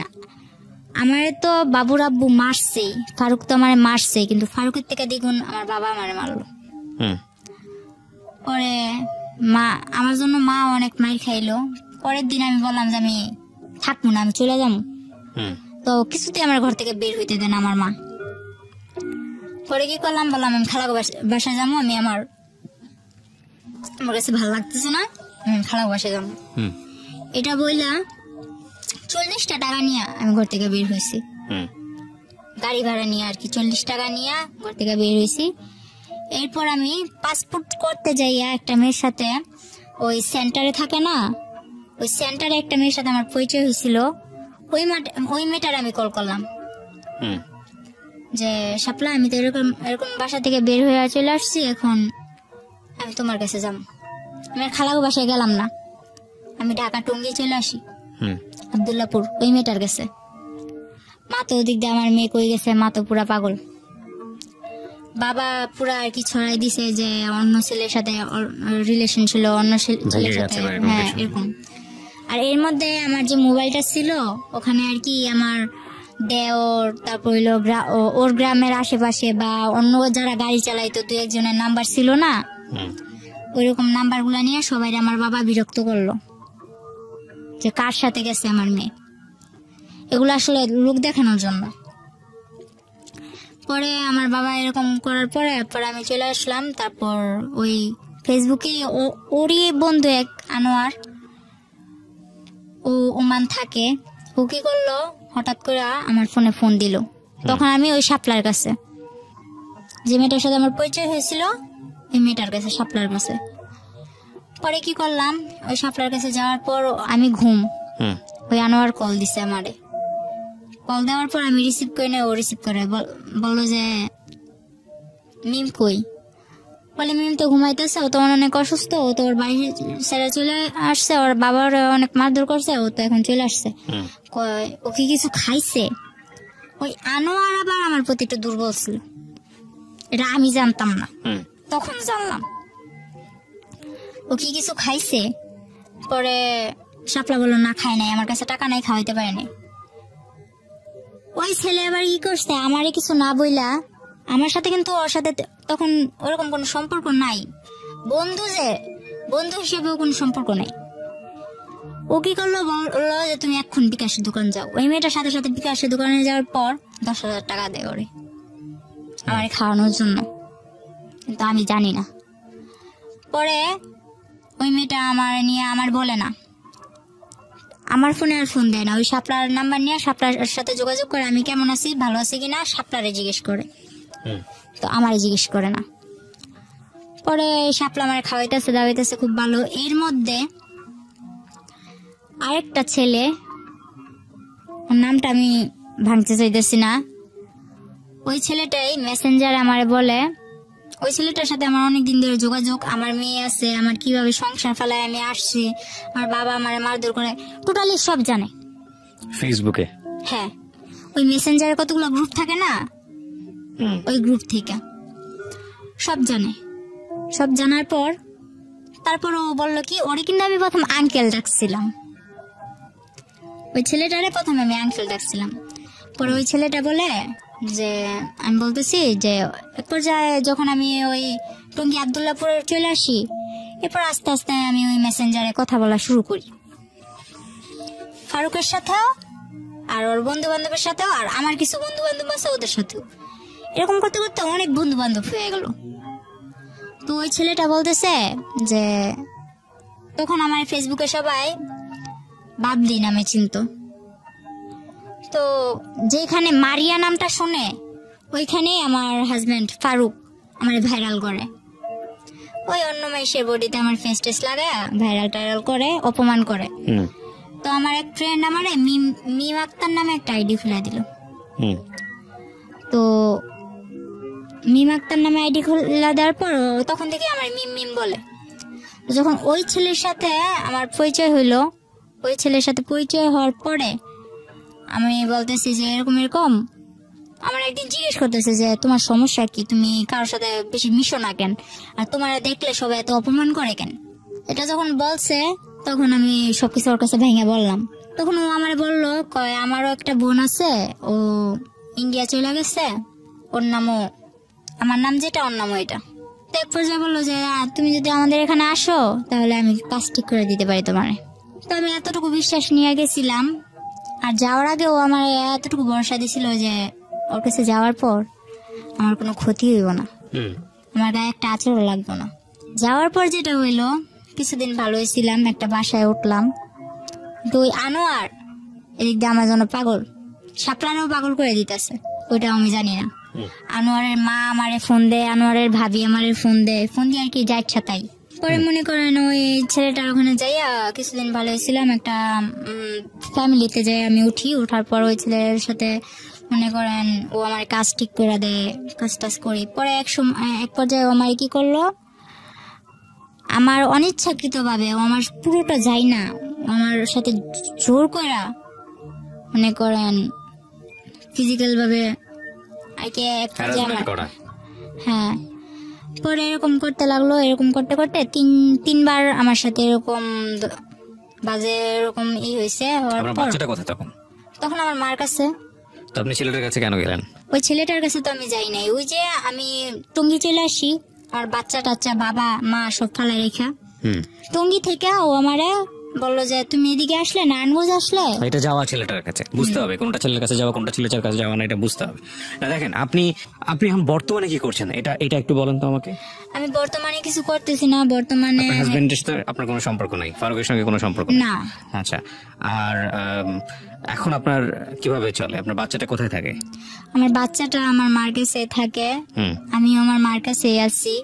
আমারে তো বাবুর আব্বু মারছে, ফারুক তো আমারে মারছে, কিন্তু ফারুকের থেকে দ্বিগুণ আমার বাবা আমারে মারলো। পরে মা আমার জন্য মা অনেক মার খাইলো। পরের দিন আমি বললাম যে আমি থাকবো না, আমি চলে যাবো। তো কিছুতে আমার ঘর থেকে বের হইতে দেন আমার মা। পরে কি করলাম, বললাম আমি খালাগো বাসায় যাবো, আমি আমার কাছে ভালো লাগতেছে না, আমি খালাগো বাসায় যাবো। এটা বইলা 40টা টাকা নিয়ে আমি ঘর থেকে বের হয়েছি, গাড়ি ভাড়া নিয়ে আর কি। 40 টাকা নিয়ে ঘর থেকে বের হয়েছি। এরপর আমি পাসপোর্ট করতে যাইয়া একটা মেয়ের সাথে, ওই সেন্টারে থাকে না, ওই সেন্টারে একটা মেয়ের সাথে আমার পরিচয় হয়েছিল। ওই মেয়েটার আমি কল করলাম যে শাপলা, আমি তো এরকম এরকম বাসা থেকে বের হয়ে চলে আসছি, এখন আমি তোমার কাছে যাবো। আমি খালাগো বাসায় গেলাম না, আমি ঢাকা টঙ্গি চলে আসি আব্দুল্লাপুর ওই মেয়েটার কাছে। মা তো ওদিক দিয়ে আমার মেয়ে কই গেছে, মা তো পুরা পাগল। বাবা পুরা আর কি ছড়াই দিছে যে অন্য ছেলের সাথে রিলেশন ছিল, অন্য ছেলের সাথে, হ্যাঁ এরকম। আর এর মধ্যে আমার যে মোবাইলটা ছিল ওখানে আর কি আমার দেওর, তারপর হইলো ওর গ্রামের আশেপাশে বা অন্য যারা গাড়ি চালাইতো 2-1 জনের নাম্বার ছিল না, ওইরকম নাম্বার গুলা নিয়ে সবাই আমার বাবা বিরক্ত করলো যে কার সাথে গেছে আমার মেয়ে। এগুলো আসলে লোক দেখানোর জন্য। পরে আমার বাবা এরকম করার পরে আমি চলে আসলাম। তারপর ওই ফেসবুকে ওরই বন্ধু এক আনোয়ার, ও ওমান থাকে, ও কি করলো হঠাৎ করে আমার ফোনে ফোন দিল। তখন আমি ওই শাপলার কাছে, যে মেয়েটার সাথে আমার পরিচয় হয়েছিল, ওই মেয়েটার কাছে, শাপলার কাছে। পরে কি করলাম, ওই শাপলার কাছে যাওয়ার পর আমি ওই আনোয়ার কল দিছে আমারে। কল দেওয়ার পর আমি রিসিভ করি না, ও রিসিভ করে বললো যে মিম কই। বলে মিম তো ঘুমাইতেছে, ও তো অনেক অসুস্থ, ও তো ওর বাড়ি ছেড়ে চলে আসছে, ওর বাবার অনেক মারধর করছে, ও তো এখন চলে আসছে। ও কি কিছু খাইছে? ওই আনোয়ার আবার আমার প্রতি একটু দুর্বল ছিল, এটা আমি জানতাম না, তখন জানলাম। ও কি কিছু খাইছে? পরে শাপলা বললো না খাই নাই, আমার কাছে টাকা নাই, খাওয়াইতে পারেনি। ওই ছেলে আবার ই করছে, আমারে কিছু না বইলা, আমার সাথে কিন্তু ওর সাথে তখন ওরকম কোনো সম্পর্ক নাই, বন্ধু হিসেবেও কোনো সম্পর্ক নাই। ও কি করলো, বললো যে তুমি এখন বিকাশের দোকান যাও। ওই মেয়েটার সাথে সাথে বিকাশের দোকানে যাওয়ার পর 10,000 টাকা দেয় ওরে আমার খাওয়ানোর জন্য, কিন্তু আমি জানি না। পরে ওই মেয়েটা আমার নিয়ে আমার বলে না, আমার ফোনে আর ফোন দেয় না, ওই শাপলার নাম্বার নিয়ে শাপলার সাথে যোগাযোগ করে আমি কেমন আছি, ভালো আছি কিনা শাপলারে জিজ্ঞেস করে, তো আমারে জিজ্ঞেস করে না। পরে শাপলা আমার খাওয়াইতেছে দাওয়াইতেছে খুব ভালো। এর মধ্যে আরেকটা ছেলে, ওর নামটা আমি ভাঙতে চাইতেছি না, ওই ছেলেটাই মেসেঞ্জারে আমারে বলে, ওই ছেলেটার সাথে আমার অনেকদিন ধরে যোগাযোগ, আমার মেয়ে আছে, আমার কিভাবে সংসার ফেলায় আমি আসছি, আমার বাবা আমার মারধর করে, টোটালি সব জানে ফেসবুকে। হ্যাঁ, ওই মেসেঞ্জারে কতগুলো গ্রুপ থাকে না, ওই গ্রুপ থেকে সব জানে। সব জানার পর তারপর ও বললো কি, ওরে কিন্তু আমি প্রথম আঙ্কেল ডাকছিলাম, ওই ছেলেটারে প্রথমে আমি আঙ্কেল ডাকছিলাম। পরে ওই ছেলেটা বলে যে, আমি বলতেছি যে এক পর্যায়ে যখন আমি ওই টঙ্গী আব্দুল্লাপুরে চলে আসি, এরপর আস্তে আস্তে আমি ওই মেসেঞ্জারে কথা বলা শুরু করি ফারুকের সাথেও, আর ওর বন্ধু বান্ধবের সাথেও, আর আমার কিছু বন্ধু বান্ধব আছে ওদের সাথেও। এরকম করতে করতে অনেক বন্ধু বান্ধব হয়ে গেল। তো ওই ছেলেটা বলতেছে যে, তখন আমার ফেসবুকে সবাই বাবলি নামে চিনতো, তো যেখানে মারিয়া নামটা শুনে ওইখানে আমার হাজবেন্ড ফারুক আমার ভাইরাল করে, ওই অন্য মাইসের বডিতে আমার ফেস টেস লাগায় ভাইরাল করে, অপমান করে। তো আমার এক ফ্রেন্ড আমারে মিম আক্তার নামে একটা আইডি খুলে দিল। তো মিম আক্তার নামে আইডি খুলে দেওয়ার পর তখন থেকে আমার মিম বলে। যখন ওই ছেলের সাথে আমার পরিচয় হইলো, ওই ছেলের সাথে পরিচয় হওয়ার পরে আমি বলতেছি যে এরকম এরকম, আমার একদিন জিজ্ঞেস করতেছে যে তোমার সমস্যা কি, তুমি কারোর সাথে বেশি মিশো না কেন, আর তোমার দেখলে সবাই এত অপমান করে কেন। এটা যখন বলছে তখন আমি সবকিছু ওর কাছে ভেঙে বললাম। তখন ও আমার বললো, কয় আমারও একটা বোন আছে, ও ইন্ডিয়া চলে গেছে, ওর নামও আমার নাম যেটা, ওর নামও এটা, তো এক পর্যায়ে বললো যে তুমি যদি আমাদের এখানে আসো তাহলে আমি কাজ ঠিক করে দিতে পারি তোমার। তো আমি এতটুকু বিশ্বাস নিয়ে গেছিলাম। আর যাওয়ার আগে ও আমার এতটুকু ভরসা দিছিল যে ওর কাছে যাওয়ার পর আমার কোনো ক্ষতি হইব না, আমার গায়ে একটা আঁচড়ও লাগবে না। যাওয়ার পর যেটা হইলো, কিছুদিন ভালো হয়েছিলাম, একটা বাসায় উঠলাম। তো ওই আনোয়ার এদিক দিয়ে আমার জন্য পাগল, শাপলারও পাগল করে দিতেছে, ওইটাও আমি জানি না। আনোয়ারের মা আমারে ফোন দেয়, আনোয়ারের ভাবি আমারে ফোন দিয়ে আর কি যা ইচ্ছা তাই। পরে মনে করেন ওই ছেলেটার ওখানে যাইয়া কিছুদিন ভালো হয়েছিলাম, একটা ফ্যামিলিতে যাই আমি উঠি। ওঠার পর ওই ছেলের সাথে মনে করেন ও আমার কাজ ঠিক করে দেয়, কাজ টাজ করি। পরে এক পর্যায়ে ও আমার কি করলো, আমার অনিচ্ছাকৃত ভাবে ও আমার পুরোটা যাই না, আমার সাথে জোর করা মনে করেন ফিজিক্যাল ভাবে হ্যাঁ। পরে এরকম করতে লাগলো, এরকম করতে করতে তিনবার আমার সাথে এরকম বাজে এরকম হয়েছে। তখন আমার মার কাছে। তো আপনি ছেলেটার কাছে কেন গেলেন? ওই ছেলেটার কাছে তো আমি যাই নাই, ওই যে আমি টঙ্গী চলে আসি আর বাচ্চা টাচ্চা বাবা মা সব ফালাই রেখা টঙ্গী থেকে ও আমারে বললো যে তুমি এদিকে আসলে নারায়ণগঞ্জ আসলে। এটা যাওয়া ছেলেটার কাছে, বুঝতে হবে কোনটা ছেলের কাছে যাওয়া কোনটা ছেলেটার কাছে যাওয়া না, এটা বুঝতে হবে না। দেখেন আপনি এখন বর্তমানে কি করছেন এটা একটু বলেন তো আমাকে। আমি বর্তমানে কিছু করতেছি না, বর্তমানে হাজবেন্ডের সাথে আপনার কোনো সম্পর্ক নাই, ফারুকের সঙ্গে কোনো সম্পর্ক না। আচ্ছা, আর এখন আপনার কিভাবে চলে? আপনার বাচ্চাটা কোথায় থাকে? আমার বাচ্চাটা আমার মার কাছে থাকে, আমি আমার মার কাছে আছি।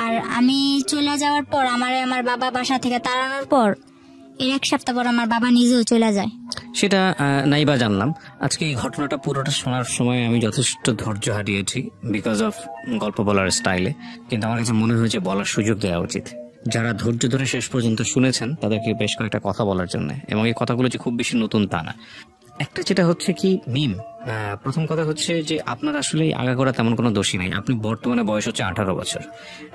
আর আমি চলে যাওয়ার পর আমার বাবা বাসা থেকে তাড়ানোর পর এর এক সপ্তাহ পর আমার বাবা নিজেও চলে যায়। সেটা নাইবা জানলাম। আজকে এই ঘটনাটা পুরোটা শোনার সময় আমি যথেষ্ট ধৈর্য হারিয়েছি বিকজ অফ গল্প বলার স্টাইলে, কিন্তু আমার কাছে মনে হয়েছে বলার সুযোগ দেওয়া উচিত। যারা ধৈর্য ধরে শেষ পর্যন্ত শুনেছেন তাদেরকে বেশ কয়েকটা কথা বলার জন্য, এবং এই কথাগুলো যে খুব বেশি নতুন তা না। একটা যেটা হচ্ছে কি মিম, প্রথম কথা হচ্ছে যে আপনার আসলে আগাগোড়া তেমন কোনো দোষী নাই। আপনি বর্তমানে বয়স হচ্ছে 18 বছর,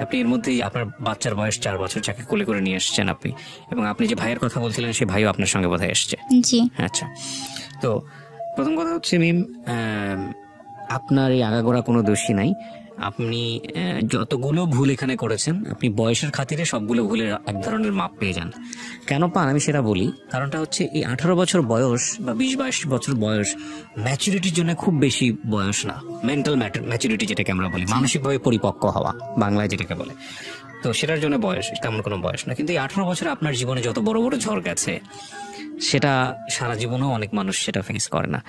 আপনি এর মধ্যেই আপনার বাচ্চার বয়স 4 বছর, যাকে কোলে করে নিয়ে এসছেন আপনি, এবং আপনি যে ভাইয়ের কথা বলছিলেন সেই ভাইও আপনার সঙ্গে বোধহয় এসছে। জি আচ্ছা, তো প্রথম কথা হচ্ছে মিম, আপনার এই আগাগোড়া কোনো দোষী নাই। আপনি যতগুলো ভুল এখানে করেছেন আপনি বয়সের খাতিরে সবগুলো ভুলের এক ধরনের মাপ পেয়ে যান। কেন পান আমি সেটা বলি। কারণটা হচ্ছে এই 18 বছর বয়স বা 20-22 বছর বয়স ম্যাচুরিটির জন্য খুব বেশি বয়স না। মেন্টাল ম্যাচুরিটি যেটাকে আমরা বলি, মানসিকভাবে পরিপক্ক হওয়া বাংলায় যেটাকে বলে, তো সেটার জন্য বয়স তেমন কোনো বয়স না। কিন্তু এই 18 বছরে আপনার জীবনে যত বড় বড় ঝড় গেছে সেটা সারা জীবনেও অনেক মানুষ সেটা ফেস করে না।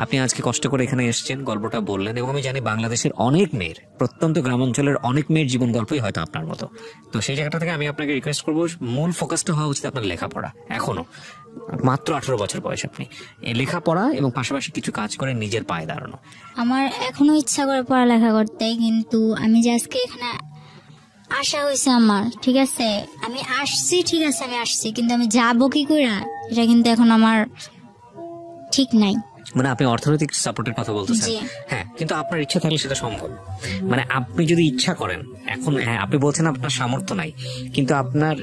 আপনি আজকে কষ্ট করে এখানে এসেছেন, গল্পটা বললেন, এবং আমি জানি বাংলাদেশের অনেক মেয়ের, প্রত্যন্ত গ্রামাঞ্চলের অনেক মেয়ের জীবন গল্পই হয়তো আপনার মতো। তো সেই জায়গাটা থেকে আমি আপনাকে রিকোয়েস্ট করবো, মূল ফোকাসটা হওয়া উচিত আপনার লেখাপড়া। এখনো মাত্র 18 বছর বয়স, আপনি এই লেখাপড়া এবং পাশাপাশি কিছু কাজ করে নিজের পায়ে দাঁড়ানো। আমার এখনো ইচ্ছা করে পড়ালেখা করতে, কিন্তু আমি যে আজকে এখানে আসা হয়েছে আমার, ঠিক আছে আমি আসছি, ঠিক আছে আমি আসছি, কিন্তু আমি যাবো কি করে এটা কিন্তু এখন আমার ঠিক নাই। মানে আপনি অর্থনৈতিক সাপোর্টের কথা বলতেছেন, হ্যাঁ, কিন্তু আপনার ইচ্ছা থাকলে সেটা সম্ভব। মানে আপনি যদি ইচ্ছা করেন, এখন হ্যাঁ আপনি বলছেন আপনার সামর্থ্য নাই, কিন্তু আপনার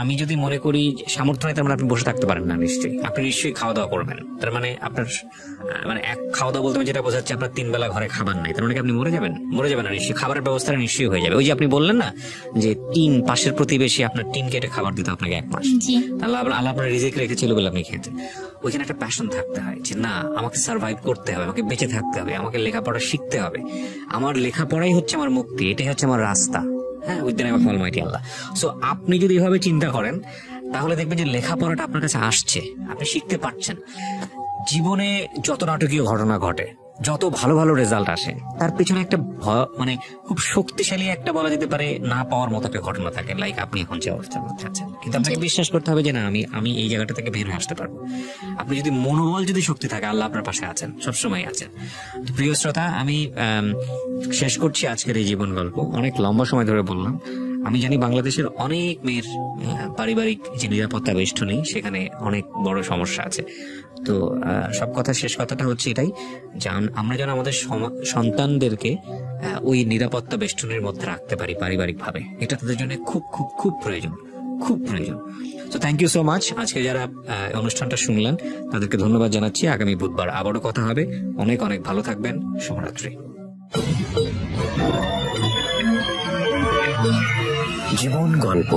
আমি যদি মনে করি সামর্থ্য নাই, তার মানে আপনি বসে থাকতে পারেন না। নিশ্চয়ই আপনি নিশ্চয়ই খাওয়া দাওয়া করবেন, তার মানে আপনার মানে এক খাওয়া দাওয়া বলতে যেটা বোঝাচ্ছে আপনার 3 বেলা ঘরে খাবার নাই, তার মানে আপনি মরে যাবেন না। নিশ্চয়ই খাবারের ব্যবস্থাটা নিশ্চয়ই হয়ে যাবে। ওই যে আপনি বললেন না যে পাশের প্রতিবেশী আপনার টিন কেটে খাবার দিতে আপনাকে 1 মাস, তাহলে আল্লাহ আপনার রিজিক রেখেছিল বলে আপনি খেতে। ওইখানে একটা প্যাশন থাকতে হয় যে না, আমাকে সার্ভাইভ করতে হবে, আমাকে বেঁচে থাকতে হবে, আমাকে লেখাপড়া শিখতে হবে, আমার লেখাপড়াই হচ্ছে আমার মুক্তি, এটাই হচ্ছে আমার রাস্তা। হ্যাঁ, with the name of Almighty Allah. So আপনি যদি এভাবে চিন্তা করেন তাহলে দেখবেন যে লেখাপড়াটা আপনার কাছে আসছে, আপনি শিখতে পারছেন। জীবনে যত নাটকীয় ঘটনা ঘটে, যত ভালো ভালো রেজাল্ট আসে, তার পিছনে একটা মানে খুব শক্তিশালী একটা বলা যেতে পারে না পাওয়ার মতো একটা ঘটনা থাকে। লাইক আপনি এখন যে অবস্থার মধ্যে আছেন, কিন্তু আপনাকে বিশ্বাস করতে হবে যে না, আমি এই জায়গাটা থেকে বের হয়ে আসতে পারবো। আপনি যদি মনোবল, যদি শক্তি থাকে, আল্লাহ আপনার পাশে আছেন, সবসময় আছেন। তো প্রিয় শ্রোতা, আমি শেষ করছি আজকের এই জীবন গল্প। অনেক লম্বা সময় ধরে বললাম। আমি জানি বাংলাদেশের অনেক মেয়ের পারিবারিক যে নিরাপত্তা বেষ্টনী, সেখানে অনেক বড় সমস্যা আছে। তো সব কথা শেষ কথাটা হচ্ছে এটাই যে আমরা যেন আমাদের সন্তানদেরকে ওই নিরাপত্তা বেষ্টনীর মধ্যে রাখতে পারি পারিবারিক ভাবে, এটা তাদের জন্য খুব খুব খুব প্রয়োজন, খুব প্রয়োজন। তো থ্যাংক ইউ সো মাচ। আজকে যারা অনুষ্ঠানটা শুনলেন তাদেরকে ধন্যবাদ জানাচ্ছি। আগামী বুধবার আবারও কথা হবে। অনেক অনেক ভালো থাকবেন। শুভরাত্রি। জীবন গল্প।